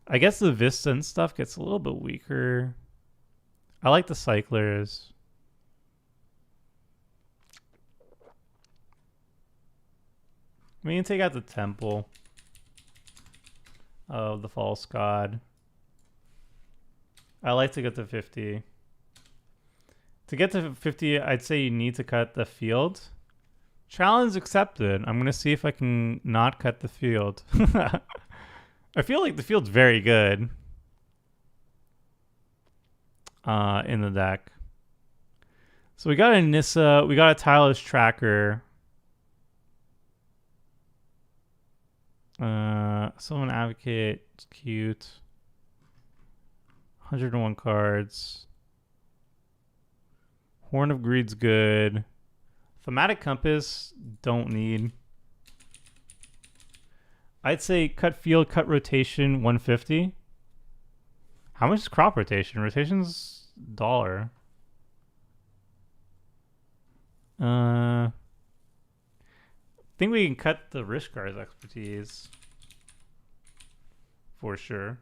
I guess the Vista and stuff gets a little bit weaker. I like the cyclers. We can take out the Temple of the False God. I like to get to 50. To get to 50, I'd say you need to cut the field. Challenge accepted. I'm going to see if I can not cut the field. I feel like the field's very good in the deck. So we got a Nissa. We got a Tireless Tracker. Someone Advocate. It's cute. 101 cards. Horn of Greed's good. Thematic Compass, don't need. I'd say cut field, cut rotation, 150. How much is crop rotation? Rotation's $1. I think we can cut the Rishkar's expertise. For sure.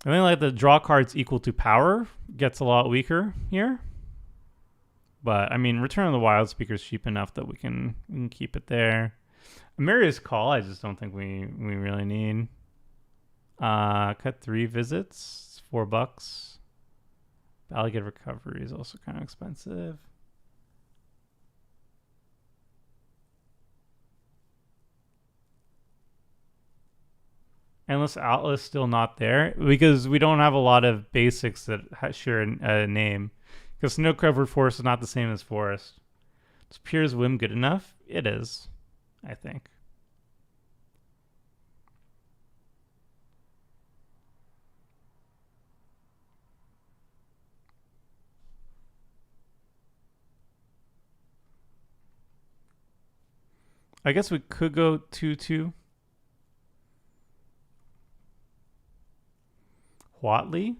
I think like the draw cards equal to power gets a lot weaker here. But I mean, Return of the Wild Speaker's cheap enough that we can keep it there. Amaria's Call, I just don't think we really need. Cut 3 visits, it's $4. Alligator Recovery is also kind of expensive. Endless Outlaw still not there because we don't have a lot of basics that share a name. Because Snow Covered Forest is not the same as Forest. Is Pierre's Whim good enough? It is, I think. I guess we could go 2-2. Whatley?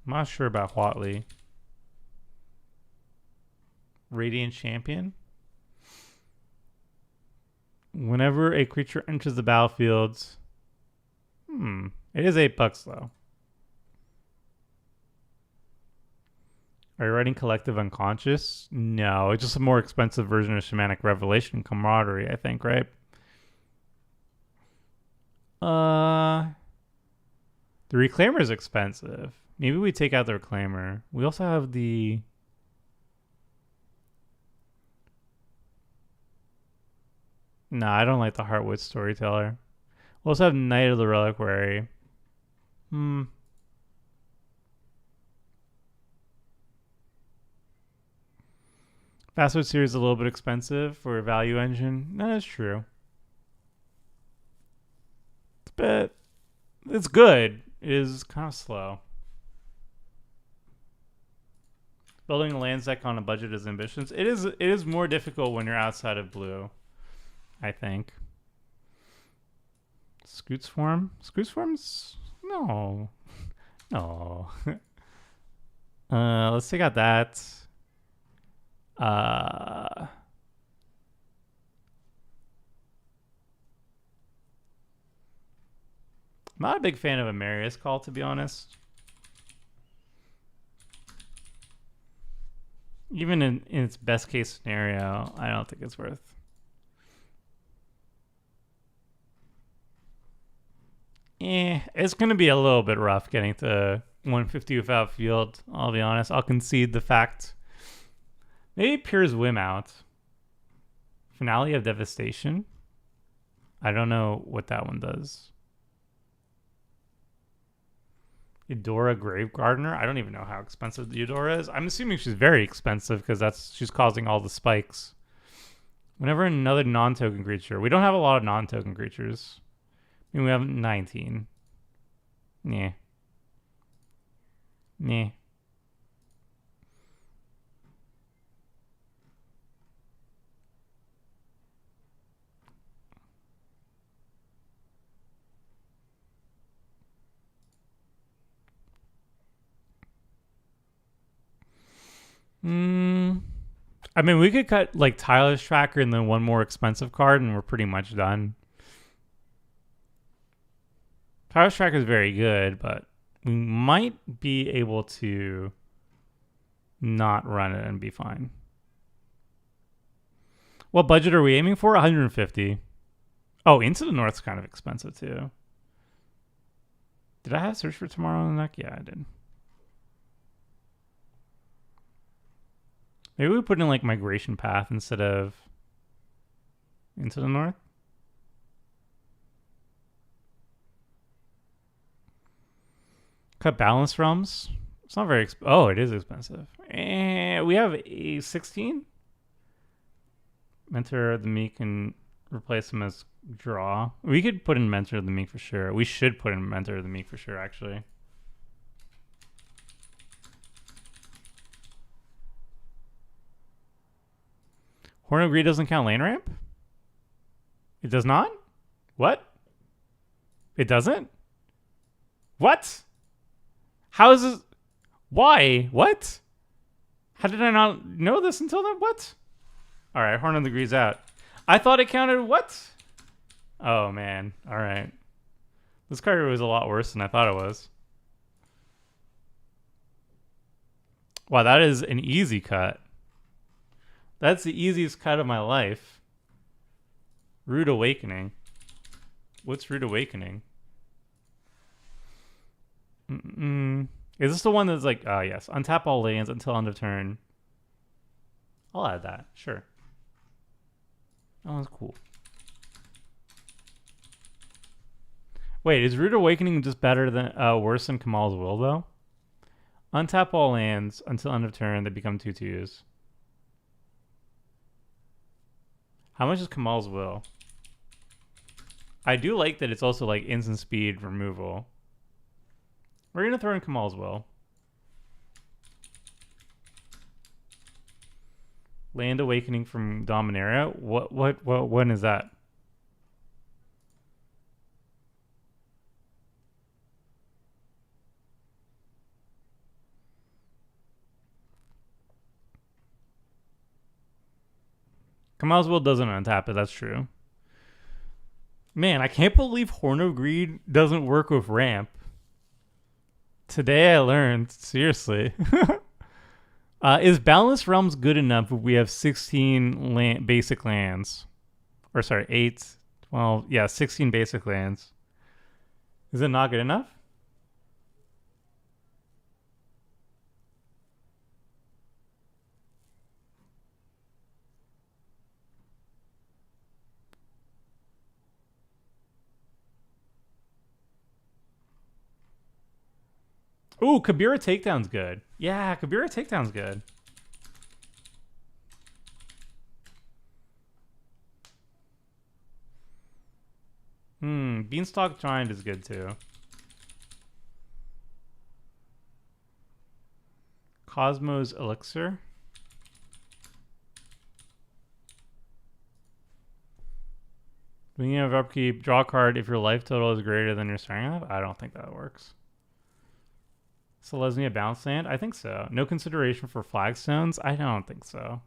I'm not sure about Whatley. Radiant Champion. Whenever a creature enters the battlefield, it is $8 though. Are you writing Collective Unconscious? No, it's just a more expensive version of Shamanic Revelation Camaraderie, I think, right? The Reclaimer is expensive. Maybe we take out the Reclaimer. We also have the... No, I don't like the Heartwood Storyteller. We also have Knight of the Reliquary. Fastwood Series is a little bit expensive for a value engine. That is true. But it's good. It is kind of slow. Building a lands deck on a budget is ambitions. It is more difficult when you're outside of blue, I think. Scoots Form? Scoots Form's... No. No. Let's take out that. I'm not a big fan of Amaria's Call, to be honest. Even in its best case scenario, I don't think it's worth. It's going to be a little bit rough getting to 150 without field, I'll be honest. I'll concede the fact. Maybe Pierre's Whim out. Finale of Devastation. I don't know what that one does. Eudora Grave Gardener. I don't even know how expensive the Eudora is. I'm assuming she's very expensive because she's causing all the spikes. Whenever another non-token creature. We don't have a lot of non-token creatures. I mean, we have 19. Yeah. Meh. I mean, we could cut like Tyler's tracker and then one more expensive card, and we're pretty much done. Tyler's tracker is very good, but we might be able to not run it and be fine. What budget are we aiming for? 150. Oh, Into the North's kind of expensive too. Did I have Search for Tomorrow on the deck? Yeah, I did. Maybe we put in like Migration Path instead of Into the North. Cut Balance Realms. It's not very oh, it is expensive. And we have a 16. Mentor of the Meek and replace him as draw. We could put in Mentor of the Meek for sure. We should put in Mentor of the Meek for sure, actually. Horn of Greed doesn't count lane ramp? It does not? What? It doesn't? What? How is this? Why? What? How did I not know this until then? What? All right, Horn of the Greed's out. I thought it counted what? Oh, man. All right. This card was a lot worse than I thought it was. Wow, that is an easy cut. That's the easiest cut of my life. Rude Awakening. What's Rude Awakening? Is this the one that's like, yes. Untap all lands until end of turn. I'll add that. Sure. That one's cool. Wait, is Rude Awakening just better than, worse than Kamahl's Will, though? Untap all lands until end of turn. They become 2/2s. How much is Kamahl's Will? I do like that it's also like instant speed removal. We're going to throw in Kamahl's Will. Land Awakening from Dominaria. When is that? Kamahl's Will doesn't untap it, that's true. Man, I can't believe Horn of Greed doesn't work with ramp. Today I learned, seriously. Is Balanced Realms good enough if we have 16 basic lands? Or sorry, 8, 12, yeah, 16 basic lands. Is it not good enough? Ooh, Kabira Takedown's good. Yeah, Kabira Takedown's good. Beanstalk Giant is good too. Cosmos Elixir. Beginning of upkeep, draw a card if your life total is greater than your starting life. I don't think that works. Selesnya Bounce Land? I think so. No consideration for flagstones? I don't think so.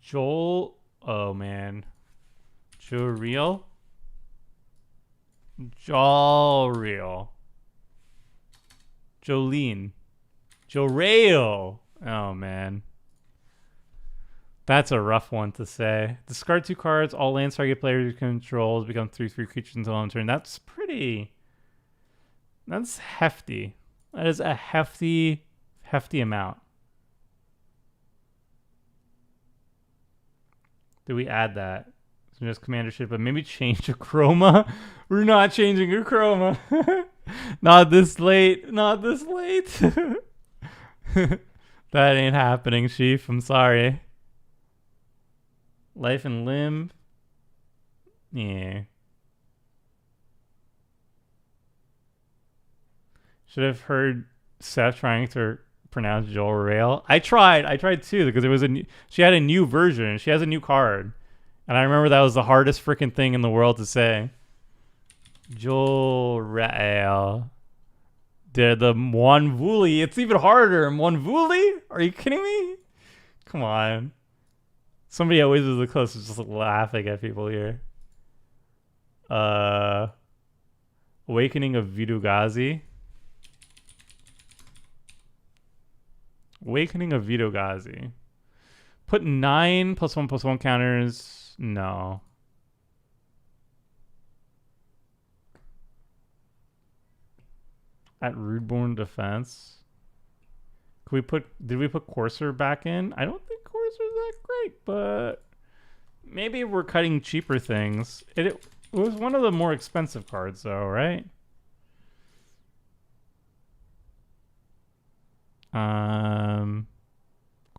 Joel. Oh, man. Joriel? Jolreal. Jolene. Jorail. Oh, man. That's a rough one to say. Discard 2 cards. All lands target players controls become 3/3 creatures until end of turn. That's pretty. That's hefty. That is a hefty amount. Did we add that? So just commandership, but maybe change Akroma. We're not changing Akroma. Not this late. Not this late. That ain't happening, Chief. I'm sorry. Life and Limb. Yeah. Should have heard Seth trying to pronounce Joel Rail. I tried too, because it was she had a new version. She has a new card. And I remember that was the hardest freaking thing in the world to say. Joel Rail. the Mwanvuli. It's even harder. Mwanvuli? Are you kidding me? Come on. Somebody at Wizards of the Coast is just laughing at people here. Awakening of Vidugazi. Awakening of Vidugazi. Put 9 +1/+1 counters. No. At Rudeborn Defense. Did we put Courser back in? I don't think Courser's that great, but maybe we're cutting cheaper things. It was one of the more expensive cards though, right?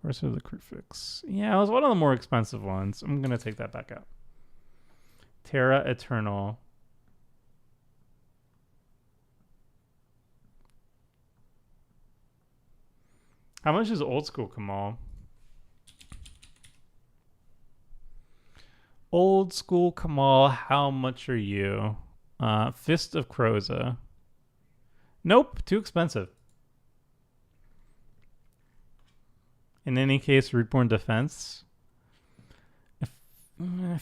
Courser the Crucifix. Yeah, it was one of the more expensive ones. I'm gonna take that back out. Terra Eternal. How much is Old School Kamahl? Old School Kamahl, how much are you? Fist of Kroza. Nope, too expensive. In any case, Rootborn Defense.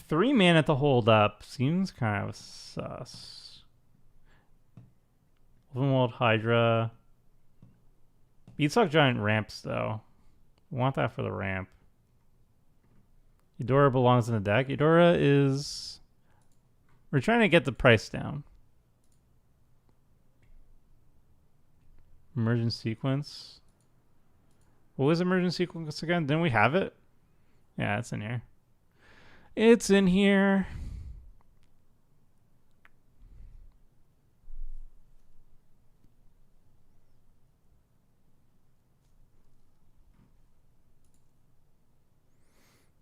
3 mana to hold up seems kind of sus. Ovenwald Hydra. Beatstalk Giant ramps, though. We want that for the ramp. Eudora belongs in the deck. Eudora is... We're trying to get the price down. Emergent Sequence. What was Emergent Sequence again? Didn't we have it? Yeah, it's in here. It's in here.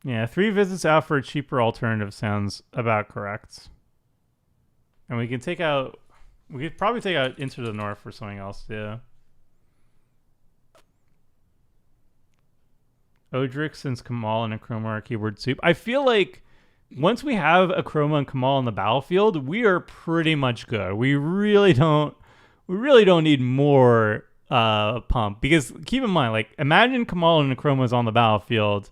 Yeah, 3 visits out for a cheaper alternative sounds about correct. And we can take out... We could probably take out Into the North for something else, yeah. Odric, since Kamahl and Akroma are keyword soup. I feel like once we have Akroma and Kamahl on the battlefield, we are pretty much good. We really don't need more pump. Because keep in mind, like, imagine Kamahl and Akroma is on the battlefield.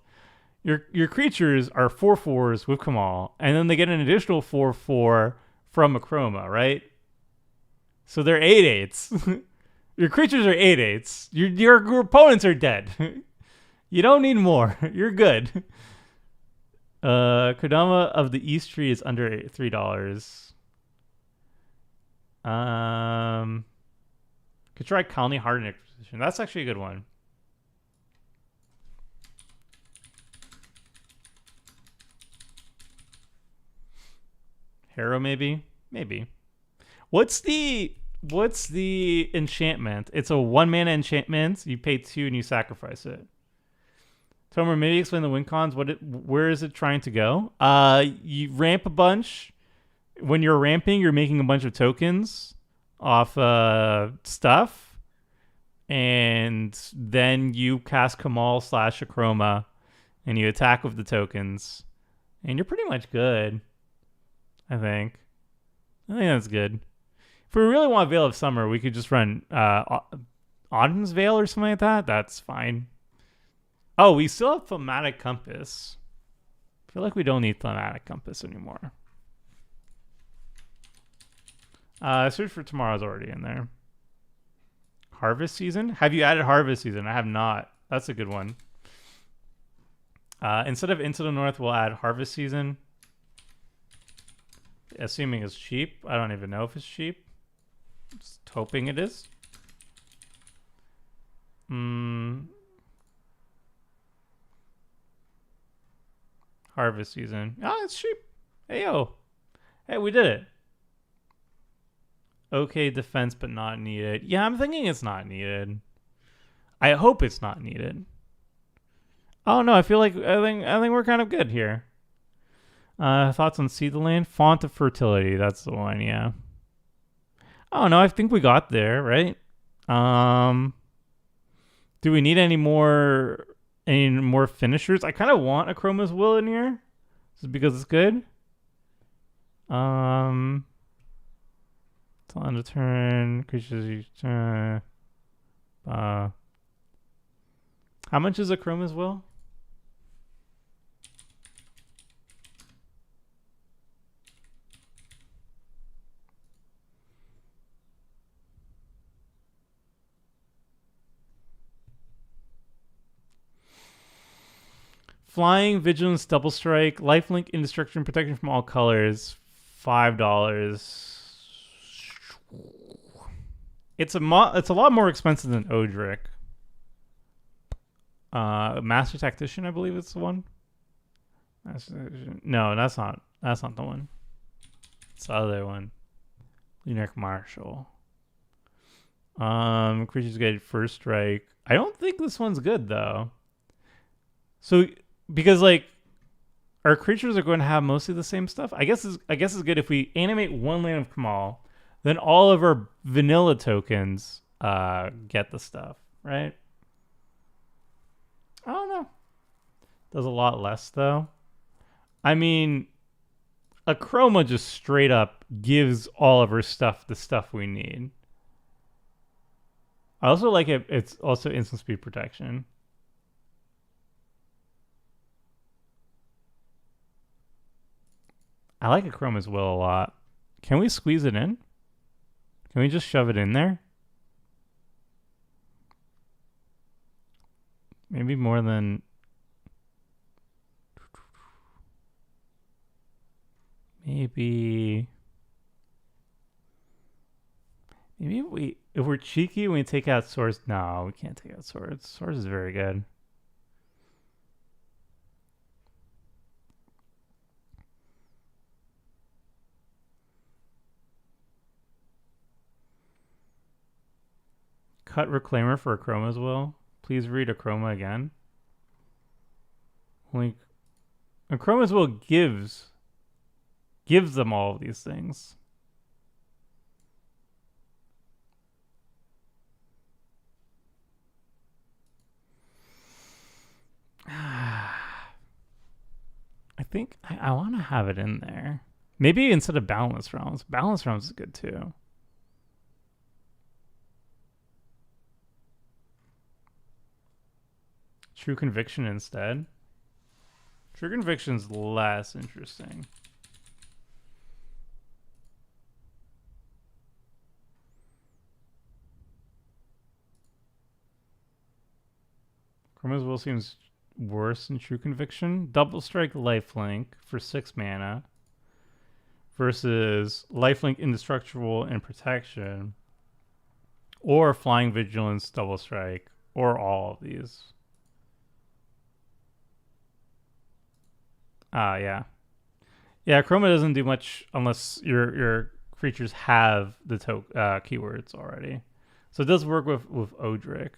Your creatures are 4/4s with Kamahl, and then they get an additional 4/4 from Akroma, right? So they're 8/8s. Your creatures are 8/8s. Your opponents are dead. You don't need more. You're good. Kodama of the East Tree is under $3. Could try Colony Hardened Acquisition. That's actually a good one. Harrow, maybe? Maybe. What's the enchantment? It's a 1-mana enchantment. You pay 2 and you sacrifice it. Tomer, maybe explain the win cons. Where is it trying to go? You ramp a bunch. When you're ramping, you're making a bunch of tokens off stuff. And then you cast Kamahl / Akroma and you attack with the tokens. And you're pretty much good. I think that's good. If we really want Veil of Summer, we could just run Autumn's Veil or something like that. That's fine. Oh, we still have Thematic Compass. I feel like we don't need Thematic Compass anymore. Search for Tomorrow's already in there. Harvest Season? Have you added Harvest Season? I have not. That's a good one. Instead of Into the North, we'll add Harvest Season. Assuming it's cheap. I don't even know if it's cheap. Just hoping it is. Harvest Season. Oh, it's cheap. Hey, yo. Hey, we did it. Okay, defense, but not needed. Yeah, I'm thinking it's not needed. I hope it's not needed. Oh, no, I think we're kind of good here. Thoughts on Seed the Land? Font of Fertility. That's the one, yeah. Oh, no, I think we got there, right? Do we need any more finishers? I kind of want Akroma's Will in here. Just because it's good. Till end of turn, creatures each turn. How much is Akroma's will? Flying, Vigilance, Double Strike, Lifelink, Indestruction, Protection from all colors, $5. It's a lot more expensive than Odric. Master Tactician, I believe it's the one. No, that's not the one. It's the other one. Lunarch Marshal. Creatures get first strike. I don't think this one's good though. So because like our creatures are going to have mostly the same stuff. I guess it's good if we animate one land of Kamahl, then all of our vanilla tokens get the stuff, right? I don't know. Does a lot less though. I mean, Akroma just straight up gives all of her stuff the stuff we need. I also like it. It's also instant speed protection. I like Akroma's will a lot. Can we squeeze it in? Can we just shove it in there? Maybe more than... Maybe if we're cheeky and we take out swords. No, we can't take out swords. Swords is very good. Cut Reclaimer for Akroma's will. Please read Akroma again. Like, Akroma's will gives them all of these things. I think I want to have it in there. Maybe instead of Boundless Realms. Boundless Realms is good too. True Conviction instead. True Conviction's less interesting. Chroma's will seems worse than True Conviction. Double Strike Lifelink for 6 mana versus Lifelink Indestructible and Protection, or Flying Vigilance, Double Strike, or all of these. Yeah. Yeah, Akroma doesn't do much unless your creatures have the keywords already. So it does work with Odric.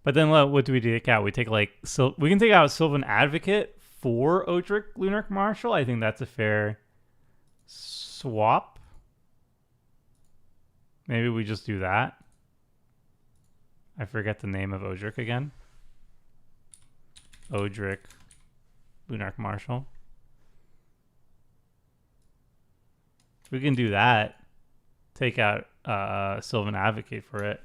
But then what do we take out? We take we can take out Sylvan Advocate for Odric Lunarch Marshal. I think that's a fair swap. Maybe we just do that. I forget the name of Odric again. Odric Lunarch Marshal. We can do that. Take out Sylvan Advocate for it.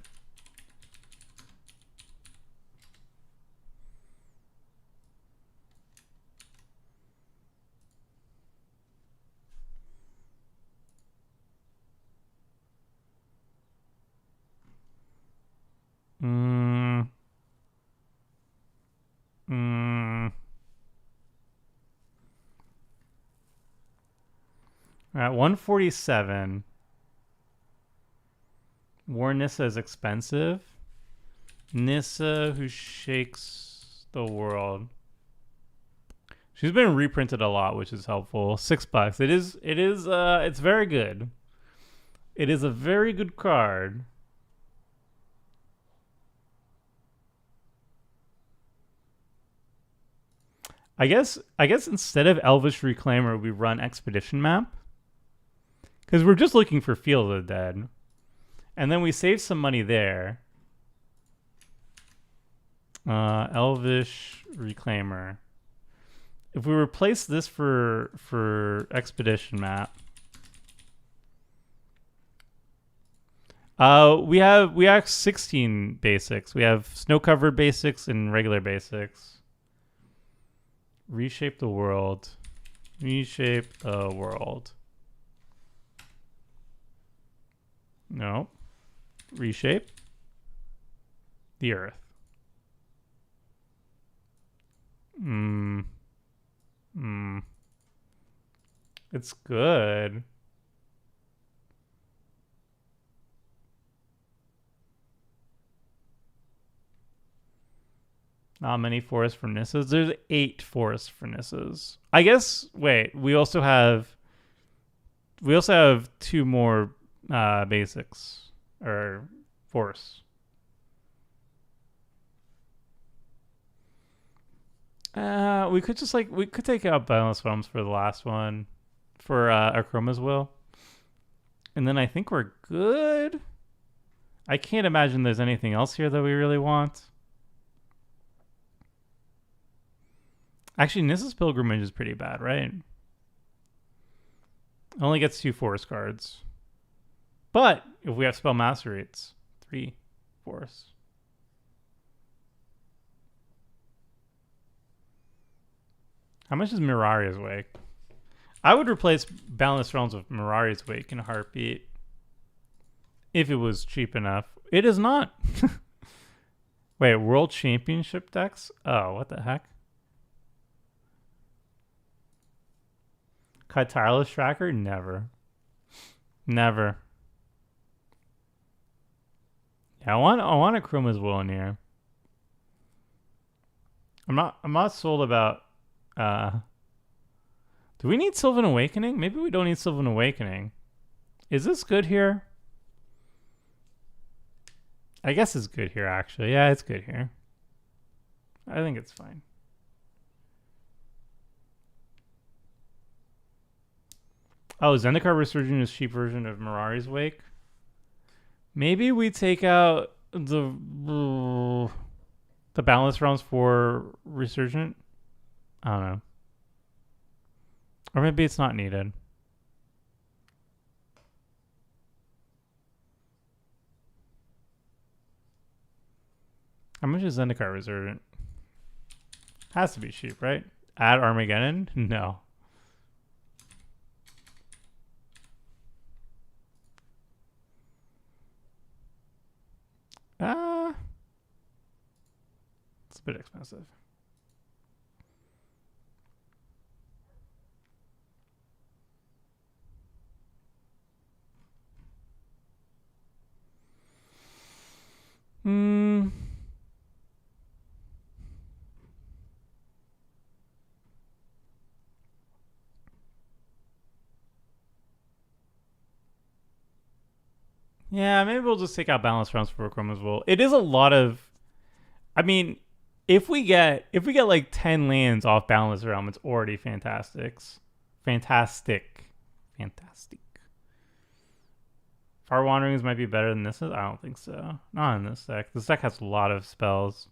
At 147, War Nissa is expensive. Nissa, who shakes the world. She's been reprinted a lot, which is helpful. $6. It's very good. It is a very good card. I guess instead of Elvish Reclaimer, we run Expedition Map. Because we're just looking for Field of the Dead. And then we save some money there. Elvish Reclaimer. If we replace this for Expedition Map, We have 16 basics. We have snow covered basics and regular basics. Reshape the world. Reshape the world. No. Reshape the earth. It's good. Not many forest furnaces. There's 8 forest furnaces. I guess. Wait, we also have 2 more basics or forests. We could take out Boundless Realms for the last one, for Akroma's Will, and then I think we're good. I can't imagine there's anything else here that we really want. Actually, Nissa's Pilgrimage is pretty bad, right? Only gets 2 forest cards. But if we have spell mastery, it's 3 forests. How much is Mirari's Wake? I would replace Boundless Realms with Mirari's Wake in a heartbeat. If it was cheap enough. It is not. Wait, World Championship decks? Oh, what the heck? Cut Tireless Tracker? Never. Never. Yeah, I want Akroma's Will in here. I'm not sold about do we need Sylvan Awakening? Maybe we don't need Sylvan Awakening. Is this good here? I guess it's good here, actually. Yeah, it's good here. I think it's fine. Oh, Zendikar Resurgent is cheap version of Mirari's Wake. Maybe we take out the Boundless Realms for Resurgent. I don't know. Or maybe it's not needed. How much is Zendikar Resurgent? Has to be cheap, right? Add Armageddon? No. It's a bit expensive. Yeah, maybe we'll just take out Balance Rounds for Akroma's Will. It is a lot of. I mean, if we get like 10 lands off Balance Realm, it's already fantastic. Fantastic. Far Wanderings might be better than this. I don't think so. Not in this deck. This deck has a lot of spells.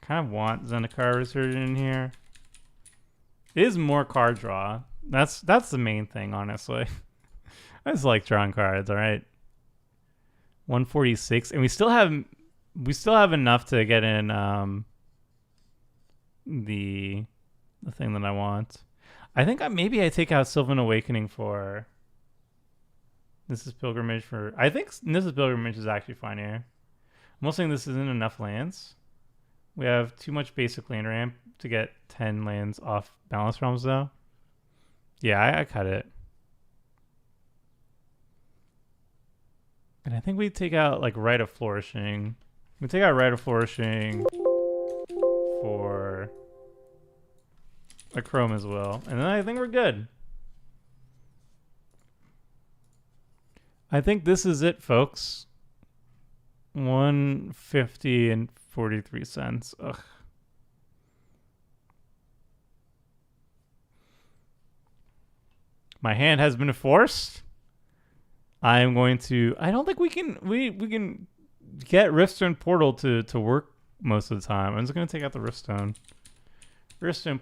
Kind of want Zendikar Resurgent in here. It is more card draw. That's the main thing, honestly. I just like drawing cards, all right. 146, and we still have enough to get in the thing that I want. I think maybe I take out Sylvan Awakening for Nissa's Pilgrimage for. I think Nissa's Pilgrimage is actually fine here. I'm also saying this isn't enough lands. We have too much basic land ramp to get 10 lands off Balance Realms, though. Yeah, I cut it. And I think we take out like Rite of Flourishing. We take out Rite of Flourishing for Akroma as well. And then I think we're good. I think this is it, folks. 150 and 43 cents. Ugh. My hand has been forced. I am going to. I don't think we can get Riftstone Portal to work most of the time. I'm just going to take out the Riftstone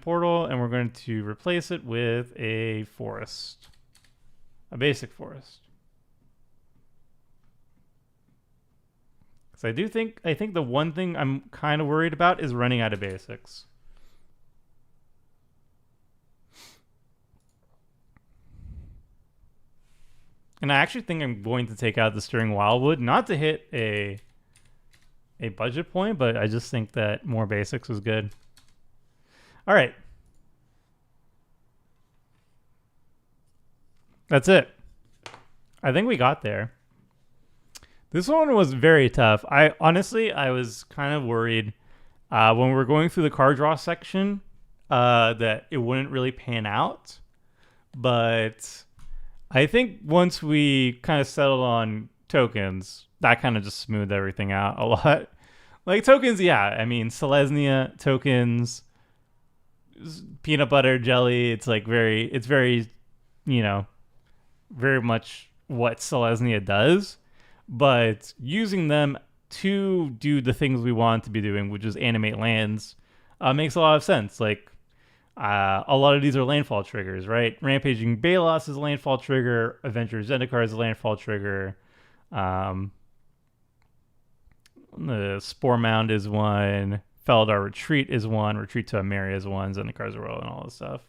Portal, and we're going to replace it with a forest, a basic forest. Because I think the one thing I'm kind of worried about is running out of basics. And I actually think I'm going to take out the Stirring Wildwood, not to hit a budget point, but I just think that more basics is good. All right. That's it. I think we got there. This one was very tough. I was kind of worried when we were going through the card draw section that it wouldn't really pan out. But I think once we kind of settled on tokens, that kind of just smoothed everything out a lot. Like tokens, yeah. I mean, Selesnya tokens, peanut butter jelly. It's very, very much what Selesnya does. But using them to do the things we want to be doing, which is animate lands, makes a lot of sense. Like, a lot of these are landfall triggers, right? Rampaging Balos is a landfall trigger. Avenger Zendikar is a landfall trigger. The Spore Mound is one. Felidar Retreat is one. Retreat to Emeria is one. Zendikar's a roll and all this stuff.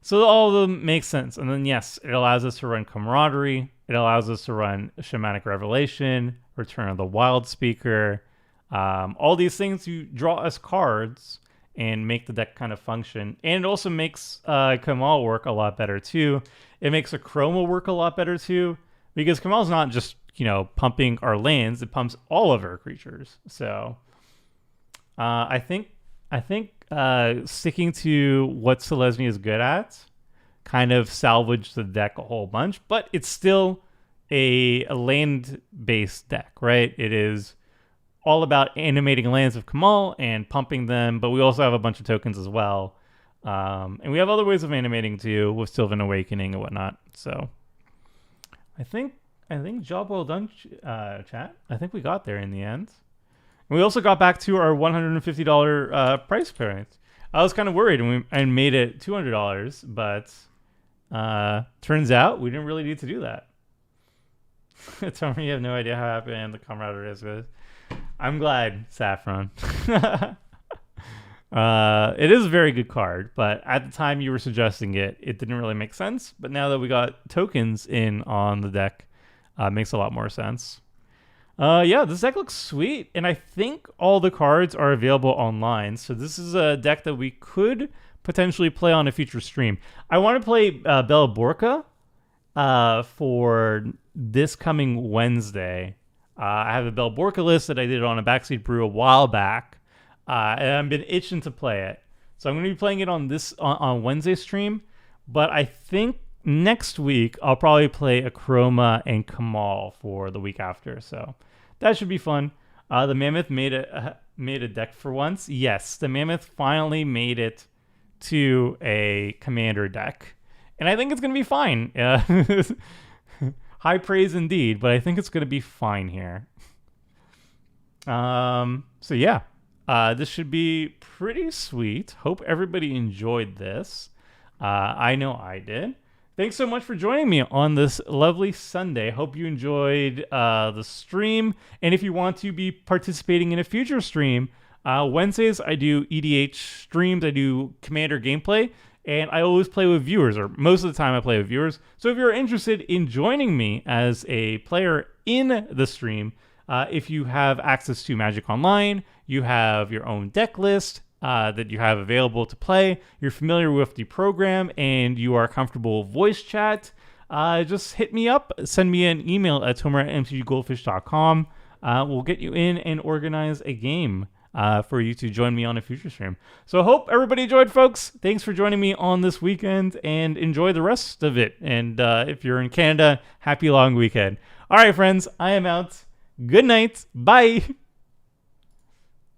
So all of them make sense. And then, yes, it allows us to run Camaraderie. It allows us to run Shamanic Revelation, Return of the Wild Speaker. All these things to draw us cards and make the deck kind of function. And it also makes Kamahl work a lot better, too. It makes Akroma work a lot better, too. Because Kamahl's not just, pumping our lands. It pumps all of our creatures. So I think sticking to what Selesnya is good at kind of salvaged the deck a whole bunch, but it's still a land-based deck, right? It is all about animating lands of Kamahl and pumping them, but we also have a bunch of tokens as well. And we have other ways of animating too, with Sylvan Awakening and whatnot. So I think job well done, chat. I think we got there in the end. And we also got back to our $150 price point. I was kind of worried, and I made it $200, but turns out we didn't really need to do that. Tell me you have no idea how happy I am the Camaraderie is with. I'm glad, Saffron. It is a very good card, but at the time you were suggesting it didn't really make sense. But now that we got tokens in on the deck, it makes a lot more sense. Yeah, this deck looks sweet, and I think all the cards are available online. So this is a deck that we could potentially play on a future stream. I want to play Bella Borca for this coming Wednesday. I have a Bella Borca list that I did on a Backseat Brew a while back, and I've been itching to play it. So I'm going to be playing it on Wednesday stream, but I think next week I'll probably play Akroma and Kamahl for the week after. So that should be fun. The Mammoth made a deck for once. Yes, the Mammoth finally made it to a commander deck, and I think it's going to be fine. High praise indeed, but I think it's going to be fine here. So yeah, this should be pretty sweet. Hope everybody enjoyed this. I know I did. Thanks so much for joining me on this lovely Sunday. Hope you enjoyed the stream. And if you want to be participating in a future stream, Wednesdays I do EDH streams. I do Commander gameplay. And I always play with viewers, or most of the time I play with viewers. So if you're interested in joining me as a player in the stream, if you have access to Magic Online, you have your own deck list that you have available to play, you're familiar with the program, and you are comfortable with voice chat, just hit me up. Send me an email at tomer@mtggoldfish.com. We'll get you in and organize a game for you to join me on a future stream. So I hope everybody enjoyed, folks. Thanks for joining me on this weekend, and enjoy the rest of it. And if you're in Canada, happy long weekend. All right, friends, I am out. Good night. Bye.